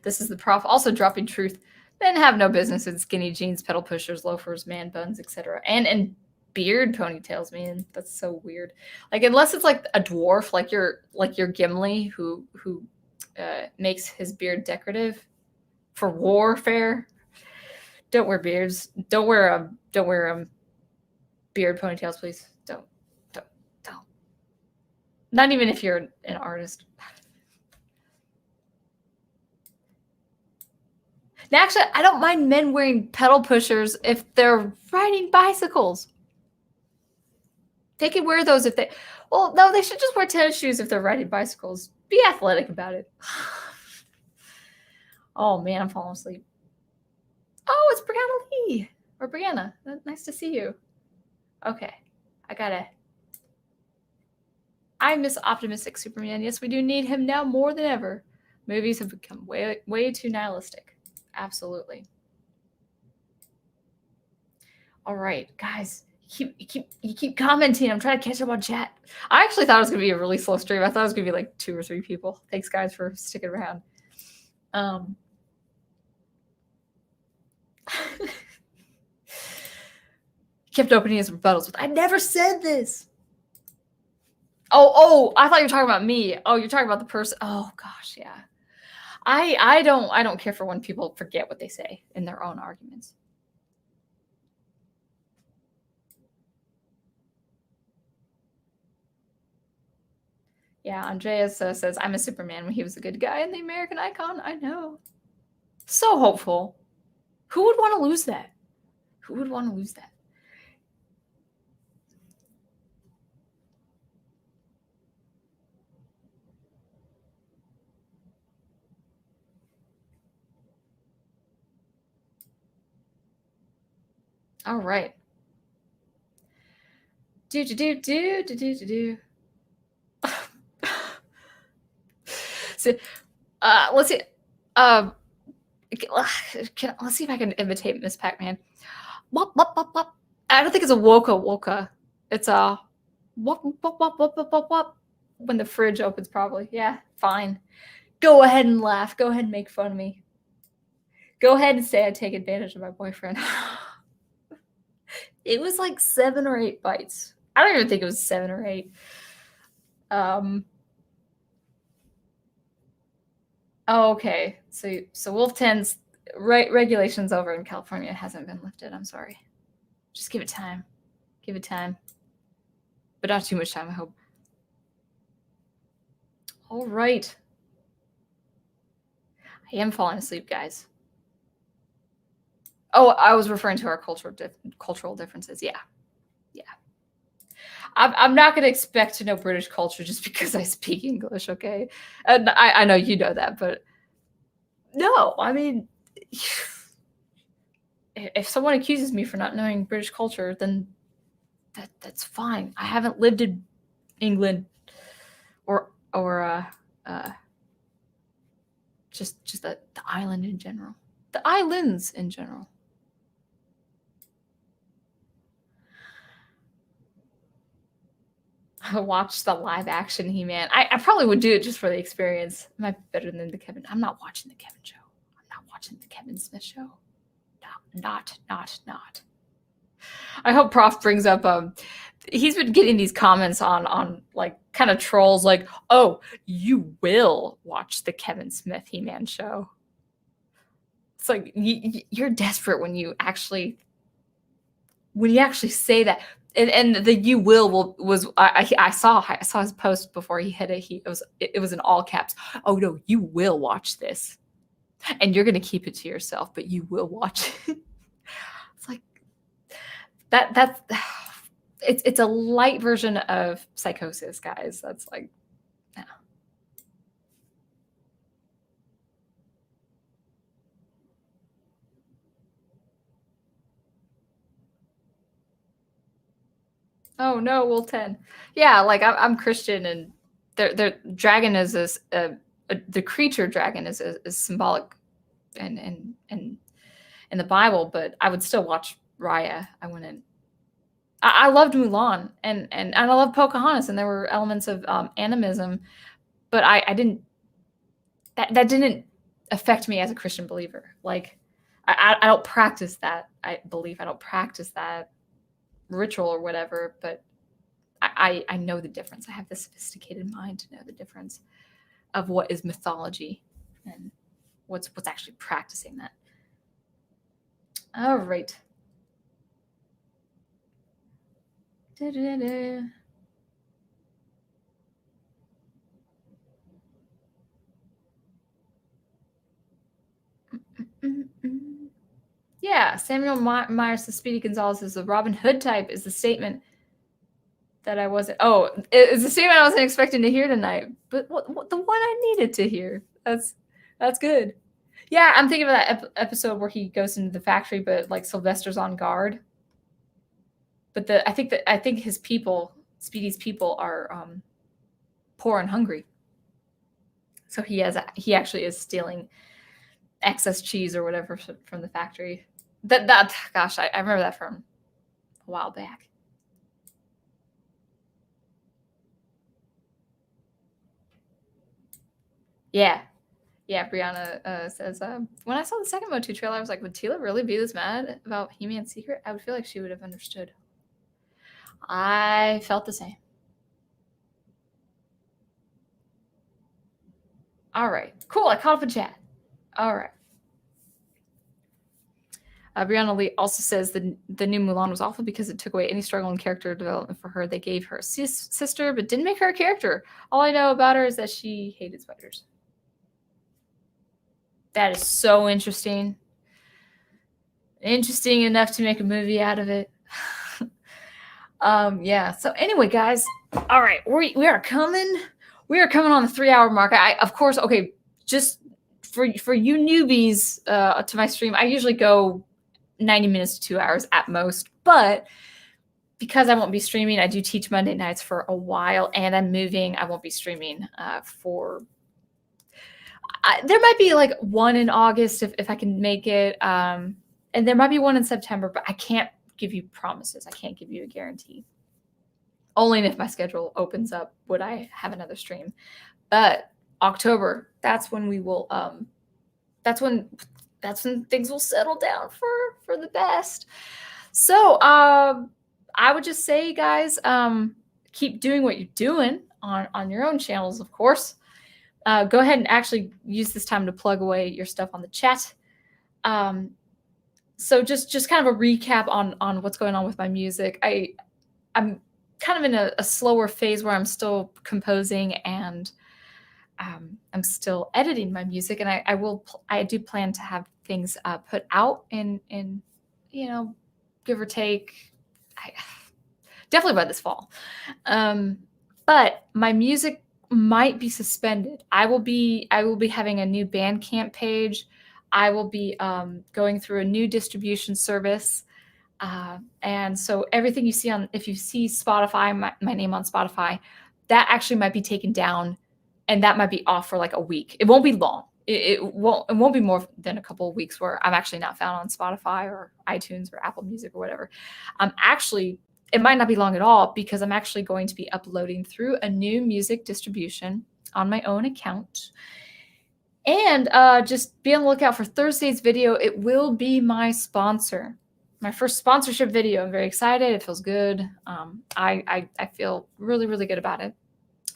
This is the prof. Also dropping truth. Men have no business in skinny jeans, pedal pushers, loafers, man buns, etc. And beard ponytails, man. That's so weird. Like unless it's like a dwarf, like your Gimli who makes his beard decorative for warfare. Don't wear beards. Don't wear beard ponytails, please. Don't. Not even if you're an artist. Now, actually, I don't mind men wearing pedal pushers if they're riding bicycles. They can wear those if they... Well, no, they should just wear tennis shoes if they're riding bicycles. Be athletic about it. Oh, man, I'm falling asleep. Oh, it's Brianna Lee. Or Brianna. Nice to see you. Okay. I miss optimistic Superman. Yes, we do need him now more than ever. Movies have become way too nihilistic. Absolutely. All right, guys, you keep commenting. I'm trying to catch up on chat. I actually thought it was gonna be a really slow stream. I thought it was gonna be like 2 or 3 people. Thanks, guys, for sticking around. Kept opening his rebuttals with, I never said this. Oh, I thought you were talking about me. Oh, you're talking about the person. Oh gosh, yeah. I don't care for when people forget what they say in their own arguments. Yeah, Andreas says, I'm a Superman when he was a good guy and the American icon. I know. So hopeful. Who would want to lose that? Who would want to lose that? All right. Do. So, let's see. Let's see if I can imitate Miss Pac-Man. Wop, wop, wop, wop. I don't think it's a woka. It's a wop, wop, wop, wop, wop, wop, wop. When the fridge opens, probably. Yeah, fine. Go ahead and laugh. Go ahead and make fun of me. Go ahead and say I take advantage of my boyfriend. It was like 7 or 8 bites. I don't even think it was 7 or 8. Oh, okay. So Wolf 10's regulations over in California hasn't been lifted. I'm sorry. Just give it time. Give it time. But not too much time, I hope. All right. I am falling asleep, guys. Oh, I was referring to our cultural differences. Yeah. I'm not going to expect to know British culture just because I speak English, okay? And I know you know that, but no, I mean, if someone accuses me for not knowing British culture, then that's fine. I haven't lived in England or just the island in general. The islands in general. I watched the live action He-Man. I probably would do it just for the experience. Am I better than the Kevin? I'm not watching the Kevin show. I'm not watching the Kevin Smith show. Not. I hope Prof brings up he's been getting these comments on like kind of trolls like, oh, you will watch the Kevin Smith He-Man show. It's like you're desperate when you actually say that. And the you will was I saw his post before he hit it. It was in all caps. Oh no, you will watch this, and you're gonna keep it to yourself, but you will watch it. It's like that's it's a light version of psychosis, guys. That's like, yeah. Oh no, Wolf 10. Yeah, like I'm Christian, and the dragon is the creature dragon is symbolic in the Bible, but I would still watch Raya. I went in. I loved Mulan and I love Pocahontas, and there were elements of animism, but I didn't. That didn't affect me as a Christian believer. Like I don't practice that. I don't practice that ritual or whatever, but I know the difference. I have the sophisticated mind to know the difference of what is mythology and what's actually practicing that. All right. Da-da-da. Yeah, Samuel Myers says Speedy Gonzalez is the Robin Hood type is the statement that I wasn't. Oh, it's a statement I wasn't expecting to hear tonight, but what the one I needed to hear. That's good. Yeah, I'm thinking of that episode where he goes into the factory, but like Sylvester's on guard. But I think his people, Speedy's people, are poor and hungry. So he actually is stealing excess cheese or whatever from the factory. Gosh, I remember that from a while back. Yeah. Yeah, Brianna says, when I saw the second Motu trailer, I was like, would Tila really be this mad about He-Man's secret? I would feel like she would have understood. I felt the same. All right. Cool. I caught up in chat. All right. Brianna Lee also says the new Mulan was awful because it took away any struggle in character development for her. They gave her a sister, but didn't make her a character. All I know about her is that she hated spiders. That is so interesting. Interesting enough to make a movie out of it. Yeah. So anyway, guys, all right, we are coming. We are coming on the 3-hour mark. Of course, okay, just for you newbies to my stream, I usually go 90 minutes to 2 hours at most, but because I won't be streaming, I do teach Monday nights for a while, and I'm moving. I won't be streaming for. There might be like one in August if I can make it, and there might be one in September, but I can't give you promises. I can't give you a guarantee. Only if my schedule opens up would I have another stream. But October, that's when we will. That's when things will settle down for the best. So I would just say, guys, keep doing what you're doing on your own channels, of course. Go ahead and actually use this time to plug away your stuff on the chat. So just kind of a recap on what's going on with my music. I'm kind of in a slower phase where I'm still composing and I'm still editing my music, and I do plan to have things put out in give or take, definitely by this fall. But my music might be suspended. I will be having a new Bandcamp page. I will be going through a new distribution service. And so everything you see if you see Spotify, my name on Spotify, that actually might be taken down, and that might be off for like a week. It won't be long. It won't be more than a couple of weeks where I'm actually not found on Spotify or iTunes or Apple Music or whatever. It might not be long at all because I'm actually going to be uploading through a new music distribution on my own account. And just be on the lookout for Thursday's video. It will be my sponsor. My first sponsorship video. I'm very excited. It feels good. I feel really, really good about it.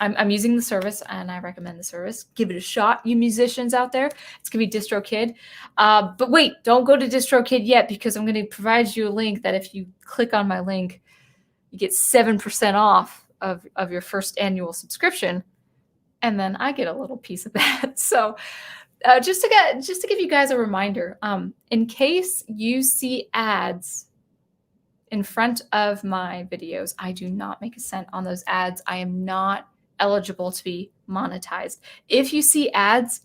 I'm using the service, and I recommend the service. Give it a shot, you musicians out there. It's going to be DistroKid. But wait, don't go to DistroKid yet, because I'm going to provide you a link that if you click on my link, you get 7% off of your first annual subscription. And then I get a little piece of that. So just to give you guys a reminder, in case you see ads in front of my videos, I do not make a cent on those ads. I am not eligible to be monetized. If you see ads,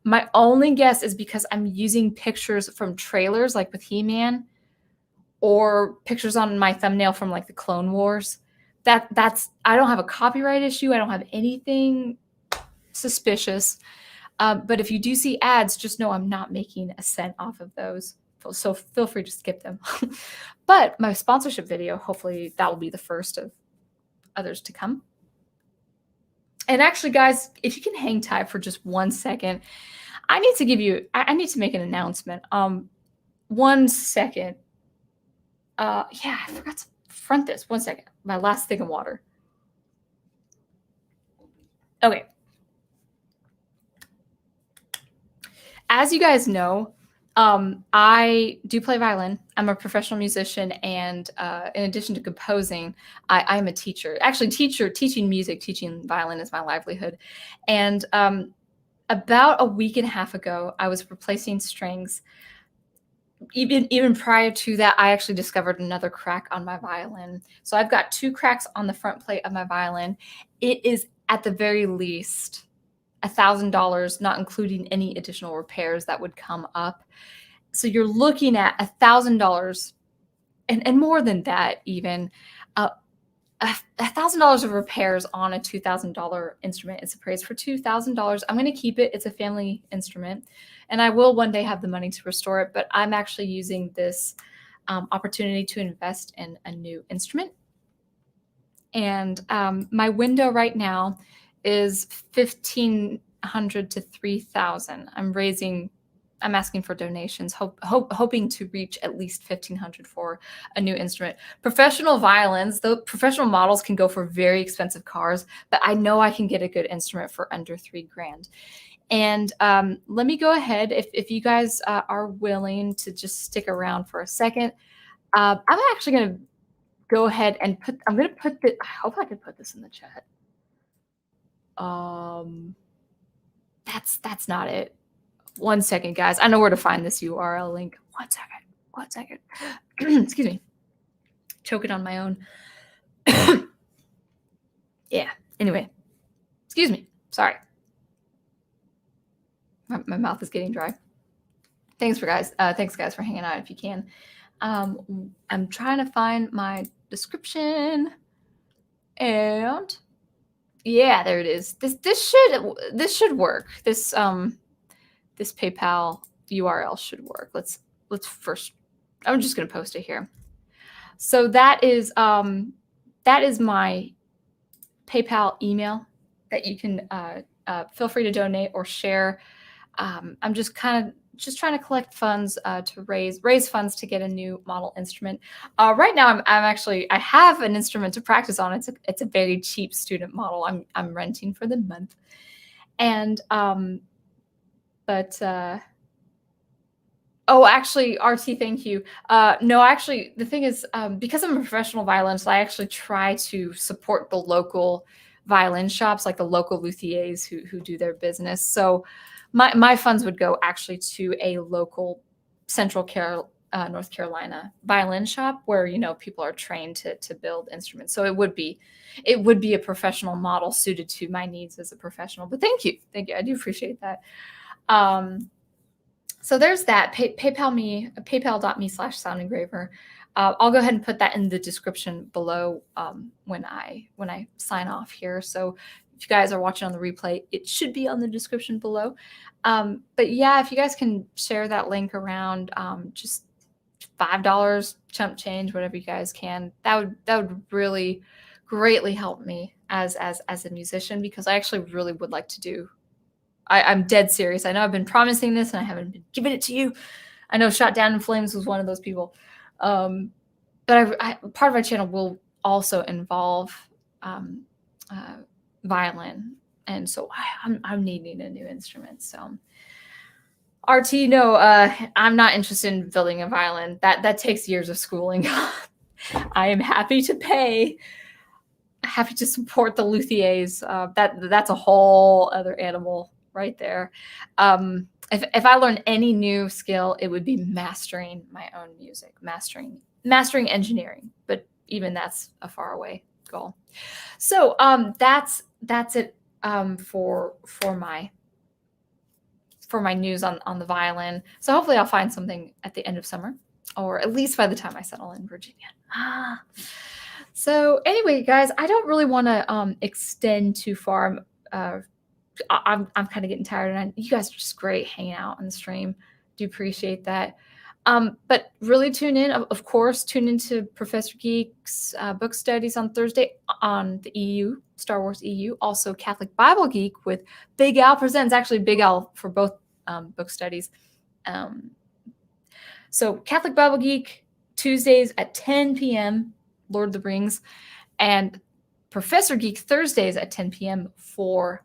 my only guess is because I'm using pictures from trailers like with He-Man, or pictures on my thumbnail from like the Clone Wars. That's I don't have a copyright issue. I don't have anything suspicious. But if you do see ads, just know I'm not making a cent off of those so feel free to skip them. But my sponsorship video, hopefully that will be the first of others to come. And actually, guys, if you can hang tight for just 1 second, I need to make an announcement. 1 second. Yeah, I forgot to front this. 1 second. My last thing of water. Okay. As you guys know, I do play violin. I'm a professional musician, and in addition to composing, I am a teacher. Actually, teaching music, teaching violin is my livelihood. And about a week and a half ago, I was replacing strings. Even prior to that, I actually discovered another crack on my violin. So I've got 2 cracks on the front plate of my violin. It is at the very least $1,000, not including any additional repairs that would come up. So you're looking at $1,000 and more than that, even $1,000 of repairs on a $2,000 instrument. It's appraised for $2,000. I'm going to keep it. It's a family instrument, and I will one day have the money to restore it. But I'm actually using this opportunity to invest in a new instrument. And my window right now is $1,500 to $3,000. I'm asking for donations, hoping to reach at least $1,500 for a new instrument. Professional violins, the professional models can go for very expensive cars, but I know I can get a good instrument for under $3,000. And let me go ahead, if you guys are willing to just stick around for a second. I'm actually going to go ahead and I hope I can put this in the chat. That's not it. 1 second, guys. I know where to find this URL link. 1 second. Excuse me. Choking on my own. Yeah. Anyway. Excuse me. Sorry. My mouth is getting dry. Thanks, guys, for hanging out if you can. I'm trying to find my description. And yeah, there it is. This should work. This PayPal URL should work. Let's first. I'm just going to post it here. So that is my PayPal email that you can feel free to donate or share. I'm just trying to collect funds to raise funds to get a new model instrument. Right now, I have an instrument to practice on. It's a very cheap student model. I'm renting for the month, and oh, actually, RT, thank you. No, actually, the thing is, because I'm a professional violinist, I actually try to support the local violin shops, like the local luthiers who do their business. So my funds would go actually to a local North Carolina violin shop where, people are trained to build instruments. So it would be a professional model suited to my needs as a professional. But thank you. I do appreciate that. So there's that. PayPal.me/SoundEngraver. I'll go ahead and put that in the description below when I sign off here. So if you guys are watching on the replay, it should be on the description below. But yeah, if you guys can share that link around, just $5 chump change, whatever you guys can, that would really greatly help me as a musician, because I actually really would like to do. I'm dead serious. I know I've been promising this and I haven't been giving it to you. I know Shot Down in Flames was one of those people. But part of my channel will also involve violin. And so I'm needing a new instrument. So RT, no, I'm not interested in building a violin. That takes years of schooling. I am happy to pay. Happy to support the luthiers. That's a whole other animal right there. If I learned any new skill, it would be mastering my own music, mastering engineering. But even that's a far away goal. So that's it for my news on the violin. So hopefully I'll find something at the end of summer, or at least by the time I settle in Virginia. So anyway, guys, I don't really want to extend too far. I'm kind of getting tired, and you guys are just great hanging out on the stream. Do appreciate that. But really tune in. Of course, tune into Professor Geek's book studies on Thursday on the EU, Star Wars EU. Also, Catholic Bible Geek with Big Al Presents. Actually, Big Al for both book studies. So Catholic Bible Geek, Tuesdays at 10 p.m., Lord of the Rings. And Professor Geek, Thursdays at 10 p.m. for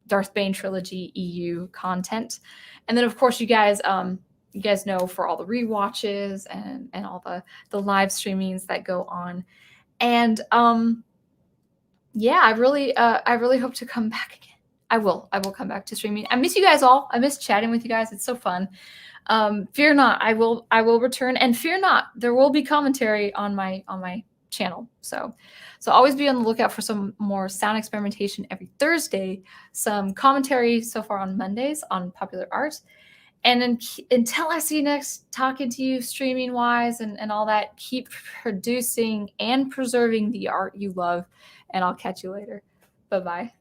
Darth Bane Trilogy EU content. And then, of course, you guys know for all the rewatches and all the live streamings that go on. And yeah, I really hope to come back again. I will come back to streaming. I miss you guys all. I miss chatting with you guys. It's so fun. Fear not, I will return, and fear not, there will be commentary on my channel. So always be on the lookout for some more sound experimentation every Thursday, some commentary so far on Mondays on popular art. And until I see you next, talking to you streaming wise and all that, keep producing and preserving the art you love, and I'll catch you later. Bye-bye.